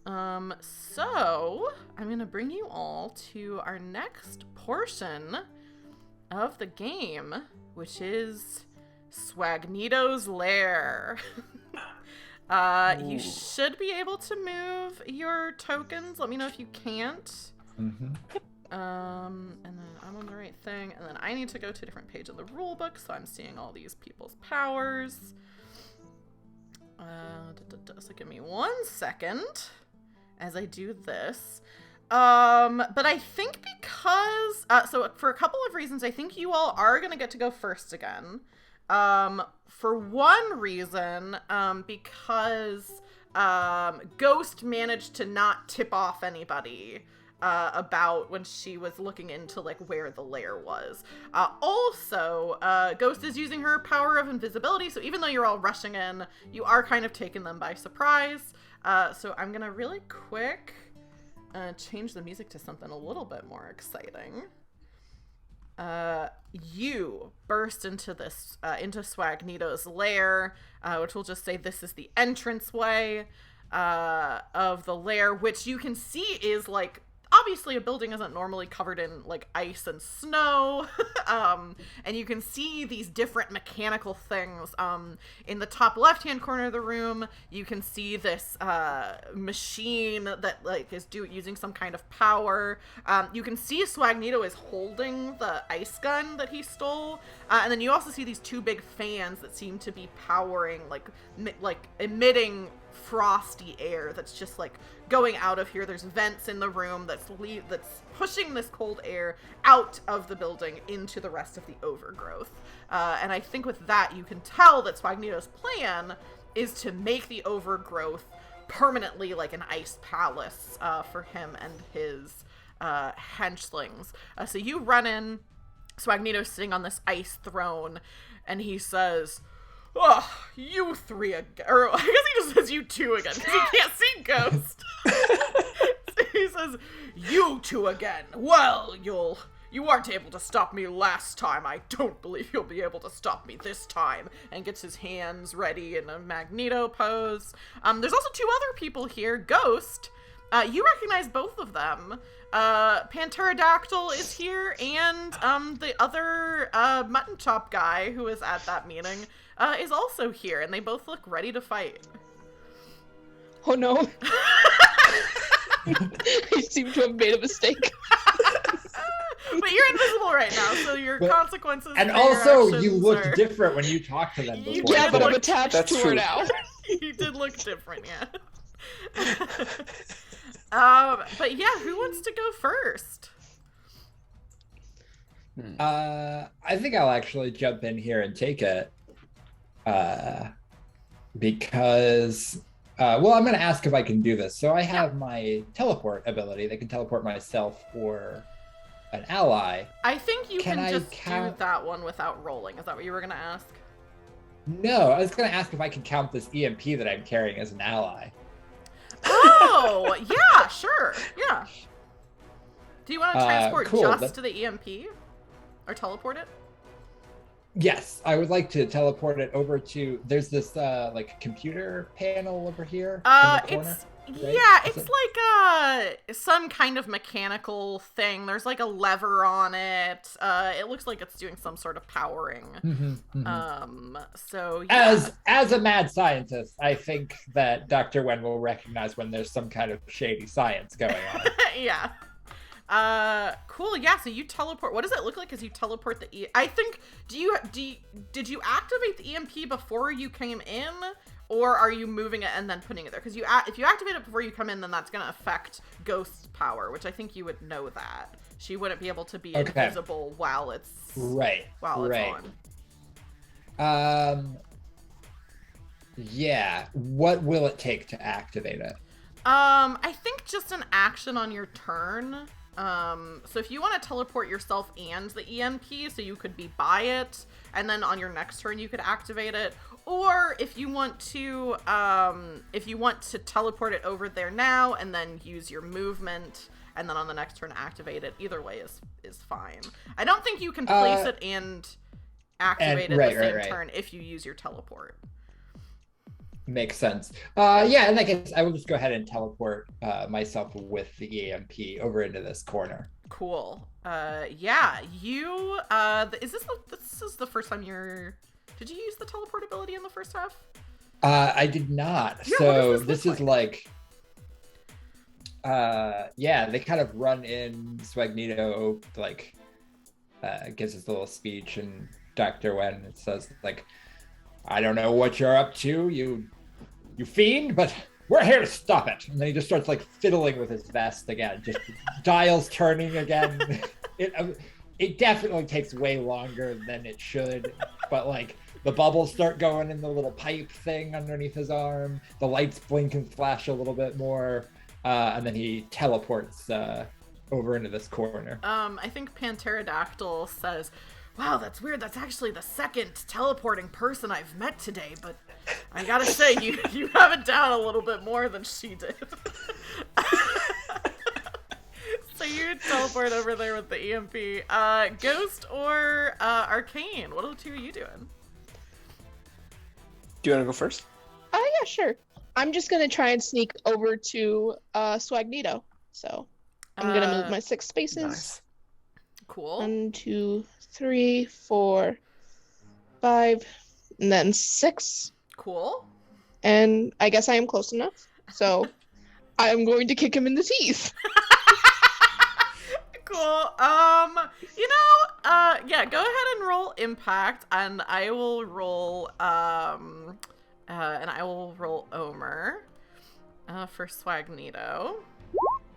So I'm gonna bring you all to our next portion of the game, which is Swagneto's lair. You should be able to move your tokens. Let me know if you can't. Mm-hmm. And then I'm on the right thing, and then I need to go to a different page of the rule book, so I'm seeing all these people's powers. So give me 1 second as I do this. But I think because, so for a couple of reasons, I think you all are going to get to go first again. For one reason, because Ghost managed to not tip off anybody about when she was looking into like where the lair was. Also, Ghost is using her power of invisibility, so even though you're all rushing in, you are kind of taking them by surprise. So I'm gonna really quick change the music to something a little bit more exciting. You burst into this, into Swagneto's lair, which will just say this is the entranceway of the lair, which you can see is like, obviously a building isn't normally covered in like ice and snow. And you can see these different mechanical things. In the top left-hand corner of the room, you can see this machine that like is using some kind of power. You can see Swagneto is holding the ice gun that he stole. And then you also see these two big fans that seem to be powering, like emitting frosty air that's just like going out of here. There's vents in the room that's pushing this cold air out of the building into the rest of the overgrowth. And I think with that, you can tell that Swagneto's plan is to make the overgrowth permanently like an ice palace for him and his henchlings. So you run in, Swagneto's sitting on this ice throne, and he says, "Oh, you three again." Or I guess he just says you two again, because he can't see Ghost. So he says, "You two again. Well, you weren't able to stop me last time. I don't believe you'll be able to stop me this time." And gets his hands ready in a Magneto pose. There's also two other people here. Ghost, you recognize both of them. Pterodactyl is here, and the other mutton chop guy who was at that meeting is also here, and they both look ready to fight. Oh no. I seem to have made a mistake. But you're invisible right now, so your But- consequences. And for your also, you actions looked are- different when you talked to them You before. Yeah, did but I'm look- attached That's to her true. now. You did look different, yeah. But yeah, who wants to go first? I think I'll actually jump in here and take it. Because, well, I'm going to ask if I can do this. So I have my teleport ability that can teleport myself or an ally. I think you Can can I just count- do that one without rolling. Is that what you were gonna ask? No, I was going to ask if I can count this EMP that I'm carrying as an ally. Oh, yeah, sure, yeah. Do you want to transport cool, just that- to the EMP? Or teleport it? Yes, I would like to teleport it over to. There's this like computer panel over here in the corner. Yeah, Is it's it- like some kind of mechanical thing. There's like a lever on it. It looks like it's doing some sort of powering. Mhm, mhm. So yeah. As a mad scientist, I think that Dr. Wen will recognize when there's some kind of shady science going on. Yeah. Cool. Yeah. So you teleport. What does it look like as you teleport the I think. Did you activate the EMP before you came in, or are you moving it and then putting it there? Because if you activate it before you come in, then that's gonna affect Ghost's power, which I think you would know that. She wouldn't be able to be Okay. invisible while it's Right. while it's right. on. Yeah. What will it take to activate it? I think just an action on your turn. So if you want to teleport yourself and the EMP, so you could be by it, and then on your next turn you could activate it, or if you want to teleport it over there now and then use your movement, and then on the next turn activate it. Either way is fine. I don't think you can place it and activate it right, the same right. turn if you use your teleport. Makes sense. Yeah, in that case, I will just go ahead and teleport myself with the EMP over into this corner. Cool. Yeah, you, this is the first time did you use the teleport ability in the first half? I did not. Yeah, So what does this look is like, yeah, they kind of run in. Swagneto like gives his little speech, and Dr. Wen says like, I don't know what you're up to, you fiend, but we're here to stop it. And then he just starts like fiddling with his vest again, just dials turning again. It definitely takes way longer than it should, but like the bubbles start going in the little pipe thing underneath his arm. The lights blink and flash a little bit more, and then he teleports over into this corner. I think Panterodactyl says, wow, that's weird. That's actually the second teleporting person I've met today, but I gotta say, you have it down a little bit more than she did. So you teleport over there with the EMP. Ghost or Arcane? What are the two of you doing? Do you want to go first? Yeah, sure. I'm just gonna try and sneak over to Swagneto. So I'm gonna move my 6 spaces. Nice. Cool. 1, 2, 3, 4, 5, and then 6. Cool. And I guess I am close enough. So I am going to kick him in the teeth. Cool. Yeah, go ahead and roll impact, and I will roll Omer for Swagneto.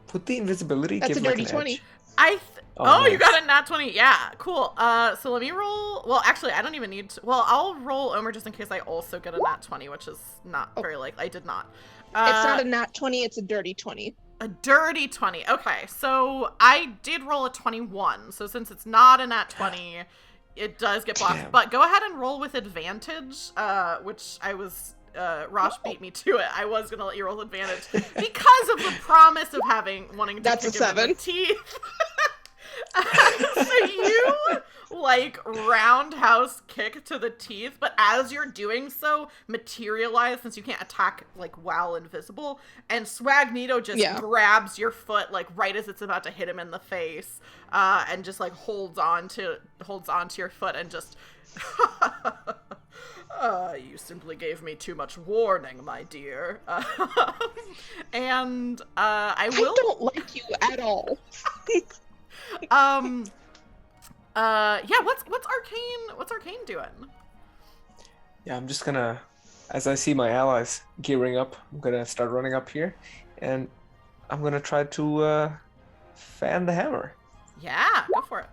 Put the invisibility. That's give a like dirty an 20. edge. Oh, you nice. got a nat 20. Yeah, cool. So let me roll. Well, actually, I don't even need to. Well, I'll roll Omer just in case I also get a nat 20, which is not very likely. I did not. It's not a nat 20, it's a dirty 20. A dirty 20. Okay, so I did roll a 21. So since it's not a nat 20, it does get blocked. Damn. But go ahead and roll with advantage, which I was... Rosh beat me to it. I was gonna let you roll advantage because of the promise of wanting to That's kick a him in the 7. teeth. So you like roundhouse kick to the teeth, but as you're doing so, materialize, since you can't attack like while invisible, and Swagneto just grabs your foot like right as it's about to hit him in the face, and just like holds on to your foot and just you simply gave me too much warning, my dear. And I will... I don't like you at all. Yeah, what's Arcane doing? Yeah, I'm just gonna, as I see my allies gearing up, I'm gonna start running up here, and I'm gonna try to fan the hammer. Yeah, go for it.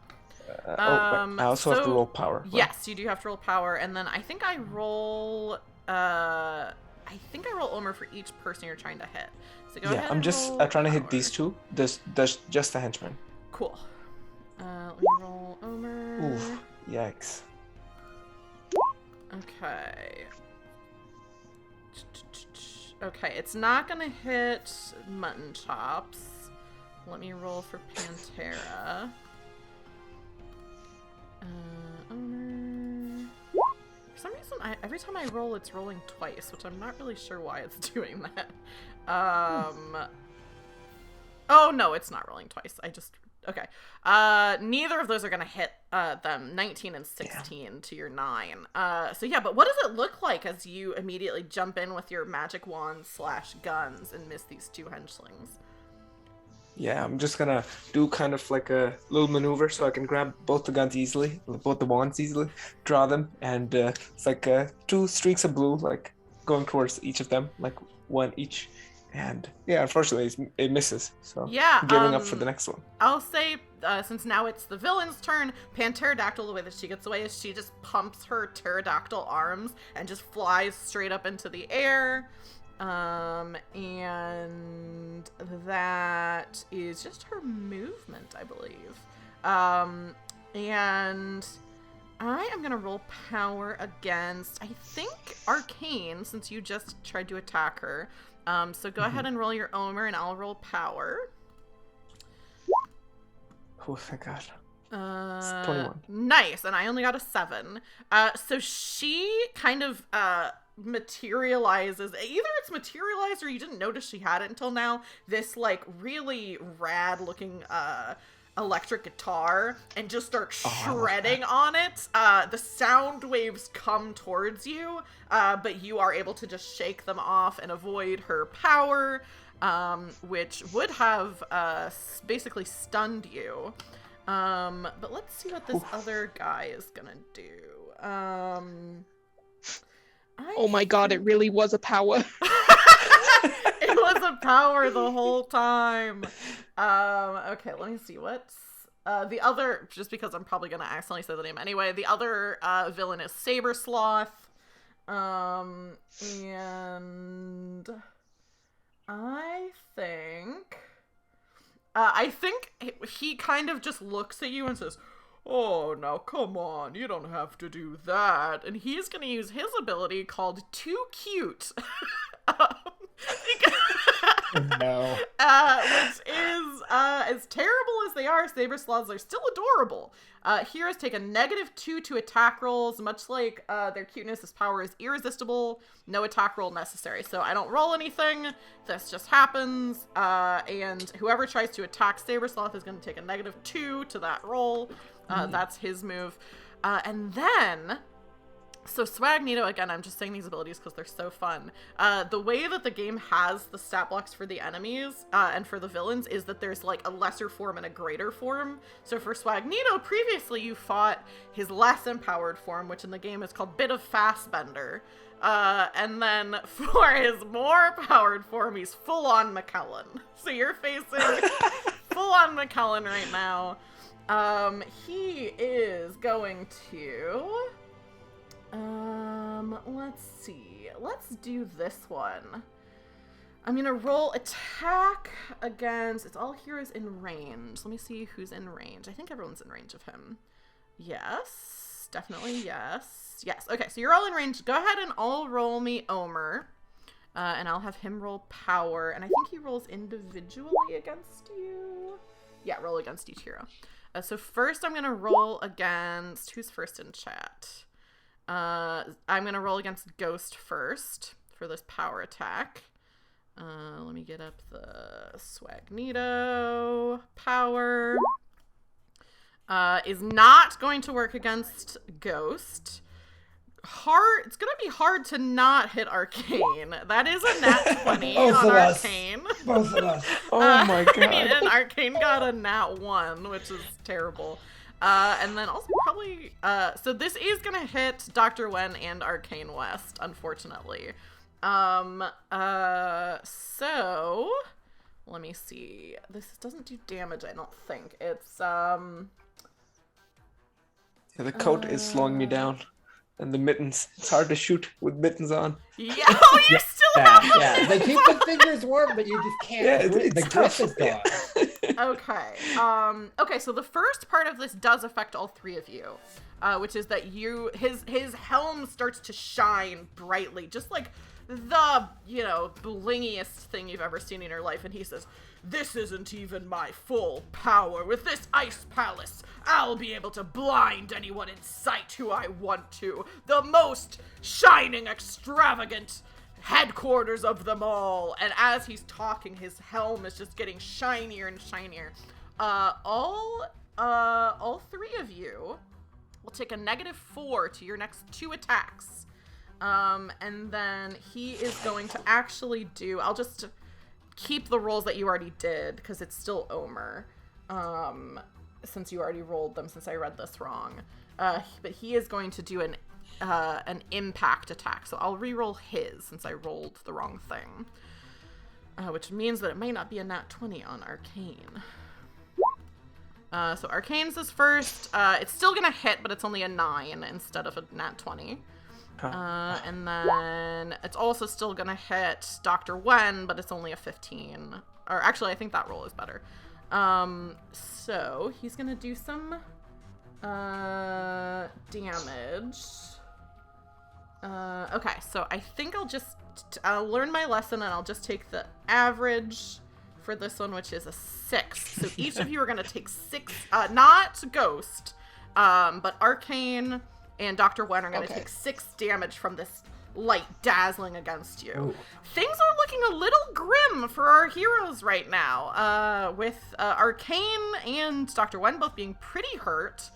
But I also have to roll power. Right? Yes, you do have to roll power, and then I think I roll Omer for each person you're trying to hit. So go ahead. I'm just trying to hit these two. Just the henchmen. Cool. Let me roll Omer. Oof! Yikes. Okay. Okay, it's not gonna hit Mutton Chops. Let me roll for Pantera. Omer. For some reason, every time I roll, it's rolling twice, which I'm not really sure why it's doing that. Oh no, it's not rolling twice. Okay. Neither of those are gonna hit them. 19 and 16 to your 9. So yeah, but what does it look like as you immediately jump in with your magic wand / guns and miss these 2 henchlings? Yeah, I'm just gonna do kind of like a little maneuver so I can grab both the guns easily, both the wands easily, draw them, and it's like 2 streaks of blue, like going towards each of them, like 1 each. And yeah, unfortunately, it misses. So yeah, I'm giving up for the next one. I'll say, since now it's the villain's turn, Panterodactyl, the way that she gets away is she just pumps her pterodactyl arms and just flies straight up into the air. And that is just her movement, I believe. And I am gonna roll power against, I think, Arcane, since you just tried to attack her. So go ahead and roll your Omer, and I'll roll power. Oh, thank God. It's 21. Nice, and I only got a 7. So she kind of materializes. Either it's materialized or you didn't notice she had it until now. This like really rad looking electric guitar, and just start shredding on it. The sound waves come towards you, but you are able to just shake them off and avoid her power, which would have basically stunned you. But let's see what this other guy is gonna do. Oh my God, it really was a power. It was a power the whole time. Okay, let me see what's the other, just because I'm probably gonna accidentally say the name anyway. The other villain is Saber Sloth. And I think he kind of just looks at you and says, "Oh, now come on, you don't have to do that." And he's gonna use his ability called Too Cute. No. Which is, as terrible as they are, saber sloths are still adorable. Heroes take a -2 to attack rolls, much like their cuteness. This power is irresistible, no attack roll necessary. So I don't roll anything, this just happens, and whoever tries to attack saber sloth is going to take a -2 to that roll. That's his move. And then, so Swagneto, again, I'm just saying these abilities because they're so fun. The way that the game has the stat blocks for the enemies and for the villains is that there's like a lesser form and a greater form. So for Swagneto, previously you fought his less empowered form, which in the game is called Bit of Fastbender. And then for his more powered form, he's full-on McKellen. So you're facing full-on McKellen right now. He is going to... let's see. Let's do this one. I'm gonna roll attack against... It's all heroes in range. Let me see who's in range. I think everyone's in range of him. Yes. Definitely yes. Yes. Okay, so you're all in range. Go ahead and all roll me Omer. And I'll have him roll power. And I think he rolls individually against you. Yeah, roll against each hero. So first I'm going to roll against... Who's first in chat? I'm going to roll against Ghost first for this power attack. Let me get up the Swagneto power. Is not going to work against Ghost. It's gonna be hard to not hit Arcane. That is a nat 20 on Arcane. Both of us. Oh my God. I mean, and Arcane got a nat 1, which is terrible. And then also probably, so this is gonna hit Dr. Wen and Arcane West, unfortunately. So, let me see. This doesn't do damage, I don't think. It's, Yeah, the coat is slowing me down. And the mittens. It's hard to shoot with mittens on. Yeah, oh, you still have them! Yeah, they keep the fingers warm, but you just can't. Yeah, The it's grip tough. is gone. Okay. Okay, so the first part of this does affect all three of you. Which is that his helm starts to shine brightly, just like the, blingiest thing you've ever seen in your life, and he says, "This isn't even my full power. With this ice palace, I'll be able to blind anyone in sight who I want to. The most shining, extravagant headquarters of them all." And as he's talking, his helm is just getting shinier and shinier. All three of you will take a -4 to your next 2 attacks. And then he is going to actually do, I'll just keep the rolls that you already did, because it's still Omer, since you already rolled them, since I read this wrong. But he is going to do an impact attack, so I'll re-roll his, since I rolled the wrong thing. Which means that it may not be a nat 20 on Arcane. So Arcane's is first. It's still gonna hit, but it's only a 9 instead of a nat 20. And then it's also still gonna hit Dr. Wen, but it's only a 15. Or actually, I think that roll is better. So he's gonna do some damage. Okay, so I think I'll learn my lesson, and I'll just take the average for this one, which is a 6. So each of you are gonna take 6, not Ghost, but Arcane and Dr. Wen are going to take 6 damage from this light dazzling against you. Ooh. Things are looking a little grim for our heroes right now, with Arcane and Dr. Wen both being pretty hurt.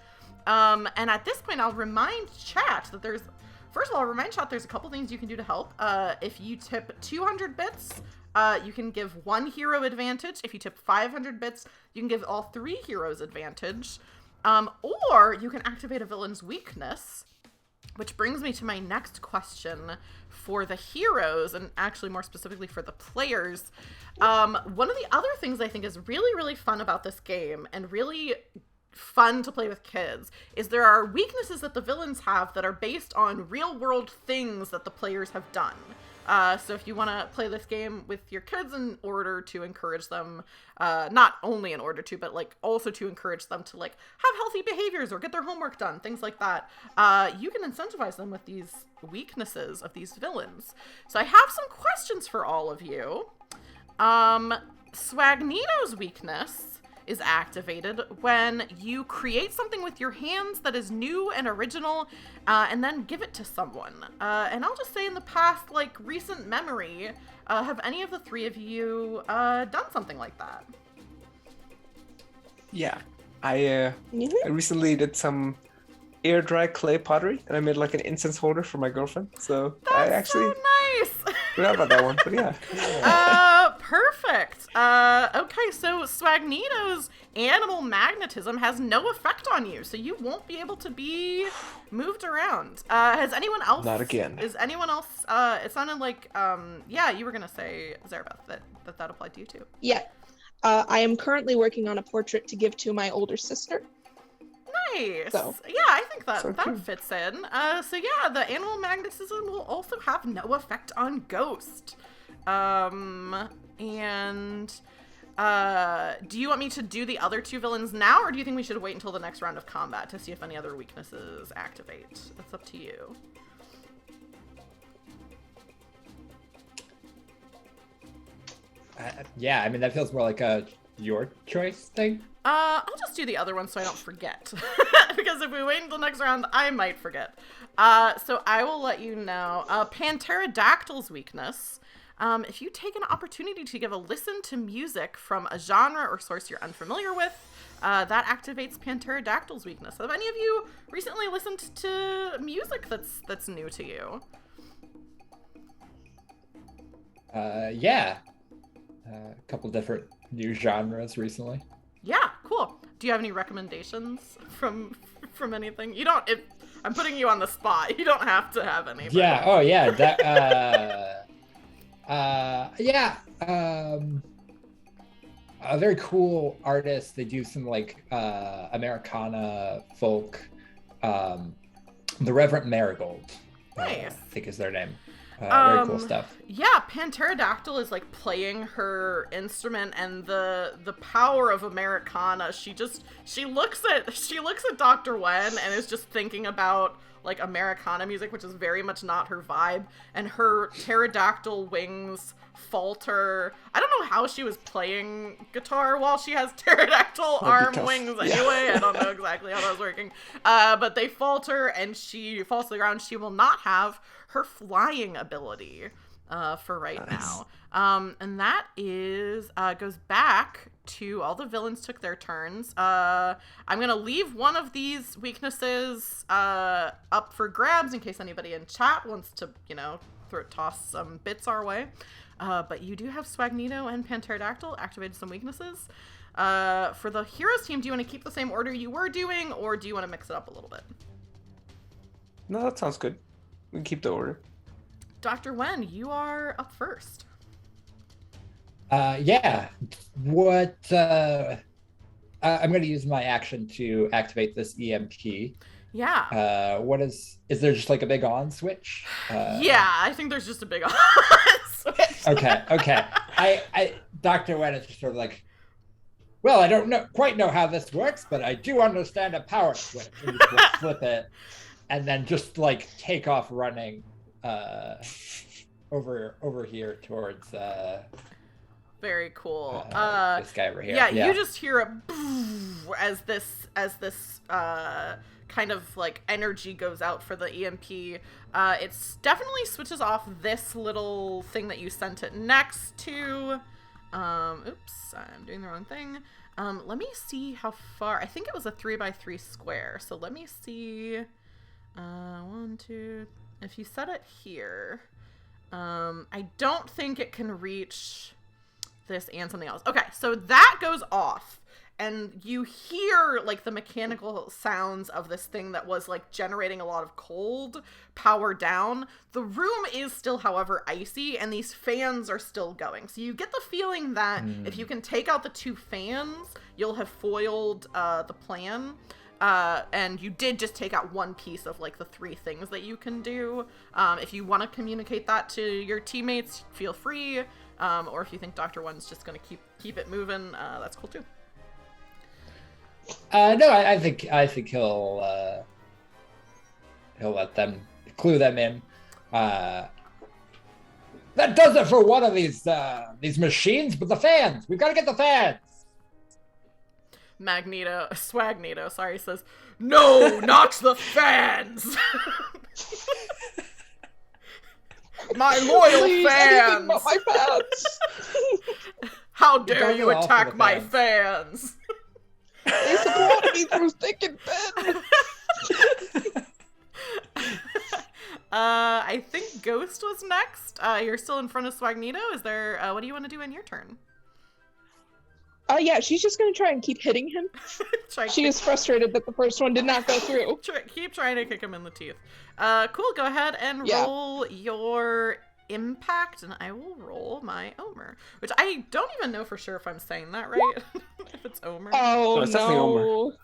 And at this point, I'll remind chat that there's a couple things you can do to help. If you tip 200 bits, you can give 1 hero advantage. If you tip 500 bits, you can give all 3 heroes advantage. Or you can activate a villain's weakness, which brings me to my next question for the heroes, and actually more specifically for the players. One of the other things I think is really, really fun about this game, and really fun to play with kids, is there are weaknesses that the villains have that are based on real-world things that the players have done. So if you want to play this game with your kids in order to encourage them, not only in order to, but also to encourage them to have healthy behaviors or get their homework done, things like that, you can incentivize them with these weaknesses of these villains. So I have some questions for all of you. Swagneto's weakness is activated when you create something with your hands that is new and original, and then give it to someone. And I'll just say, in the past, recent memory, have any of the 3 of you done something like that? Yeah. I recently did some air dry clay pottery, and I made an incense holder for my girlfriend. So I actually so nice. forgot about that one, but yeah. Perfect. Okay, so Swagneto's animal magnetism has no effect on you, so you won't be able to be moved around. Has anyone else? Not again. Is anyone else? It sounded like, you were gonna say, Zarabeth, that applied to you too. Yeah. I am currently working on a portrait to give to my older sister. Nice. So. Yeah, I think that cute. fits in. So yeah, the animal magnetism will also have no effect on Ghost. And do you want me to do the other 2 villains now, or do you think we should wait until the next round of combat to see if any other weaknesses activate? That's up to you. Yeah, I mean, that feels more like a your choice thing. I'll just do the other one so I don't forget. Because if we wait until next round, I might forget. So I will let you know. Panterodactyl's weakness. If you take an opportunity to give a listen to music from a genre or source you're unfamiliar with, that activates Panterodactyl's weakness. Have any of you recently listened to music that's new to you? Yeah. A couple different new genres recently. Yeah, cool. do you have any recommendations from anything? You don't. I'm putting you on the spot. You don't have to have any. But... Yeah. Oh, yeah. That. Yeah. A very cool artist. They do some like Americana folk. The Reverend Marigold. Nice. I think is their name. Very cool stuff. Yeah, Pterodactyl is like playing her instrument, and the power of Americana. She looks at Dr. Wen and is just thinking about like Americana music, which is very much not her vibe. And her pterodactyl wings falter. I don't know how she was playing guitar while she has pterodactyl arm wings anyway. I don't know exactly how that was working. But they falter and she falls to the ground. She will not have her flying ability for right now. And that is goes back to all the villains took their turns. I'm going to leave one of these weaknesses up for grabs in case anybody in chat wants to, toss some bits our way. But you do have Swagneto and Pterodactyl activated some weaknesses. For the heroes team, do you want to keep the same order you were doing, or do you want to mix it up a little bit? No, that sounds good. We can keep the order. Dr. Wen, you are up first. Yeah. What? I'm going to use my action to activate this EMP. Yeah. What is there just like a big on switch? Yeah, I think there's just a big on switch. Okay. I Dr. Wen is just sort of like, well, I don't quite know how this works, but I do understand a power switch. And just like flip it, and then just like take off running over here towards very cool. This guy over here. Yeah, you just hear a as this kind of like energy goes out for the EMP. It's definitely switches off this little thing that you sent it next to. Oops, I'm doing the wrong thing. Let me see how far. I think it was a 3x3 square. So let me see. 1, 2. If you set it here, I don't think it can reach this and something else. Okay, so that goes off. And you hear, like, the mechanical sounds of this thing that was, like, generating a lot of cold power down. The room is still, however, icy, and these fans are still going. So you get the feeling that if you can take out the 2 fans, you'll have foiled the plan. And you did just take out one piece of, like, the 3 things that you can do. If you want to communicate that to your teammates, feel free. Or if you think Dr. One's just going to keep it moving, that's cool, too. No, I think he'll let them clue them in. That does it for one of these machines, but the fans, we've got to get the fans. Swagneto, sorry, says, no, not the fans. My loyal fans. But my fans. How dare you attack my fans? They support me through thick and thin. I think Ghost was next. You're still in front of Swagneto. Is there? What do you want to do in your turn? Yeah, she's just gonna try and keep hitting him. She is frustrated that the first one did not go through. Keep trying to kick him in the teeth. Cool. Go ahead and roll your impact, and I will roll my Omer, which I don't even know for sure if I'm saying that right. If it's Omer. Oh, it's definitely Omer.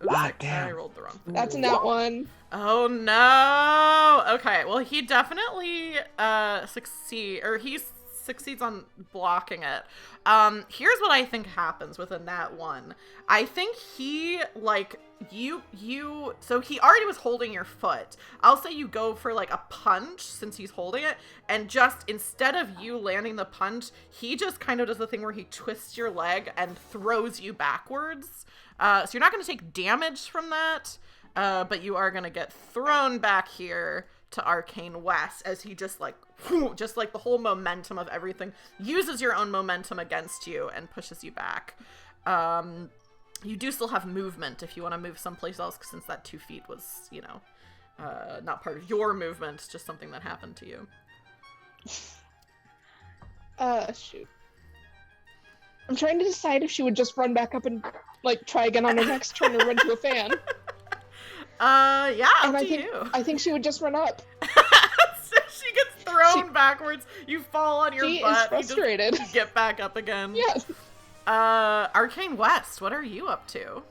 Oops, damn. I rolled the wrong thing. That's in that one. Oh no. Okay, well he definitely succeeds on blocking it. Here's what I think happens within that one. I think he, like, so he already was holding your foot. I'll say you go for, like, a punch since he's holding it, and just, instead of you landing the punch, he just kind of does the thing where he twists your leg and throws you backwards. So you're not going to take damage from that, but you are going to get thrown back here to Arcane West as he just like the whole momentum of everything uses your own momentum against you and pushes you back. You do still have movement if you want to move someplace else, since that 2 feet was, not part of your movement, just something that happened to you. Shoot. I'm trying to decide if she would just run back up and like try again on her next turn or run to a fan. Yeah, And up to you. I think she would just run up. So she gets thrown backwards. You fall on your She butt. is frustrated. You just get back up again. Yes. Arcane West, what are you up to?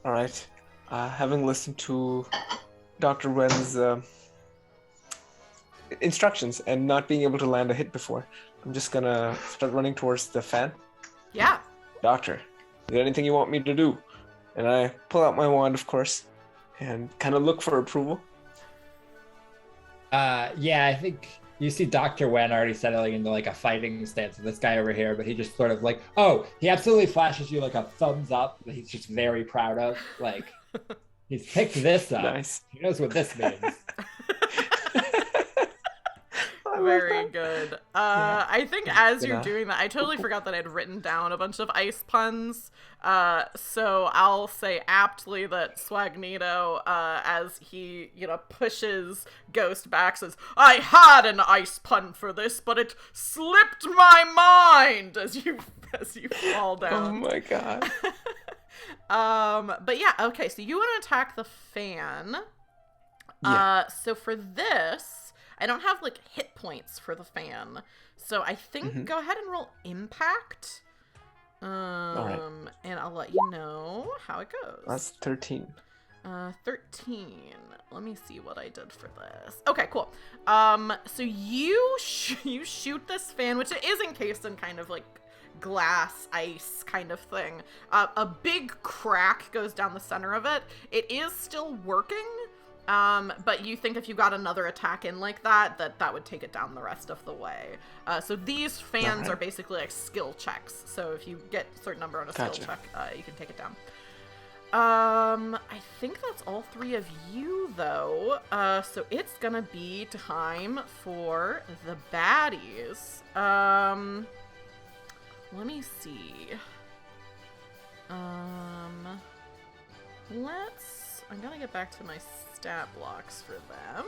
All right. Having listened to Dr. Wen's instructions and not being able to land a hit before, I'm just gonna start running towards the fan. Yeah. Doctor, is there anything you want me to do? And I pull out my wand, of course, and kind of look for approval. Yeah, I think you see Dr. Wen already settling into like a fighting stance with this guy over here, but he just sort of like, oh, he absolutely flashes you like a thumbs up that he's just very proud of. Like, he's picked this up. Nice. He knows what this means. Very good. I think as you're doing that, I totally forgot that I'd written down a bunch of ice puns. So I'll say aptly that Swagneto, as he, pushes Ghost back, says, I had an ice pun for this, but it slipped my mind as you fall down. Oh my god. But yeah, okay, so you want to attack the fan. Yeah. So for this, I don't have like hit points for the fan, so I think go ahead and roll impact. Alright. And I'll let you know how it goes. That's 13. 13. Let me see what I did for this. Okay, cool. So you shoot this fan, which is encased in kind of like glass ice kind of thing. A big crack goes down the center of it. It is still working. But you think if you got another attack in like that would take it down the rest of the way. So these fans are basically like skill checks. So if you get a certain number on a skill check, you can take it down. I think that's all three of you though. So it's gonna be time for the baddies. Let me see. I'm gonna get back to my stat blocks for them.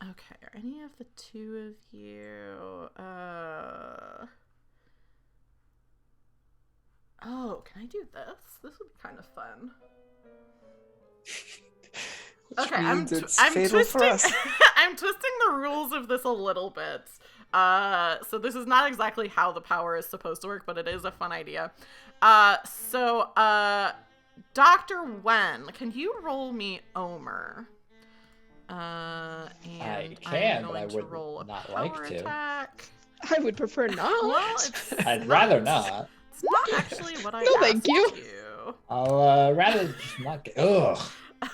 Okay, are any of the two of you, oh, can I do this? This would be kind of fun. Okay, I'm twisting I'm twisting the rules of this a little bit. So this is not exactly how the power is supposed to work, but it is a fun idea. Dr. Wen, can you roll me Omer? And I can, but I would roll a not power like to. attack. I would prefer not. Well, I'd rather not. It's not actually what I No, asked thank you. I'll rather just not get. Ugh.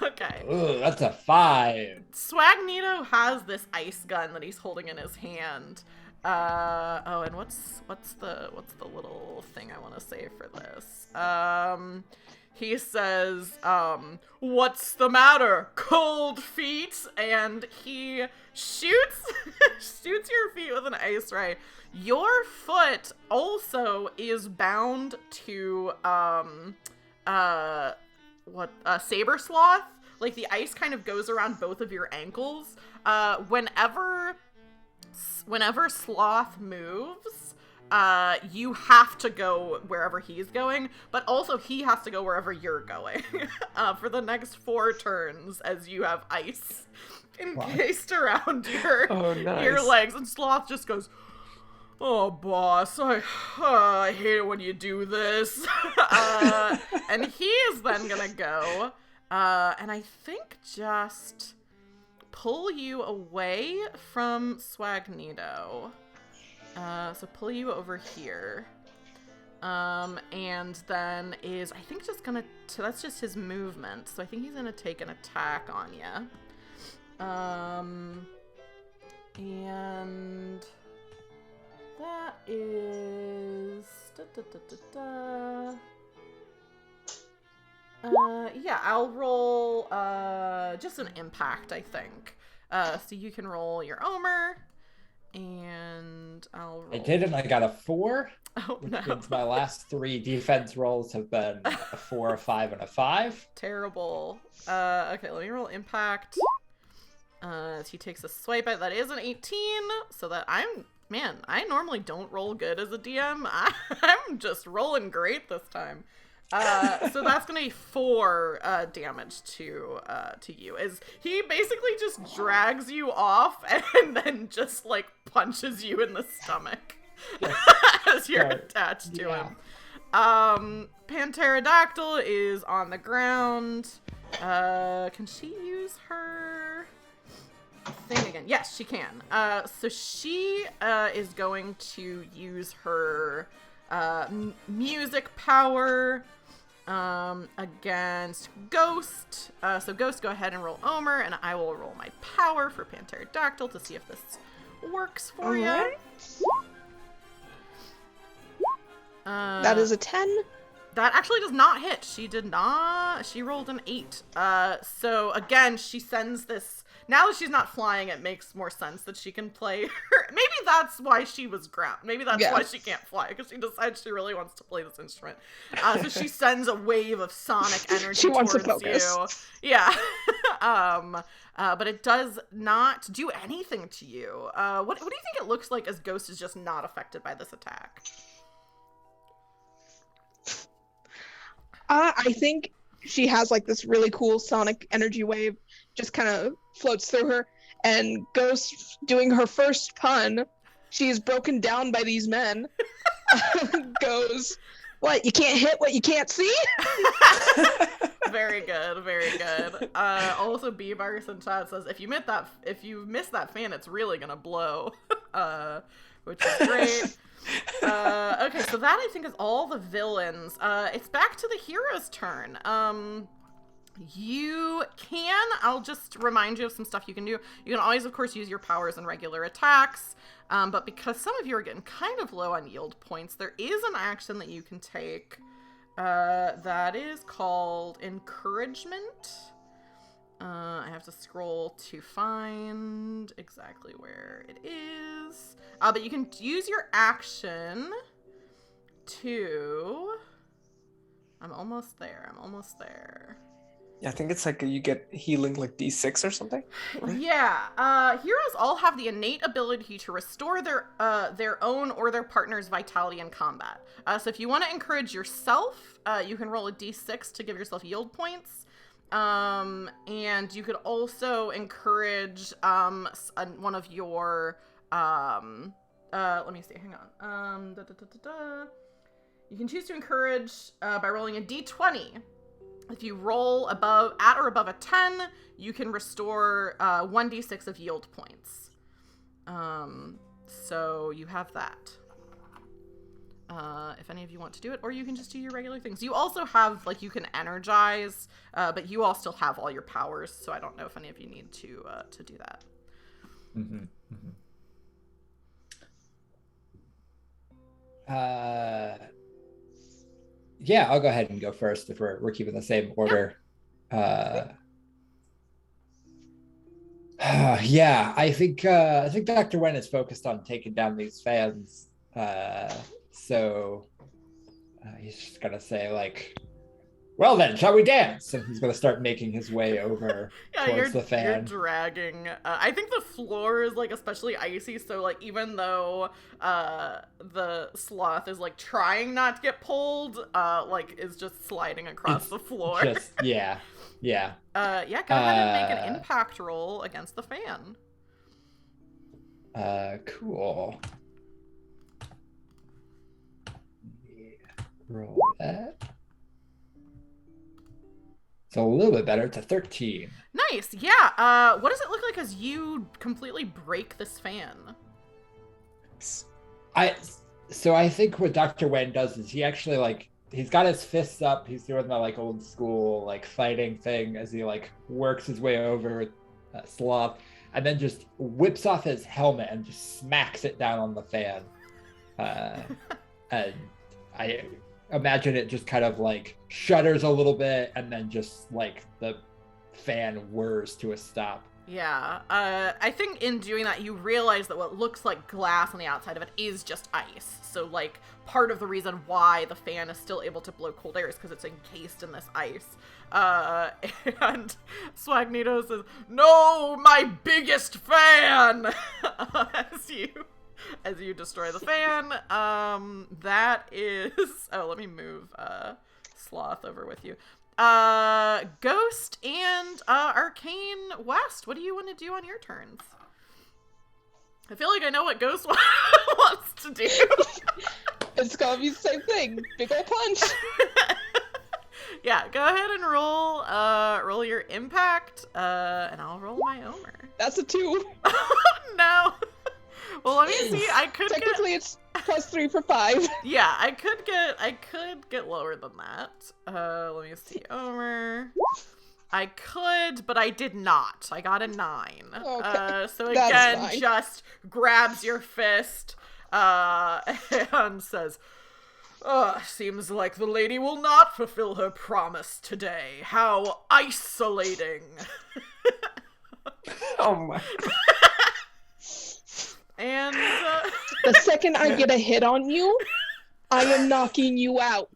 Okay. Ugh, that's a 5. Swagneto has this ice gun that he's holding in his hand. And what's the little thing I want to say for this? He says, what's the matter? Cold feet? And he shoots your feet with an ice ray. Your foot also is bound to, saber sloth. Like, the ice kind of goes around both of your ankles. Whenever Sloth moves, you have to go wherever he's going, but also he has to go wherever you're going for the next 4 turns as you have ice encased around your legs. And Sloth just goes, oh, boss, I hate it when you do this. And he is then gonna go, and I think just pull you away from Swagneto. So pull you over here. And then is, I think just gonna, that's just his movement. So I think he's gonna take an attack on you. And that is, yeah, I'll roll, just an impact, I think. So you can roll your Omer. And I'll roll. I did, and I got a 4. Oh, no. Which means my last 3 defense rolls have been a 4, a 5, and a 5. Terrible. Okay, let me roll impact. He takes a swipe at that is an 18, so that I normally don't roll good as a DM. I'm just rolling great this time. So that's gonna be 4 damage to you, as he basically just drags you off and then just like punches you in the stomach as you're attached to him. Panterodactyl is on the ground. Can she use her thing again? Yes, she can. So she is going to use her music power against Ghost. So Ghost, go ahead and roll Omer, and I will roll my power for Panterodactyl to see if this works for you. Right. That is a 10. That actually does not hit. She did not. She rolled an 8. So again, she sends this. Now that she's not flying, it makes more sense that she can play her. Maybe that's why she was ground. Maybe that's why she can't fly, because she decides she really wants to play this instrument. So she sends a wave of sonic energy She wants to towards focus. you. Yeah. But it does not do anything to you. What do you think it looks like as Ghost is just not affected by this attack? I think she has like this really cool sonic energy wave just kind of floats through her, and Ghost, doing her first pun, she's broken down by these men, goes, "What, you can't hit what you can't see?" Very good, very good. Also, B-Virus in chat says, if you miss that fan, it's really gonna blow. Which is great. Okay, so that I think is all the villains. It's back to the hero's turn. I'll just remind you of some stuff you can do. You can always, of course, use your powers in regular attacks. But because some of you are getting kind of low on yield points, there is an action that you can take that is called Encouragement. I have to scroll to find exactly where it is. But you can use your action to... I'm almost there. Yeah, I think it's like you get healing like D6 or something. Right? Yeah. Heroes all have the innate ability to restore their own or their partner's vitality in combat. So if you want to encourage yourself, you can roll a D6 to give yourself yield points. And you could also encourage one of your let me see, hang on. You can choose to encourage by rolling a D20. If you roll at or above a 10, you can restore 1d6 of yield points. So you have that. If any of you want to do it, or you can just do your regular things. You also have, like, you can energize, but you all still have all your powers, so I don't know if any of you need to do that. Mm-hmm. Yeah, I'll go ahead and go first if we're keeping the same order. Yeah, I think Dr. Wen is focused on taking down these fans. So he's just gonna say, like, well then, shall we dance? And he's gonna start making his way over towards the fan. You're dragging. I think the floor is, like, especially icy, so, like, even though the sloth is, like, trying not to get pulled, like, is just sliding across the floor. Just, yeah. Go ahead and make an impact roll against the fan. Cool. Roll that. It's a little bit better. It's a 13. Nice. Yeah. What does it look like as you completely break this fan? I think what Dr. Wen does is he actually, like, he's got his fists up. He's doing the, like, old school, like, fighting thing as he, like, works his way over Sloth, and then just whips off his helmet and just smacks it down on the fan. And I imagine it just kind of, like, shudders a little bit, and then just, like, the fan whirs to a stop. Yeah, I think in doing that, you realize that what looks like glass on the outside of it is just ice. So, like, part of the reason why the fan is still able to blow cold air is because it's encased in this ice. And Swagneto says, "No, my biggest fan!" as you destroy the fan. That is... Oh, let me move Sloth over with you. Ghost and Arcane West, what do you want to do on your turns? I feel like I know what Ghost wants to do. It's gonna be the same thing. Big ol' punch. Yeah, go ahead and roll your impact, and I'll roll my Omer. That's a 2. No. Well, let me see. I could Technically, it's +3 for 5. Yeah, I could get lower than that. Let me see. Omer. I could, but I did not. I got a 9. Okay. So That's again, fine. just grabs your fist, and says, "Seems like the lady will not fulfill her promise today. How isolating." Oh my god. And, The second I get a hit on you, I am knocking you out.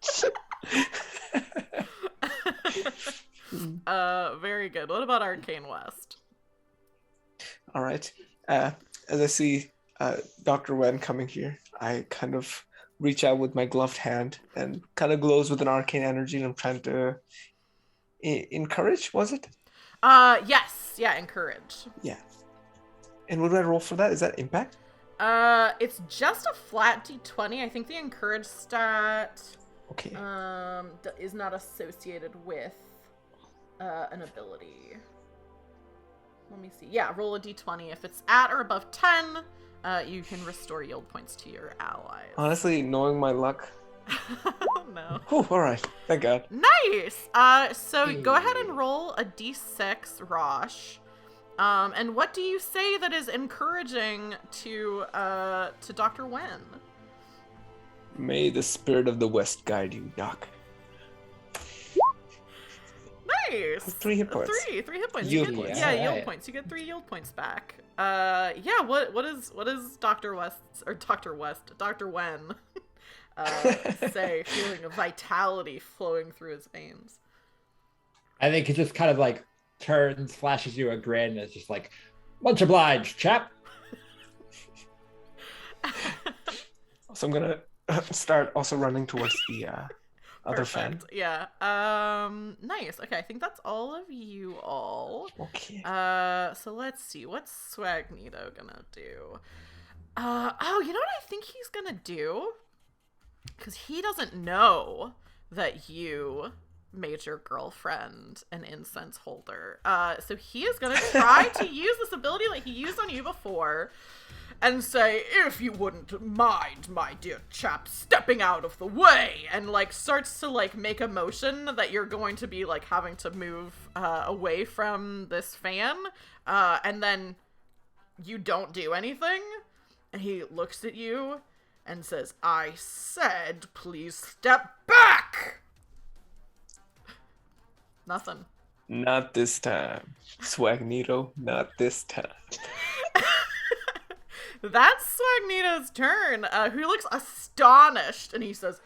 very good. What about Arcane West? All right. As I see Dr. Wen coming here, I kind of reach out with my gloved hand and kind of glows with an arcane energy. And I'm trying to encourage, was it? Yes. Yeah, encourage. Yeah. And what do I roll for that? Is that impact? It's just a flat d20. I think the encourage stat Okay. is not associated with an ability. Let me see. Yeah, roll a d20. If it's at or above 10, you can restore yield points to your allies. Honestly, knowing my luck. No. Oh, all right. Thank God. Nice. So go ahead and roll a d6, Rosh. And what do you say that is encouraging to Dr. Wen? May the spirit of the West guide you, Doc. Nice. 3 hit points. Three hit points. Yield You get, points. Yeah, Alright. yield points. You get 3 yield points back. Yeah. What is Dr. Wen say, feeling a vitality flowing through his veins? I think he just kind of like turns, flashes you a grin, and it's just like, much obliged, chap. So I'm gonna start also running towards the other fan. Perfect. Yeah. Nice. Okay, I think that's all of you all. Okay. So let's see. What's Swagneto gonna do? Oh, you know what I think he's gonna do? Because he doesn't know that you made your girlfriend an incense holder. So he is gonna try to use this ability that he used on you before and say, "If you wouldn't mind, my dear chap, stepping out of the way," and like starts to like make a motion that you're going to be like having to move away from this fan, and then you don't do anything, and he looks at you and says, "I said, please step back." Nothing. Not this time. Swagneto, not this time. That's Swagneto's turn, who looks astonished, and he says,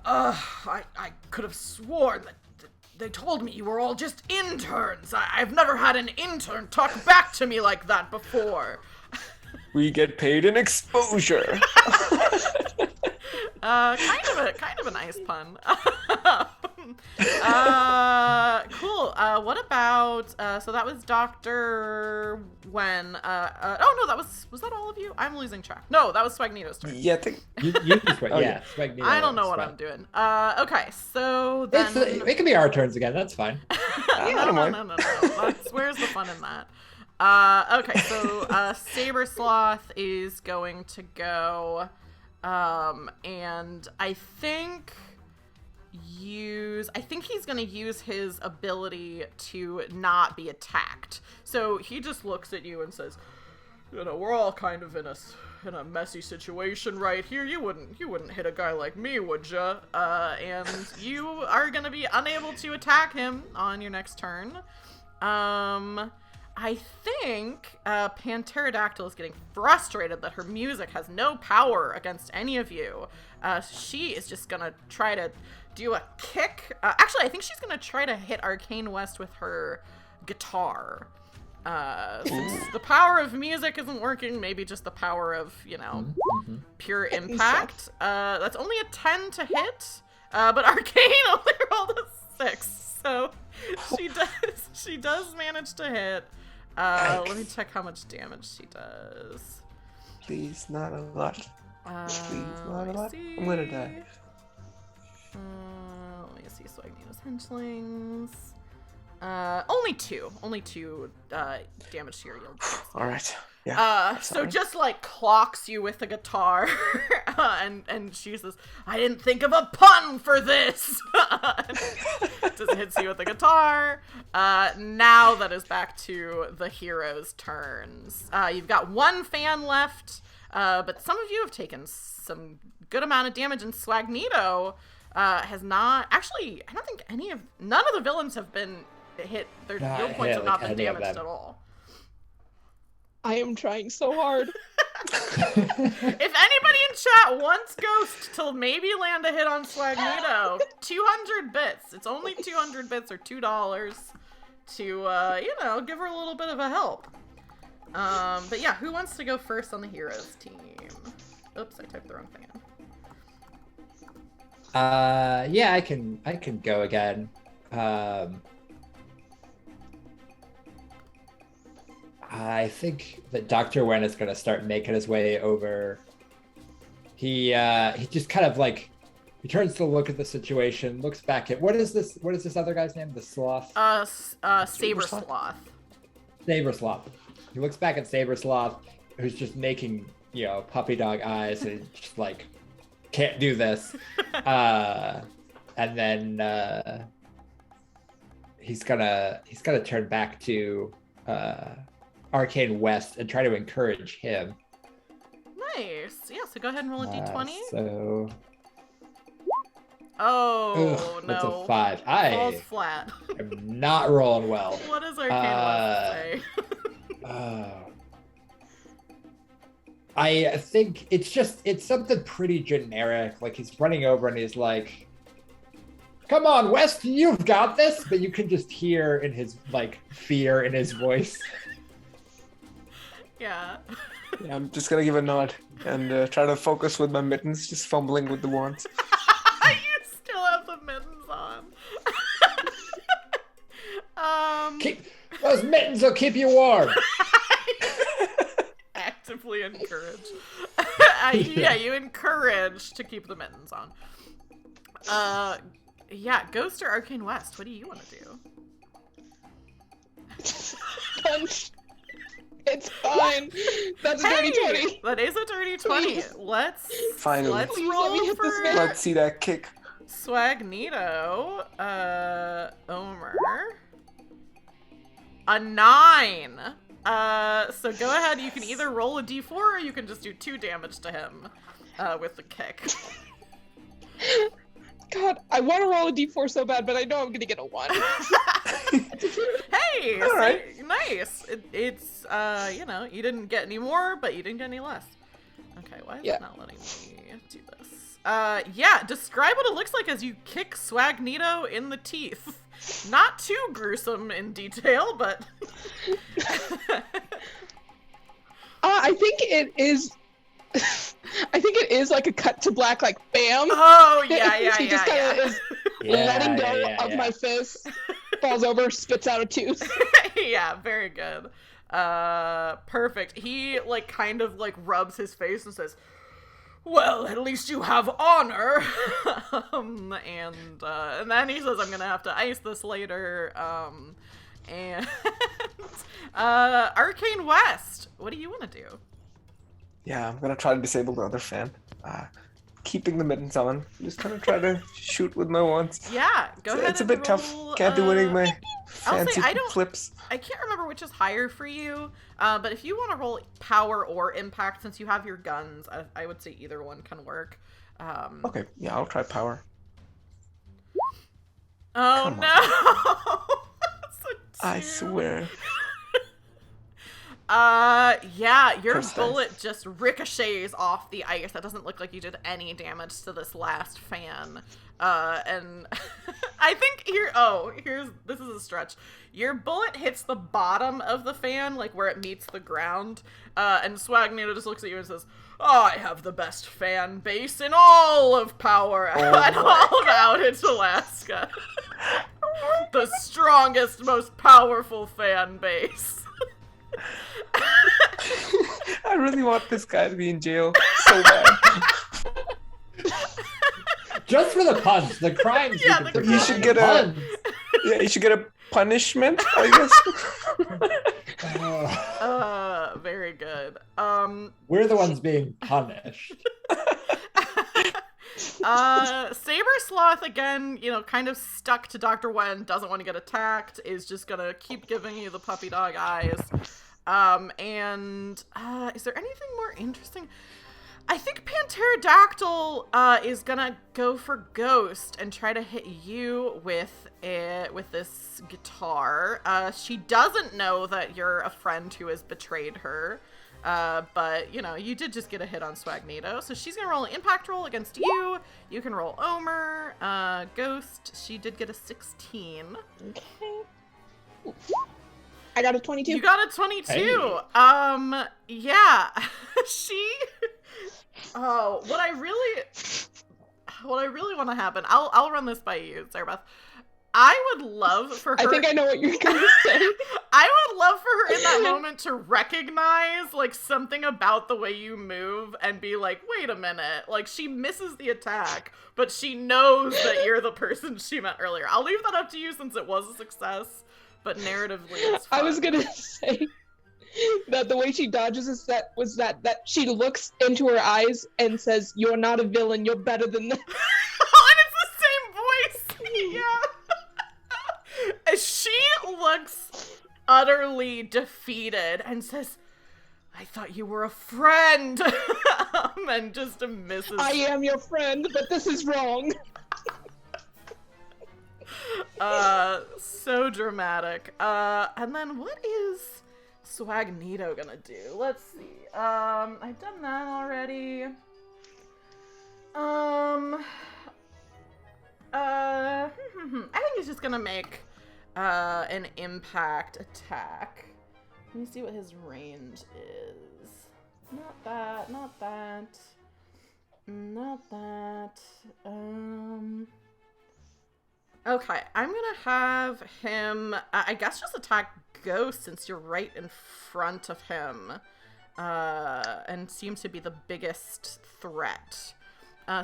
I could have sworn that they told me you were all just interns. I've never had an intern talk back to me like that before." We get paid in exposure. Kind of a nice pun. Cool. What about, so that was Dr. Wen. Oh no, was that all of you? I'm losing track. No, that was Swagneto's turn. Yeah, I think. You just went, Oh, yeah. Swagneto I don't know what swag. I'm doing. Okay, so then... It can be our turns again. That's fine. I don't mind. No. Where's the fun in that? Okay, so Saber Sloth is going to go, and I think he's going to use his ability to not be attacked. So he just looks at you and says, we're all kind of in a messy situation right here. You wouldn't hit a guy like me, would ya? And you are going to be unable to attack him on your next turn. I think Panterodactyl is getting frustrated that her music has no power against any of you. She is just gonna try to do a kick. Actually, I think she's gonna try to hit Arcane West with her guitar. Since the power of music isn't working, maybe just the power of, pure impact. That's only a 10 to hit, but Arcane only rolled a 6, so she does manage to hit. Let me check how much damage she does. Please, not a lot. Please, not a lot. I'm gonna die. Let me see Swagneto's henchlings. Only two damage to your yield. Alright. Yeah. So just like clocks you with the guitar, and she says, "I didn't think of a pun for this." Just hits you with the guitar. Now that is back to the heroes' turns. You've got one fan left, but some of you have taken some good amount of damage, and Swagneto has not. Actually, I don't think none of the villains have been hit. Their yield points have not been damaged at all. I am trying so hard. If anybody in chat wants Ghost to maybe land a hit on Swagneto, 200 bits. It's only 200 bits or $2 to, give her a little bit of a help. But yeah, who wants to go first on the heroes team? Oops, I typed the wrong thing in. Yeah, I can go again. I think that Dr. Wen is going to start making his way over. He just kind of like, he turns to look at the situation, looks back at, what is this other guy's name? The sloth? Saber Sloth. Saber Sloth. He looks back at Saber Sloth, who's just making, puppy dog eyes and just like, can't do this. And then he's gonna turn back to Arcane West and try to encourage him. Nice. Yeah, so go ahead and roll a d20. So... Oh, no. That's a 5. Falls flat. I'm not rolling well. What does Arcane West say? I think it's something pretty generic. Like, he's running over and he's like, "Come on, West, you've got this." But you can just hear in his, like, fear in his voice. Yeah. Yeah, I'm just gonna give a nod and try to focus with my mittens, just fumbling with the wands. You still have the mittens on. Those mittens will keep you warm. Actively encourage. Yeah, you encourage to keep the mittens on. Yeah, Ghost or Arcane West, what do you want to do? Punch. It's fine. That's a dirty 20. That is a dirty 20. Please. Let's Finally. let's Please let me roll hit for this man. Let's see that kick. Swagneto. Omer. A 9. So go ahead. You can either roll a d4 or you can just do 2 damage to him with the kick. God, I want to roll a d4 so bad, but I know I'm gonna get a 1. Hey, All right. Nice. It's you didn't get any more, but you didn't get any less. Okay, why is it not letting me do this? Yeah, describe what it looks like as you kick Swagneto in the teeth. Not too gruesome in detail, but I think it is. I think it is like a cut to black, like bam. Oh yeah. He just kind of is letting go of yeah. my fist, falls over, spits out a tooth. Yeah, very good. Perfect. He like kind of like rubs his face and says, "Well, at least you have honor." And then he says, "I'm gonna have to ice this later." And Arcane West, what do you want to do? Yeah, I'm gonna try to disable the other fan. Keeping the mittens on. Just gonna try to shoot with my wands. Yeah, go ahead. It's a bit tough. Can't do any of my fancy flips. I can't remember which is higher for you, but if you want to roll power or impact, since you have your guns, I would say either one can work. Okay, yeah, I'll try power. Oh Come no! That's a 2. I swear. Yeah, your First bullet dice. just ricochets off the ice. That doesn't look like you did any damage to this last fan. And I think this is a stretch. Your bullet hits the bottom of the fan, like where it meets the ground, and Swagneto just looks at you and says, I have the best fan base in all of Power and all of Outage, Alaska. The strongest, most powerful fan base. I really want this guy to be in jail so bad. Just for the puns, the crimes. Yeah, we the can crimes. You should get puns. Yeah, you should get a punishment, I guess. Very good. We're the ones being punished. Saber Sloth, again, kind of stuck to Dr. Wen, doesn't want to get attacked, is just gonna keep giving you the puppy dog eyes. Is there anything more interesting? I think Panterodactyl is gonna go for Ghost and try to hit you with this guitar. She doesn't know that you're a friend who has betrayed her. But, you did just get a hit on Swagneto, so she's gonna roll an impact roll against you. You can roll Omer. Ghost, she did get a 16. Okay. I got a 22. You got a 22. Hey. Yeah. What I really want to happen, I'll run this by you, Sarah Beth. I would love for her. I think I know what you're gonna say. I would love for her in that moment to recognize, something about the way you move and be like, wait a minute. She misses the attack, but she knows that you're the person she met earlier. I'll leave that up to you since it was a success, but narratively it's fun. I was gonna say that the way she dodges is that she looks into her eyes and says, "You're not a villain, you're better than that." Oh, and it's the same voice! Yeah. She looks utterly defeated and says, I thought you were a friend. And just misses. I am your friend, but this is wrong. So dramatic. And then what is Swagneto gonna do? Let's see. I've done that already. I think he's just gonna make an impact attack. Let me see what his range is. Not that, not that. Not that. Okay, I'm gonna have him, I guess just attack Ghost since you're right in front of him. And seems to be the biggest threat.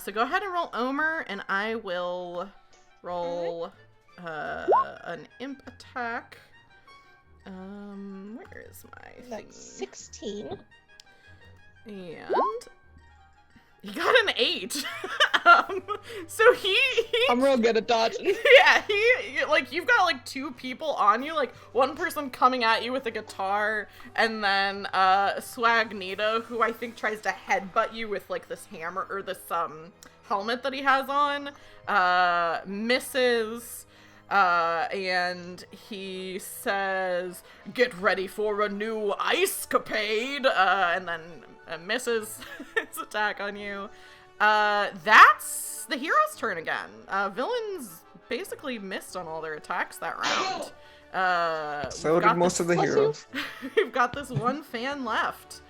So go ahead and roll Omer, and I will roll an imp attack. Where is my That's thingy? 16. And he got an 8. So he I'm real good at dodging. yeah, you've got two people on you, one person coming at you with a guitar, and then Swagneto, who I think tries to headbutt you with this hammer or this helmet that he has on, misses. And he says, get ready for a new ice-capade, and then misses his attack on you. That's the hero's turn again. Villains basically missed on all their attacks that round. So did most of the heroes. We've got this one fan left.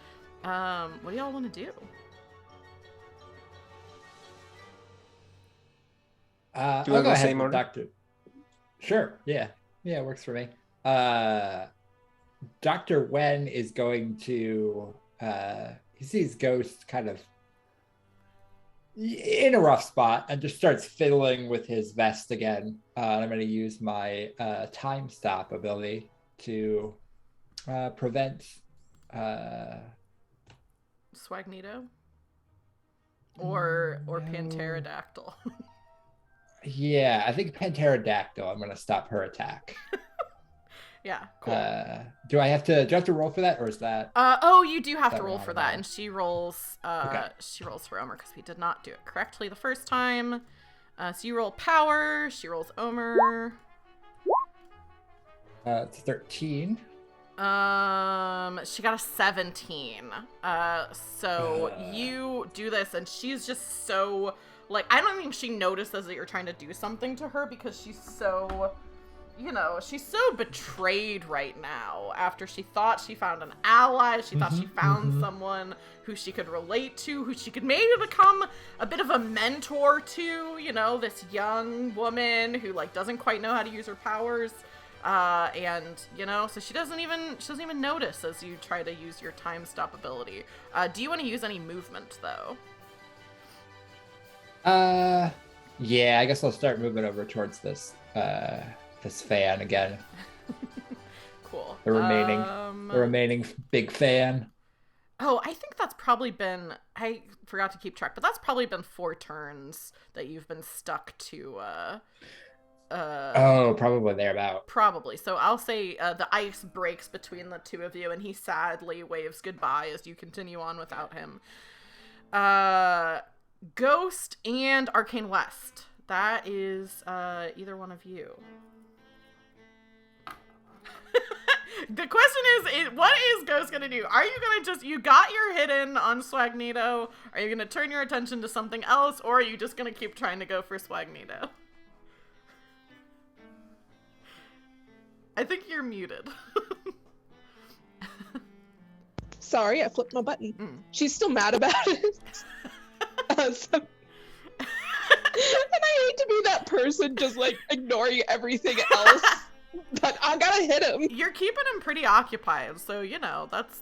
What do y'all want to do? I'll Do we have go the ahead same with order? Dr. Sure, yeah. Yeah, it works for me. Dr. Wen is going to, he sees Ghost kind of in a rough spot and just starts fiddling with his vest again. And I'm going to use my time stop ability to prevent... Swagneto? Or No. Panterodactyl? Yeah, I think Panterodactyl. I'm going to stop her attack. Yeah, cool. Do I have to roll for that, or is that? You do have to that roll wrong for that, roll? and she rolls. Okay. She rolls for Omer because we did not do it correctly the first time. So you roll power. She rolls Omer. It's 13. She got a 17. So you do this, and she's just so, like, I don't think she notices that you're trying to do something to her because she's so, she's so betrayed right now after she thought she found an ally. She thought she found someone who she could relate to, who she could maybe become a bit of a mentor to, this young woman who, like, doesn't quite know how to use her powers. So she doesn't even notice as you try to use your time stop ability. Do you want to use any movement though? Yeah, I guess I'll start moving over towards this fan again. Cool. The remaining big fan. Oh, I think that's probably been, I forgot to keep track, but that's probably been 4 turns that you've been stuck to, probably thereabout. Probably. So I'll say the ice breaks between the two of you, and he sadly waves goodbye as you continue on without him. Ghost and Arcane West. That is either one of you. The question is, what is Ghost gonna do? Are you gonna you got your hidden on Swagneto? Are you gonna turn your attention to something else, or are you just gonna keep trying to go for Swagneto? I think you're muted. Sorry, I flipped my button. She's still mad about it. And I hate to be that person just like ignoring everything else. But I gotta hit him. You're keeping him pretty occupied, so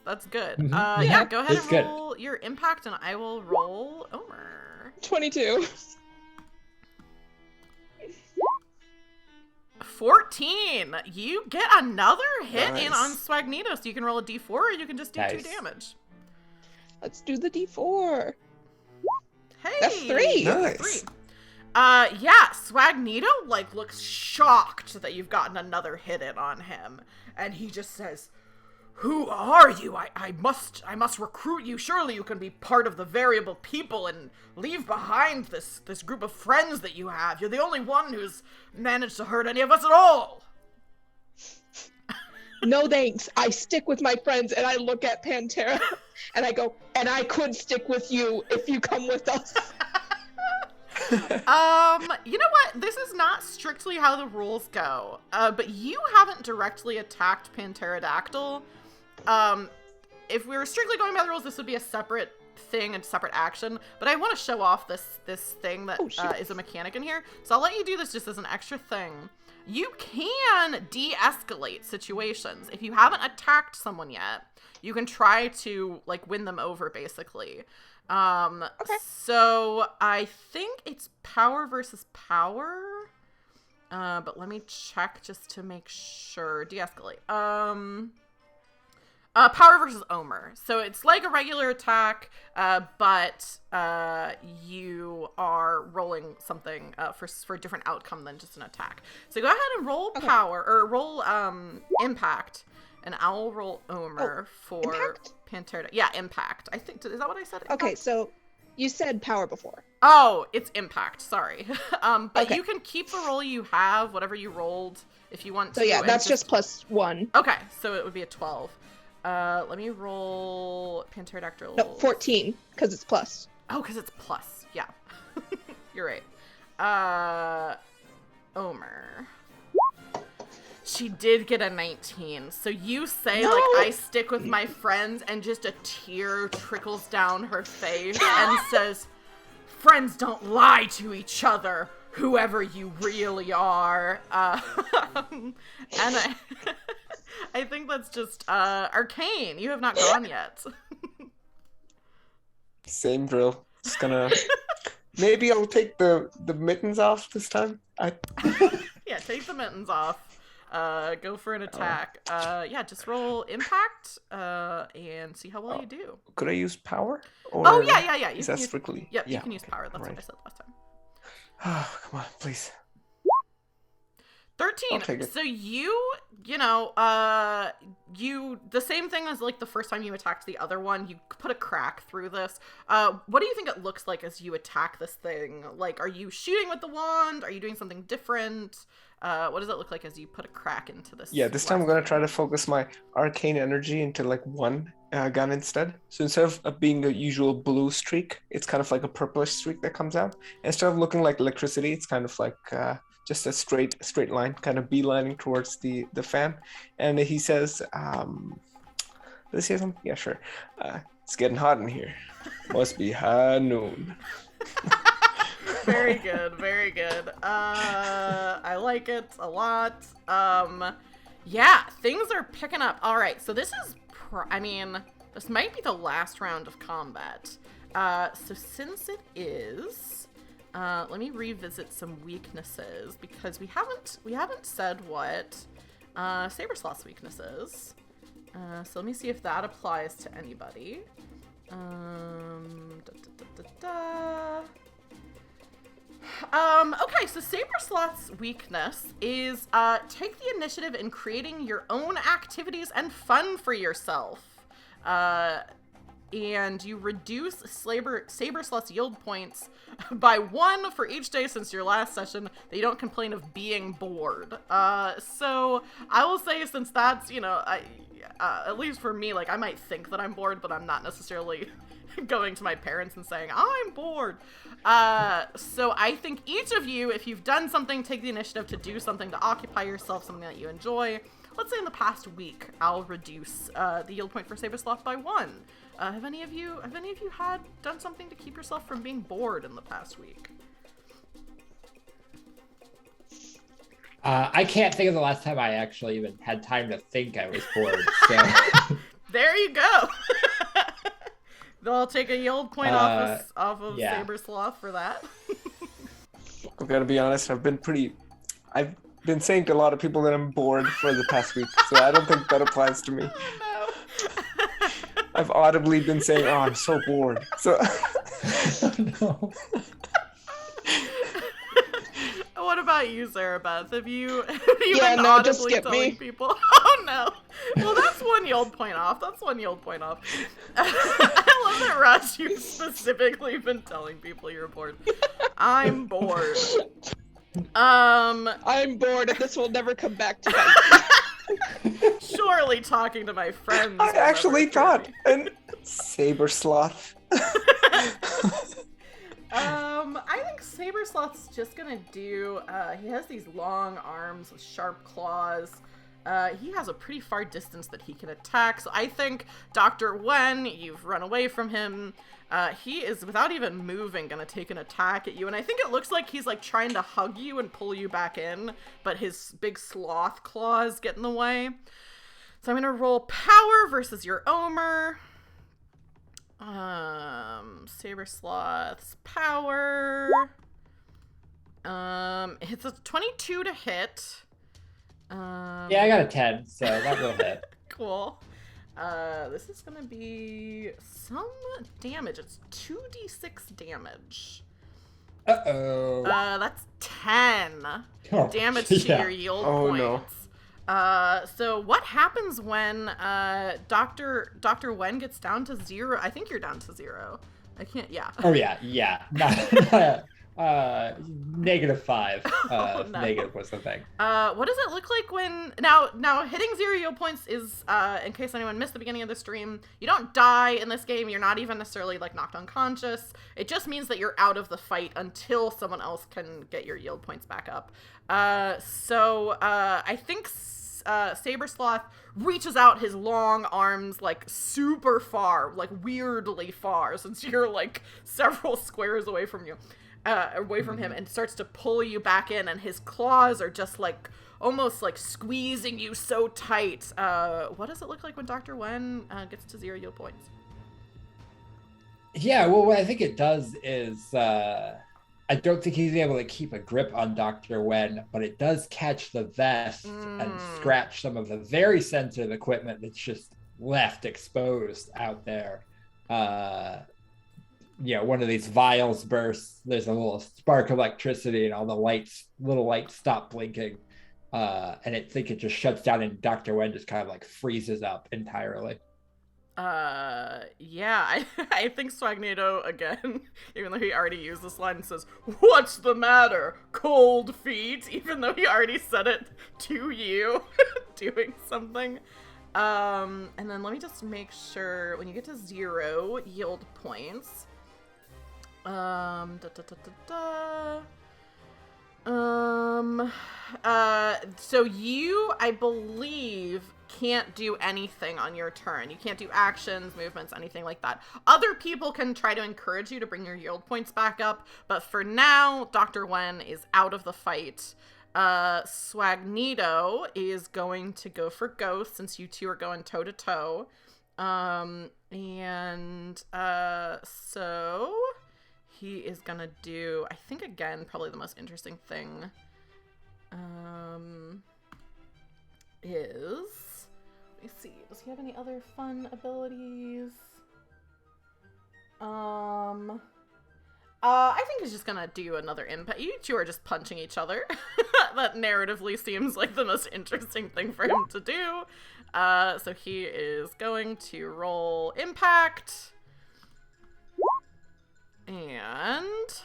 that's good. Mm-hmm. Yeah, go ahead It's and roll your impact, and I will roll Omer. 22. 14. You get another hit in on Nice. Swagneto, so you can roll a d4, or you can just do 2 Nice. damage. Let's do the D4. Hey, That's 3. Nice. 3. Yeah, Swagneto, like, looks shocked that you've gotten another hit in on him. And he just says, "Who are you? I must recruit you. Surely you can be part of the variable people and leave behind this group of friends that you have. You're the only one who's managed to hurt any of us at all." No thanks. I stick with my friends, and I look at Pantera, and I go, and I could stick with you if you come with us. You know what? This is not strictly how the rules go. But you haven't directly attacked Panterodactyl. If we were strictly going by the rules, this would be a separate thing and separate action. But I want to show off this thing that is a mechanic in here. So I'll let you do this just as an extra thing. You can de-escalate situations. If you haven't attacked someone yet, you can try to, like, win them over, basically. Okay. So I think it's power versus power. But let me check just to make sure. De-escalate. Power versus Omer. So it's like a regular attack, but you are rolling something for a different outcome than just an attack. So go ahead and roll power, or roll impact, and I'll roll Omer for impact? Pantera. Yeah, impact. I think, is that what I said? Impact? Okay, so you said power before. Oh, it's impact. Sorry. But Okay. you can keep the roll you have, whatever you rolled, if you want to. So yeah, and that's just +1. Okay, so it would be a 12. Let me roll Panterodactyl. No, 14, because it's plus. Oh, because it's plus. Yeah. You're right. Omer. She did get a 19. So you say, No! like, I stick with my friends, and just a tear trickles down her face and says, "Friends don't lie to each other, whoever you really are." And I think that's just Arcane. You have not gone yet. Same drill. Just gonna. Maybe I'll take the mittens off this time. Yeah, take the mittens off. Go for an attack. Yeah, just roll impact and see how well you do. Could I use power? Or Oh yeah. You Is can that use, strictly? Yep, you Yeah, can use okay, power. That's what right. I said last time. Oh, come on, please. 13. I'll take it. So you the same thing as like the first time you attacked the other one, you put a crack through this. What do you think it looks like as you attack this thing? Like, are you shooting with the wand? Are you doing something different? What does it look like as you put a crack into this? Yeah, this time I'm gonna try to focus my arcane energy into like one gun instead. So instead of being a usual blue streak, it's kind of like a purplish streak that comes out. Instead of looking like electricity, it's kind of like just a straight line, kind of beelining towards the fan. And he says, does he say something? Yeah, sure. It's getting hot in here. Must be high noon. Very good, very good. I like it a lot. Yeah, things are picking up. All right, so this is, this might be the last round of combat. So since it is, let me revisit some weaknesses because we haven't said what Sabersloth's weakness is. So let me see if that applies to anybody. Okay, so Sabersloth's weakness is take the initiative in creating your own activities and fun for yourself. And you reduce Sabersloth's yield points by 1 for each day since your last session that you don't complain of being bored. So I will say, since that's, at least for me, like, I might think that I'm bored, but I'm not necessarily going to my parents and saying, I'm bored. So I think each of you, if you've done something, take the initiative to do something to occupy yourself, something that you enjoy. Let's say in the past week, I'll reduce the yield point for Sabersloth by 1. Have any of you done something to keep yourself from being bored in the past week? I can't think of the last time I actually even had time to think I was bored. So there you go. They'll take a yield point off of yeah. Sabersloth for that. I've got to be honest. I've been saying to a lot of people that I'm bored for the past week, so I don't think that applies to me. Oh, no. I've audibly been saying, "Oh, I'm so bored." So. Oh, no. What about you, Zarabeth? Have you Yeah, been no, audibly just skip telling me. people? Oh no. Well, that's 1 yield point off. I love that, Rush, you've specifically been telling people you're bored. I'm bored. I'm bored and this will never come back to me. Surely talking to my friends. I actually thought, and Sabersloth. I think Sabersloth's just gonna do, he has these long arms with sharp claws. He has a pretty far distance that he can attack, so I think Dr. Wen, you've run away from him, he is, without even moving, gonna take an attack at you, and I think it looks like he's, like, trying to hug you and pull you back in, but his big sloth claws get in the way. So I'm gonna roll power versus your Omer. Sabersloth's power. It's a 22 to hit. Yeah, I got a 10, so that will hit. Cool. This is gonna be some damage. It's 2d6 damage. Uh-oh. That's 10 Oh, damage to yeah. your yield Oh, points. no. So what happens when Dr. Wen gets down to 0? I think you're down to 0. I can't. Yeah. Oh yeah. -5. Oh, no. Negative was the thing. What does it look like when now hitting 0 yield points is in case anyone missed the beginning of the stream, you don't die in this game. You're not even necessarily like knocked unconscious. It just means that you're out of the fight until someone else can get your yield points back up. So I think Sabersloth reaches out his long arms like super far, like weirdly far, since you're like several squares away from you. Away from him, and starts to pull you back in, and his claws are just like almost like squeezing you so tight. What does it look like when Dr. Wen gets to 0 yield points? Yeah, well, what I think it does is I don't think he's able to keep a grip on Dr. Wen, but it does catch the vest and scratch some of the very sensitive equipment that's just left exposed out there. One of these vials bursts, there's a little spark of electricity, and all the little lights stop blinking. and I think it just shuts down, and Dr. Wen just kind of like freezes up entirely. Yeah, I think Swagneto, again, even though he already used this line, says, "What's the matter? Cold feet?" Even though he already said it to you, doing something. And then let me just make sure, when you get to 0 yield points, so you, I believe, can't do anything on your turn. You can't do actions, movements, anything like that. Other people can try to encourage you to bring your yield points back up, but for now, Dr. Wen is out of the fight. Swagneto is going to go for Ghost, since you two are going toe-to-toe. So he is gonna do, I think, again, probably the most interesting thing, is, let me see, does he have any other fun abilities? I think he's just gonna do another impact. You two are just punching each other. That narratively seems like the most interesting thing for him to do. So he is going to roll impact. And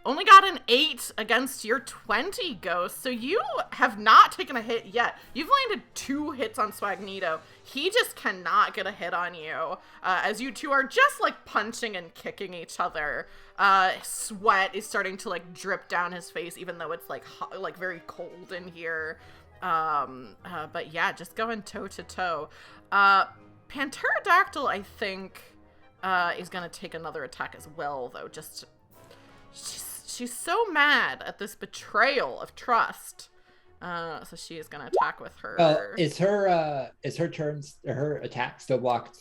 only got an 8 against your 20, Ghost. So you have not taken a hit yet. You've landed 2 hits on Swagneto. He just cannot get a hit on you, as you two are just like punching and kicking each other. Sweat is starting to like drip down his face, even though it's like hot, like very cold in here. But yeah, just going toe to toe. Pterodactyl, I think, is gonna take another attack as well, though. Just she's so mad at this betrayal of trust. So she is gonna attack with her. Is her attack still blocked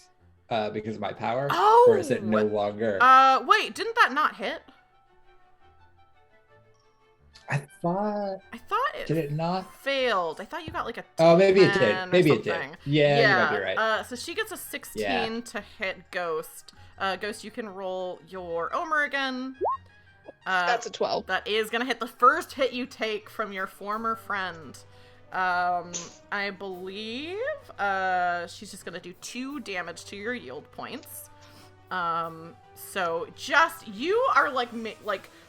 because of my power? Oh, or is it no longer? Wait, didn't that not hit? I thought it did it not failed. I thought you got like a 10. Oh, maybe it did. Maybe it something. did. Yeah, you might be right. So she gets a 16 to hit Ghost. Ghost, you can roll your Omer again. That's a 12. That is gonna hit the first hit you take from your former friend. I believe she's just gonna do 2 damage to your yield points. So just, you are like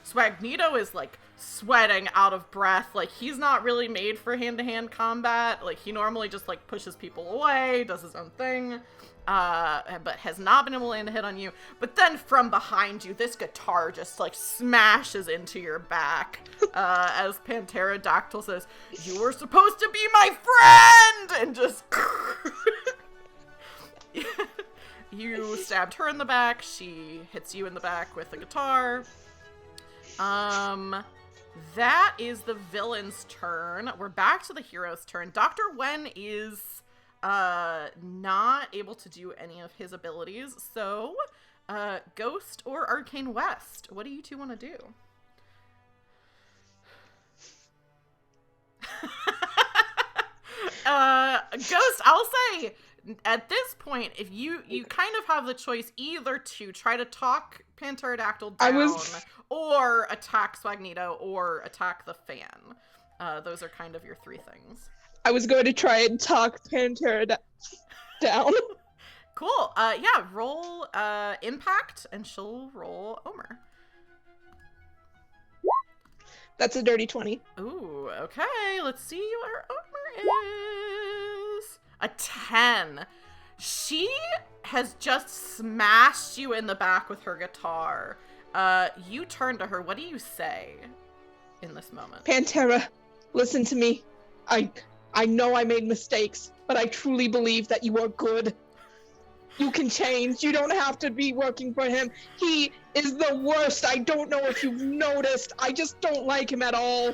Swagneto is like sweating out of breath. Like, he's not really made for hand-to-hand combat. Like, he normally just like pushes people away, does his own thing. But has not been able to land a hit on you. But then from behind you, this guitar just like smashes into your back. As Pterodactyl says, "You were supposed to be my friend!" And just you stabbed her in the back. She hits you in the back with the guitar. That is the villain's turn. We're back to the hero's turn. Dr. Wen is not able to do any of his abilities, so Ghost or Arcane West, what do you two want to do? Ghost, I'll say at this point, if you kind of have the choice either to try to talk Pterodactyl down or attack Swagneto or attack the fan. Those are kind of your 3 things. I was going to try and talk Pantera down. Cool. Yeah, roll impact, and she'll roll Omer. That's a dirty 20. Ooh, okay. Let's see where Omer is. A 10. She has just smashed you in the back with her guitar. You turn to her. What do you say in this moment? Pantera, listen to me. I know I made mistakes, but I truly believe that you are good. You can change. You don't have to be working for him. He is the worst. I don't know if you've noticed. I just don't like him at all.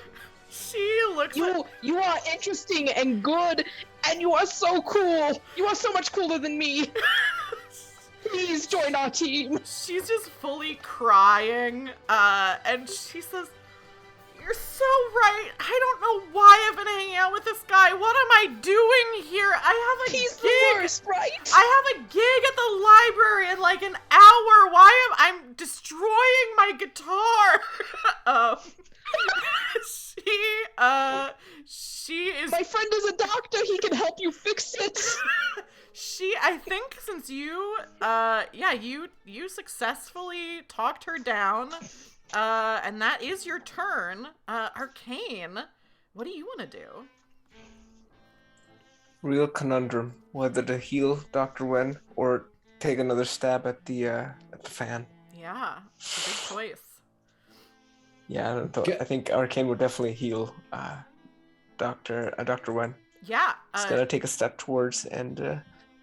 She looks You are interesting and good, and you are so cool. You are so much cooler than me. Please join our team. She's just fully crying, and she says, "You're so right. I don't know why I've been hanging out with this guy. What am I doing here? He's gig. the worst, right? I have a gig at the library in like an hour. Why am I destroying my guitar?" She she is. My friend is a doctor. He can help you fix it. I think since you, you successfully talked her down, and that is your turn. Arcane, what do you want to do? Real conundrum: whether to heal Dr. Wen or take another stab at the fan. Yeah, it's a big choice. Yeah, I think Arcane would definitely heal Dr. Wen. Yeah. Just gotta take a step towards and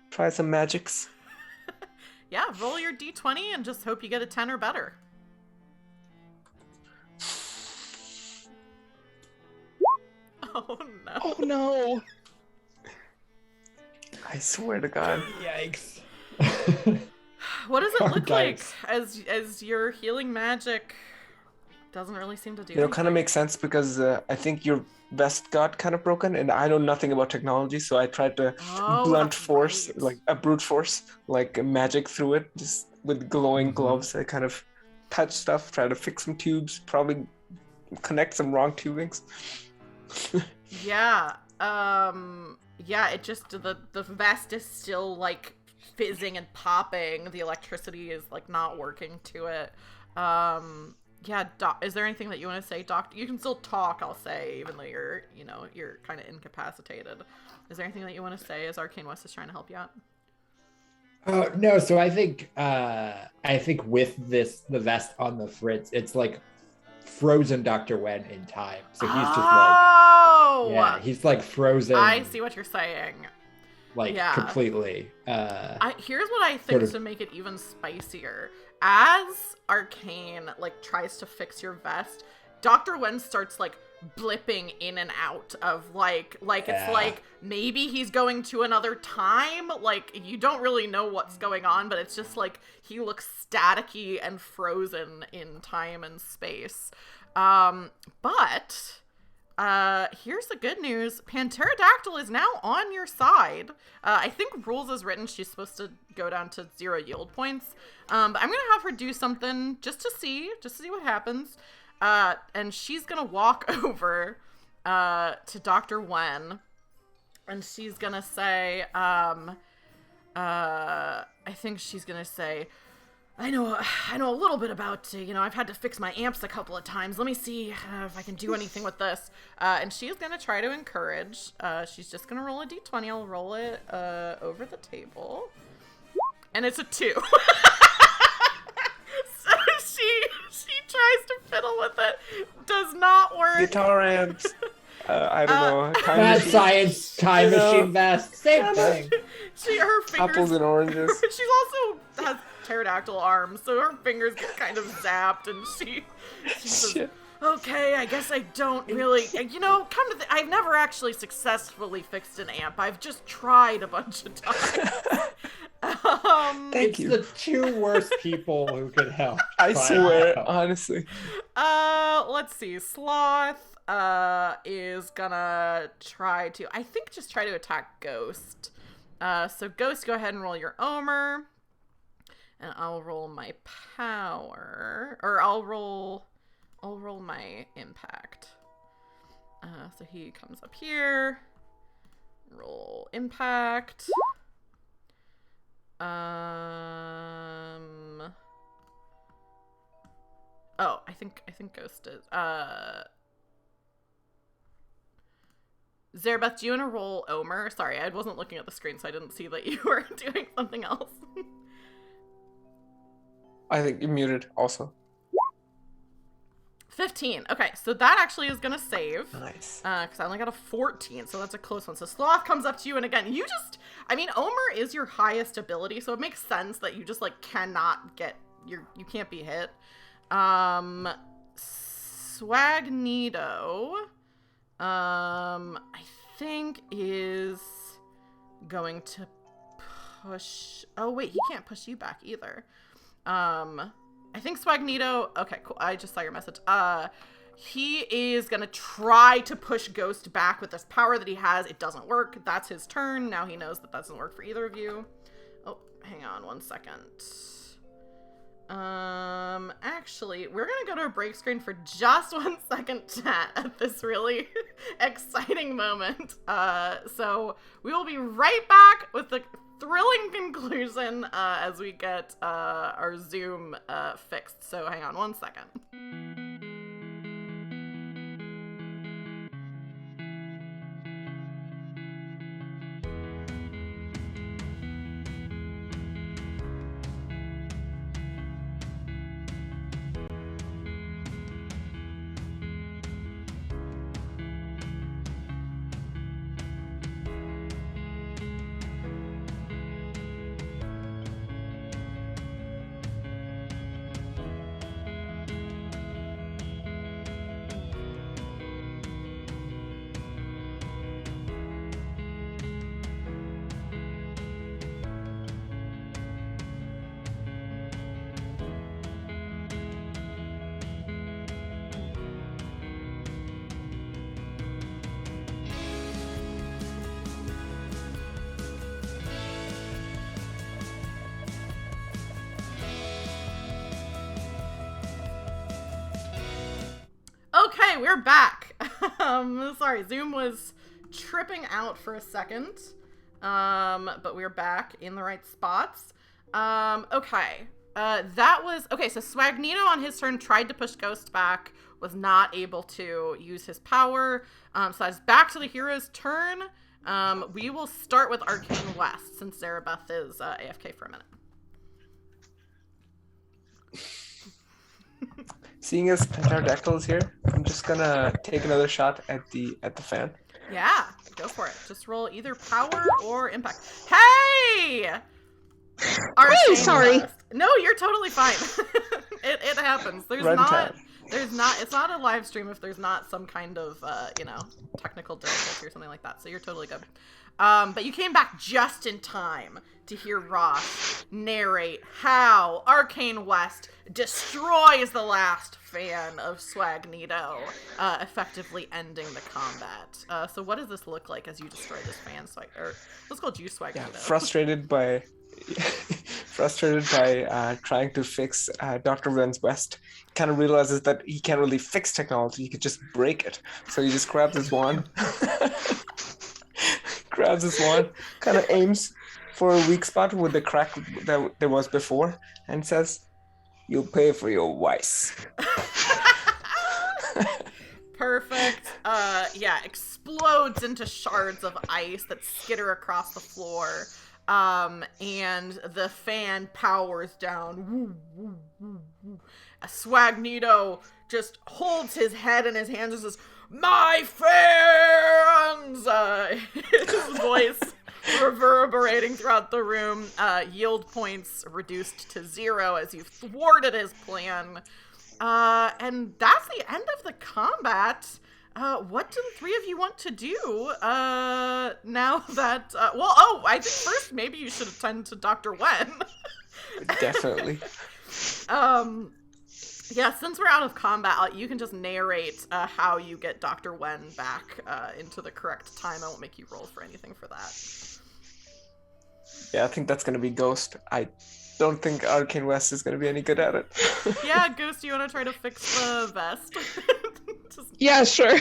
try some magics. Yeah, roll your d20 and just hope you get a 10 or better. Oh no. Oh no. I swear to God. Yikes. What does it Hard look dice. like as your healing magic doesn't really seem to do You know, anything? kind of makes sense because I think your vest got kind of broken, and I know nothing about technology, so I tried to blunt that's force, right. like a brute force, like magic through it, just with glowing gloves. I kind of touch stuff, try to fix some tubes, probably connect some wrong tubings. Yeah. Yeah, it just the vest is still like fizzing and popping. The electricity is like not working to it. Yeah, is there anything that you want to say, Doctor? You can still talk, I'll say, even though you're kind of incapacitated. Is there anything that you want to say as Arcane West is trying to help you out? No, so I think with the vest on the fritz, it's like frozen Dr. Wen in time. So he's just like he's like frozen. I see what you're saying. Like completely. Here's what I think to make it even spicier. As Arcane like tries to fix your vest, Dr. Wen starts like blipping in and out of like it's like maybe he's going to another time. Like you don't really know what's going on, but it's just like he looks staticky and frozen in time and space. But here's the good news. Pterodactyl is now on your side. I think rules as written, she's supposed to go down to 0 yield points. But I'm gonna have her do something just to see what happens. And she's gonna walk over to Dr. Wen, and she's gonna say, I think she's gonna say, I know a little bit about, I've had to fix my amps a couple of times. Let me see if I can do anything with this. And she's going to try to encourage. She's just going to roll a d20. I'll roll it over the table. And it's a 2. So she tries to fiddle with it. Does not work. Guitar amps. I don't know. Mad science, time machine vest, same thing. Her fingers. Apples and oranges. She's also has pterodactyl arms, so her fingers get kind of zapped, and she says, okay, I guess I don't really, I've never actually successfully fixed an amp. I've just tried a bunch of times. Thank you. The 2 worst people who could help. I swear, honestly. Let's see. Sloth is gonna try to, I think, just try to attack Ghost. So Ghost, go ahead and roll your Omer. And I'll roll my power, or I'll roll my impact. So he comes up here. Roll impact. Oh, I think Ghost is. Zerbeth, do you want to roll Omer? Sorry, I wasn't looking at the screen, so I didn't see that you were doing something else. I think you're muted also. 15. Okay, so that actually is gonna save. Nice. Because I only got a 14, so that's a close one. So Sloth comes up to you, and again, Omer is your highest ability, so it makes sense that you just, like, cannot get, you can't be hit. Swagneto, I think is going to push, oh wait, he can't push you back either. I think Swagneto, okay, cool, I just saw your message. He is gonna try to push Ghost back with this power that he has. It doesn't work. That's his turn. Now he knows that doesn't work for either of you. Oh, hang on one second. Actually, we're gonna go to a break screen for just 1 second, chat, at this really exciting moment. So we will be right back with the thrilling conclusion as we get our Zoom fixed. So hang on 1 second. Okay, we're back. Sorry, Zoom was tripping out for a second. But we're back in the right spots. Okay. So Swagneto on his turn tried to push Ghost back, was not able to use his power. So that's back to the hero's turn. We will start with Arcane West, since Zarabeth is AFK for a minute. Seeing as Pterodactyl is here, I'm just gonna take another shot at the fan. Yeah, go for it. Just roll either power or impact. Hey! Hey, sorry. West. No, you're totally fine. it happens. It's not a live stream if there's not some kind of technical difficulty or something like that. So you're totally good. But you came back just in time to hear Ross narrate how Arcane West destroys the last fan of Swagneto, effectively ending the combat. So what does this look like as you destroy this fan? Let's call you Swagneto. Yeah, frustrated by trying to fix Dr. Ven's West. Kind of realizes that he can't really fix technology, he could just break it. So he just grabs his wand, kind of aims for a weak spot with the crack that there was before, and says, "You'll pay for your vice." Perfect. Explodes into shards of ice that skitter across the floor. And the fan powers down. Woo, woo, woo, woo. Swagneto just holds his head in his hands and says, "My fans!" His voice reverberating throughout the room. Yield points reduced to 0 as you thwarted his plan. And that's the end of the combat. What do the three of you want to do now that... I think first maybe you should attend to Dr. Wen. Definitely. Since we're out of combat, you can just narrate how you get Dr. Wen back into the correct time. I won't make you roll for anything for that. Yeah, I think that's going to be Ghost. I don't think Arcane West is going to be any good at it. Yeah, Ghost, you want to try to fix the vest? Yeah, sure.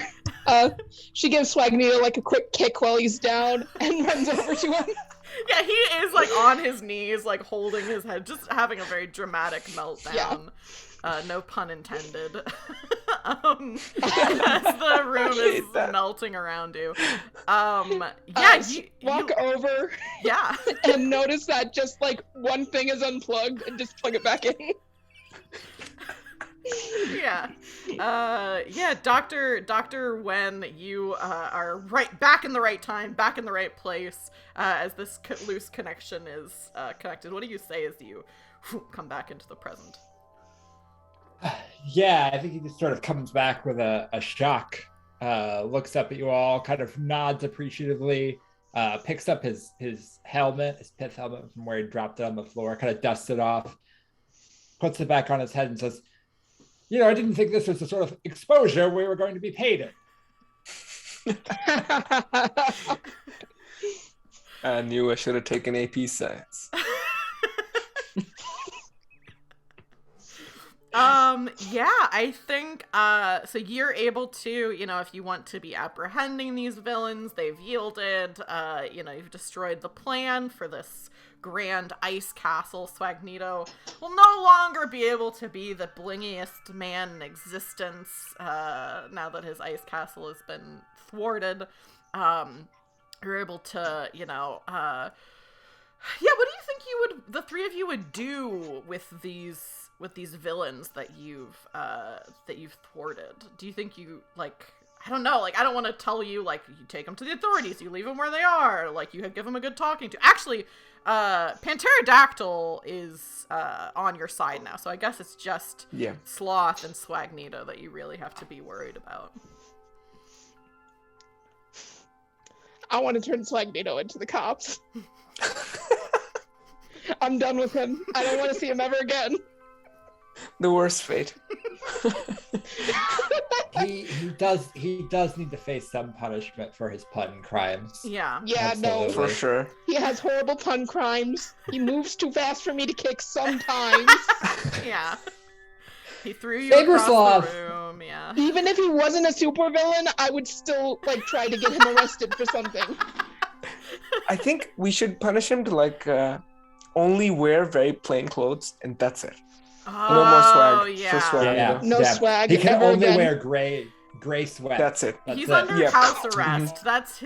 She gives Swagneto like a quick kick while he's down and runs over to him. Yeah, he is like on his knees, like holding his head, just having a very dramatic meltdown. Yeah. No pun intended. As the room is melting around you. Walk over. Yeah. And notice that just like one thing is unplugged and just plug it back in. Dr. Wen, you are back in the right time, back in the right place, as this loose connection is connected. What do you say as you come back into the present? Yeah, I think he just sort of comes back with a shock, looks up at you all, kind of nods appreciatively, picks up his helmet, his pith helmet from where he dropped it on the floor, kind of dusts it off, puts it back on his head and says, I didn't think this was the sort of exposure we were going to be paid in. I knew I should have taken AP Science. Yeah, I think, so you're able to, if you want to be apprehending these villains, they've yielded, you've destroyed the plan for this grand ice castle. Swagneto will no longer be able to be the blingiest man in existence, now that his ice castle has been thwarted. You're able to, what do you think the three of you would do with these villains that you've thwarted? Do you think you, I don't know, I don't want to tell you, you take them to the authorities, you leave them where they are, you give them a good talking to. Actually, Pterodactyl is on your side now, so I guess it's just Sloth and Swagneto that you really have to be worried about. I want to turn Swagneto into the cops. I'm done with him. I don't want to see him ever again. The worst fate. he does need to face some punishment for his pun crimes. Yeah. Yeah, Absolutely. no. For sure. He has horrible pun crimes. He moves too fast for me to kick sometimes. Yeah. He threw you Saber across Sloth. the room, yeah. Even if he wasn't a supervillain, I would still try to get him arrested for something. I think we should punish him to only wear very plain clothes, and that's it. Oh, No more swag yeah. for Swagneto. No swag He can ever only again. wear gray sweat. That's it. He's it. under Yep. house arrest. That's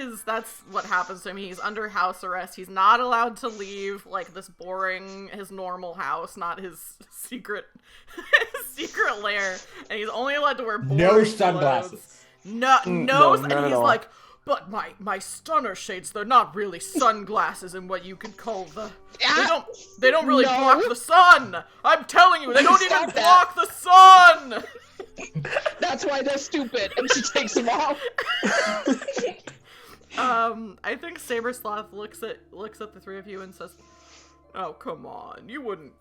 what happens to him. He's under house arrest. He's not allowed to leave this boring, his normal house, not his secret lair. And he's only allowed to wear boring No sunglasses. clothes. No, No, and not at he's all. like, but my stunner shades, they're not really sunglasses in what you could call the. They don't really No. block the sun. I'm telling you, they don't even Stop that. block the sun. That's why they're stupid. And she takes him off. I think Saber Sloth looks at the three of you and says, "Oh, come on. You wouldn't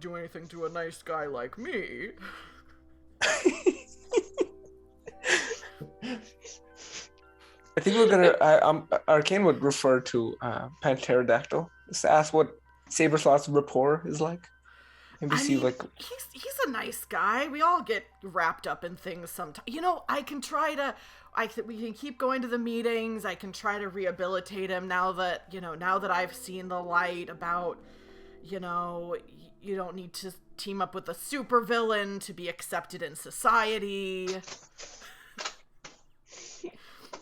do anything to a nice guy like me." I think we're gonna. Arcane would refer to Pterodactyl. Just ask what Saber Sloth's rapport is like. Maybe see he's a nice guy. We all get wrapped up in things sometimes. I can try to. We can keep going to the meetings. I can try to rehabilitate him now that I've seen the light about, you don't need to team up with a supervillain to be accepted in society.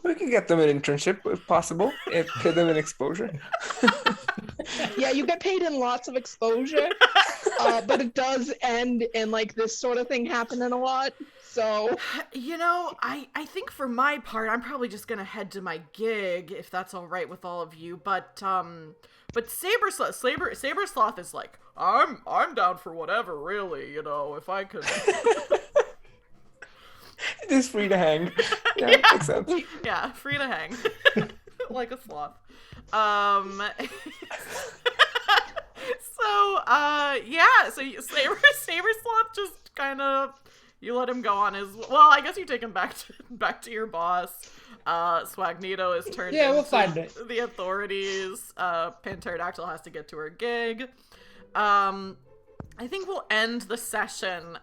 we could get them an internship if possible. And pay them an exposure. Yeah, you get paid in lots of exposure, but it does end in this sort of thing happening a lot. So, I think for my part, I'm probably just gonna head to my gig if that's all right with all of you. But Saber Sloth is like, I'm down for whatever, really. If I could. It is free to hang. Yeah, makes sense. Yeah, free to hang. Like a sloth. So Saber Sloth just kind of, you let him go on his, well, I guess you take him back to your boss. Swagneto is turned into we'll find it. The authorities. Pterodactyl has to get to her gig. I think we'll end the session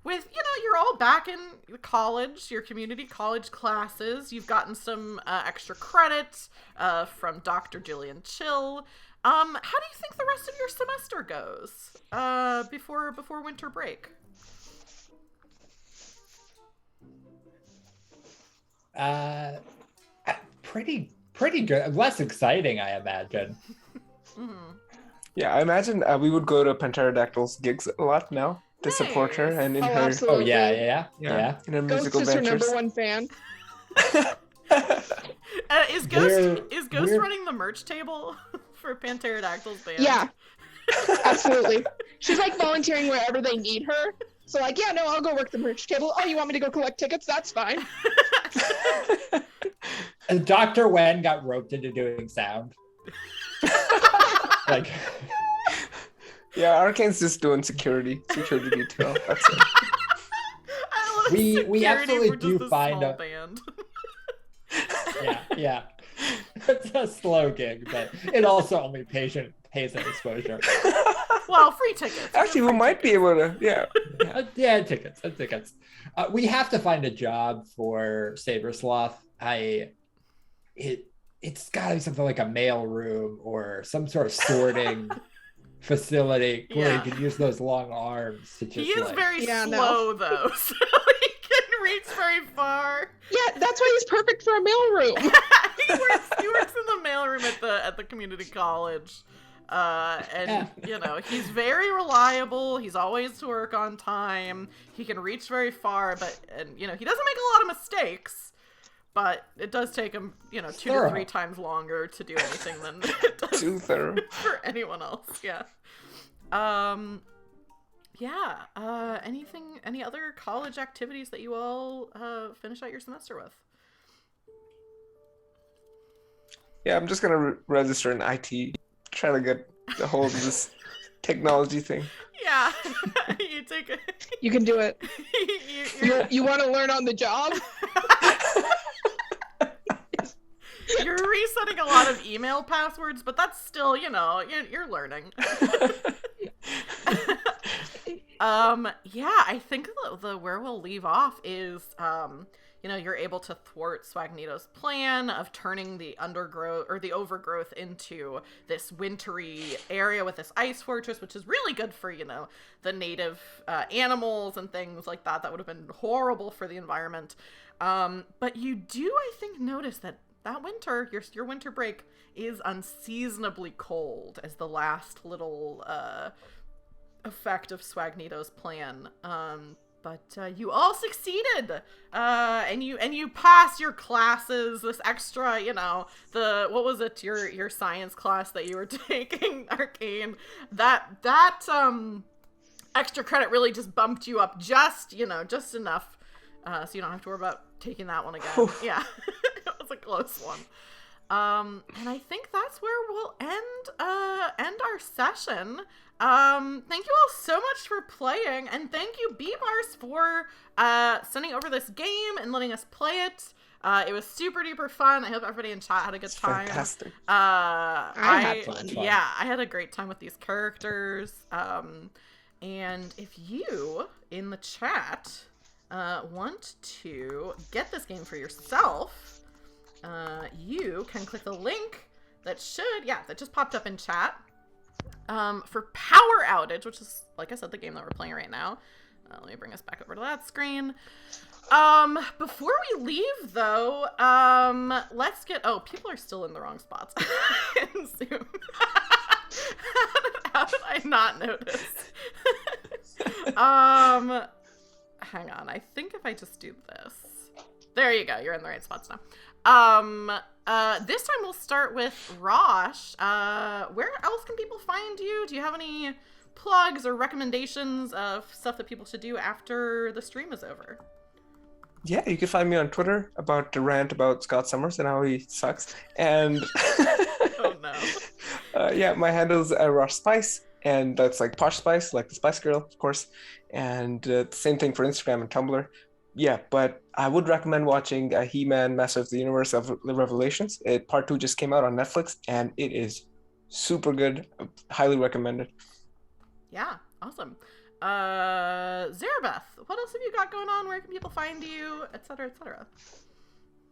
with, you're all back in college, your community college classes. You've gotten some extra credits from Dr. Jillian Chill. How do you think the rest of your semester goes before winter break? Pretty good. Less exciting, I imagine. Mm-hmm. Yeah, I imagine we would go to Pterodactyl's gigs a lot now to support her and in her absolutely. Oh yeah. in her Ghost musical is her ventures. number one fan. Is Ghost We're- running the merch table for Pterodactyl's band? Yeah, absolutely. She's volunteering wherever they need her. So yeah, no, I'll go work the merch table. Oh, you want me to go collect tickets? That's fine. And Dr. Wen got roped into doing sound. Yeah, Arcane's just doing security detail. That's it. I love We security absolutely for just do a find small a- band. Yeah. It's a slow gig, but it also only pays an exposure. Well, free tickets. Actually, we might be able to. Yeah. Yeah, tickets. We have to find a job for Sabersloth. It's got to be something like a mail room or some sort of sorting facility where you can use those long arms to just. He is very slow though, so he can reach very far. Yeah, that's why he's perfect for a mailroom. he works in the mailroom at the community college. And you know, he's very reliable. He's always to work on time. He can reach very far, and you know, he doesn't make a lot of mistakes. But it does take him, you know, 2 to 3 times longer to do anything than it does for anyone else. Yeah. Any other college activities that you all finish out your semester with? Yeah, I'm just gonna register in IT, try to get a hold of this technology thing. Yeah, you take it. You can do it. You want to learn on the job? You're resetting a lot of email passwords, but that's still, you know, you're learning. Yeah, I think the where we'll leave off is, you know, you're able to thwart Swagneto's plan of turning the undergrowth or the overgrowth into this wintry area with this ice fortress, which is really good for, you know, the native animals and things like that. That would have been horrible for the environment. But you do, I think, notice that winter, your winter break is unseasonably cold as the last little effect of Swagneto's plan. But you all succeeded, and you pass your classes. This extra, you know, what was it? Your science class that you were taking, Arcane. That extra credit really just bumped you up just enough, so you don't have to worry about taking that one again. Yeah, it was a close one. And I think that's where we'll end our session. Thank you all so much for playing, and thank you, Beamars, for sending over this game and letting us play it. It was super duper fun. I hope everybody in chat had a good time. Fantastic. I had fun. Yeah, I had a great time with these characters. And if you in the chat want to get this game for yourself, you can click the link that just popped up in chat. For Power Outage, which is, like I said, the game that we're playing right now. Let me bring us back over to that screen. Before we leave, though, let's get... Oh, people are still in the wrong spots in Zoom. How did I not notice? Hang on. I think if I just do this... There you go. You're in the right spots now. This time we'll start with Rosh. Where else can people find you? Do you have any plugs or recommendations of stuff that people should do after the stream is over? Yeah, you can find me on Twitter about the rant about Scott Summers and how he sucks. And oh no. Yeah, my handle's Rosh Spice, and that's like Posh Spice, like the Spice Girl, of course. And same thing for Instagram and Tumblr. Yeah, but I would recommend watching He-Man Master of the Universe of the Revelations. Part 2 just came out on Netflix, and it is super good. Highly recommended. Yeah, awesome. Zarabeth, what else have you got going on? Where can people find you, etc., etc.?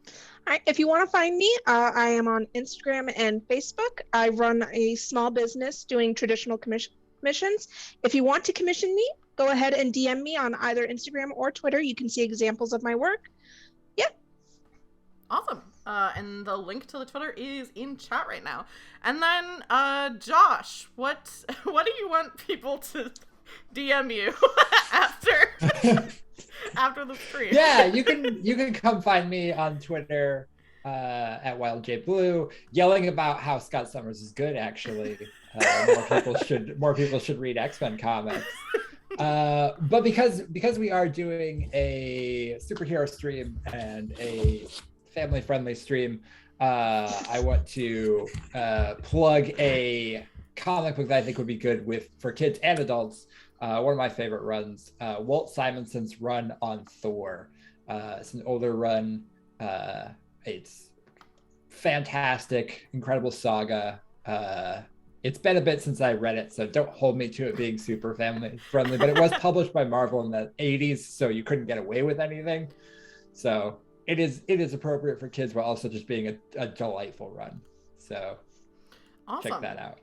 All right, if you want to find me, I am on Instagram and Facebook. I run a small business doing traditional commissions. If you want to commission me, go ahead and DM me on either Instagram or Twitter. You can see examples of my work. Yeah. Awesome. And the link to the Twitter is in chat right now. And then, Josh, what do you want people to DM you after the stream? Yeah, you can come find me on Twitter at WildJBlue, yelling about how Scott Summers is good. Actually, more people should read X-Men comics. But because we are doing a superhero stream and a family-friendly stream, I want to plug a comic book that I think would be good for kids and adults. One of my favorite runs, Walt Simonson's run on Thor. It's an older run. It's fantastic, incredible saga. it's been a bit since I read it, so don't hold me to it being super family friendly, but it was published by Marvel in the 80s, so you couldn't get away with anything. So it is appropriate for kids while also just being a delightful run. So Awesome. check that out.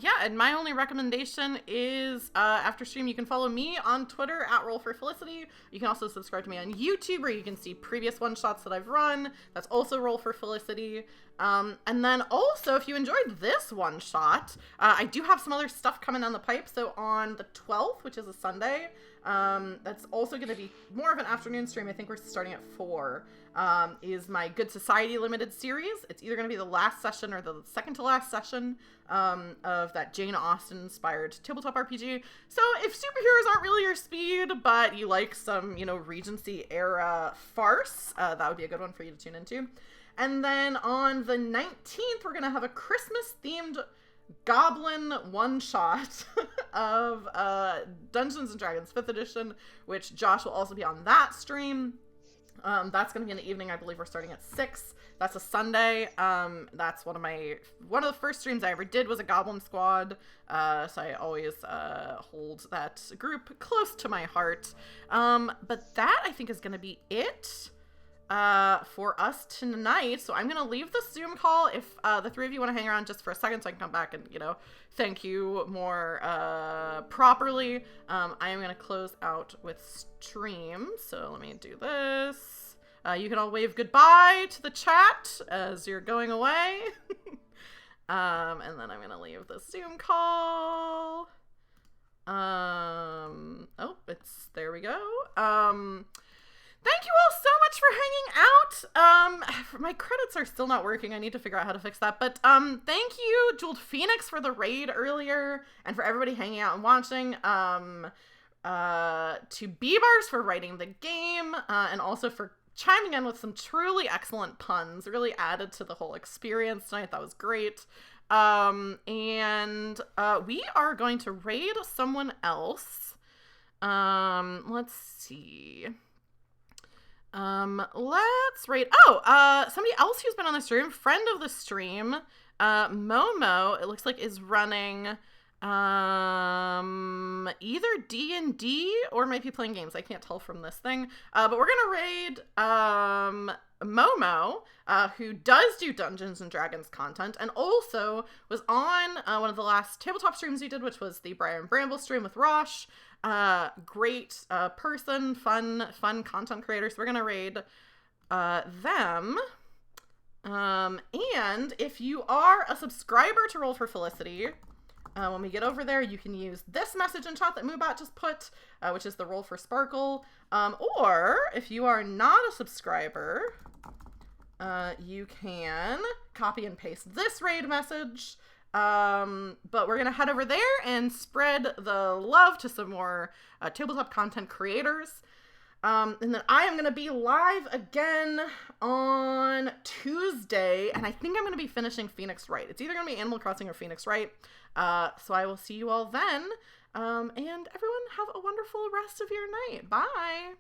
Yeah, and my only recommendation is after stream, you can follow me on Twitter at Roll4Felicity. You can also subscribe to me on YouTube, where you can see previous one-shots that I've run. That's also Roll4Felicity. And then also, if you enjoyed this one-shot, I do have some other stuff coming down the pipe. So on the 12th, which is a Sunday, that's also going to be more of an afternoon stream. I think we're starting at 4. Is my Good Society limited series. It's either going to be the last session or the second to last session of that Jane Austen inspired tabletop RPG. So if superheroes aren't really your speed, but you like some, Regency era farce, that would be a good one for you to tune into. And then on the 19th, we're going to have a Christmas themed Goblin one-shot of Dungeons and Dragons 5th edition, which Josh will also be on that stream. That's going to be in the evening. I believe we're starting at 6. That's a Sunday. That's one of the first streams I ever did was a Goblin Squad. So I always hold that group close to my heart. But that, I think, is going to be it for us tonight. So I'm going to leave the Zoom call. If the three of you want to hang around just for a second so I can come back and, thank you more properly. I am going to close out with stream. So let me do this. You can all wave goodbye to the chat as you're going away. And then I'm going to leave the Zoom call. There we go. Thank you all so much for hanging out. My credits are still not working. I need to figure out how to fix that. But thank you, Jeweled Phoenix, for the raid earlier, and for everybody hanging out and watching. To B-Bars for writing the game, and also for chiming in with some truly excellent puns. Really added to the whole experience tonight. That was great. And we are going to raid someone else. Let's see. Let's rate. Somebody else who's been on the stream, friend of the stream, Momo, it looks like is running, either D&D or might be playing games. I can't tell from this thing. But we're gonna raid, Momo, who does do Dungeons and Dragons content and also was on, one of the last tabletop streams we did, which was the Briar and Bramble stream with Rosh. Great person, fun content creator. So we're gonna raid them. And if you are a subscriber to Roll for Felicity, when we get over there, you can use this message in chat that Moobot just put, which is the Roll for Sparkle. Or if you are not a subscriber, you can copy and paste this raid message. But we're gonna head over there and spread the love to some more tabletop content creators. And then I am gonna be live again on Tuesday, and I think I'm gonna be finishing Phoenix Wright. It's either gonna be Animal Crossing or Phoenix Wright. So I will see you all then. And everyone have a wonderful rest of your night. Bye.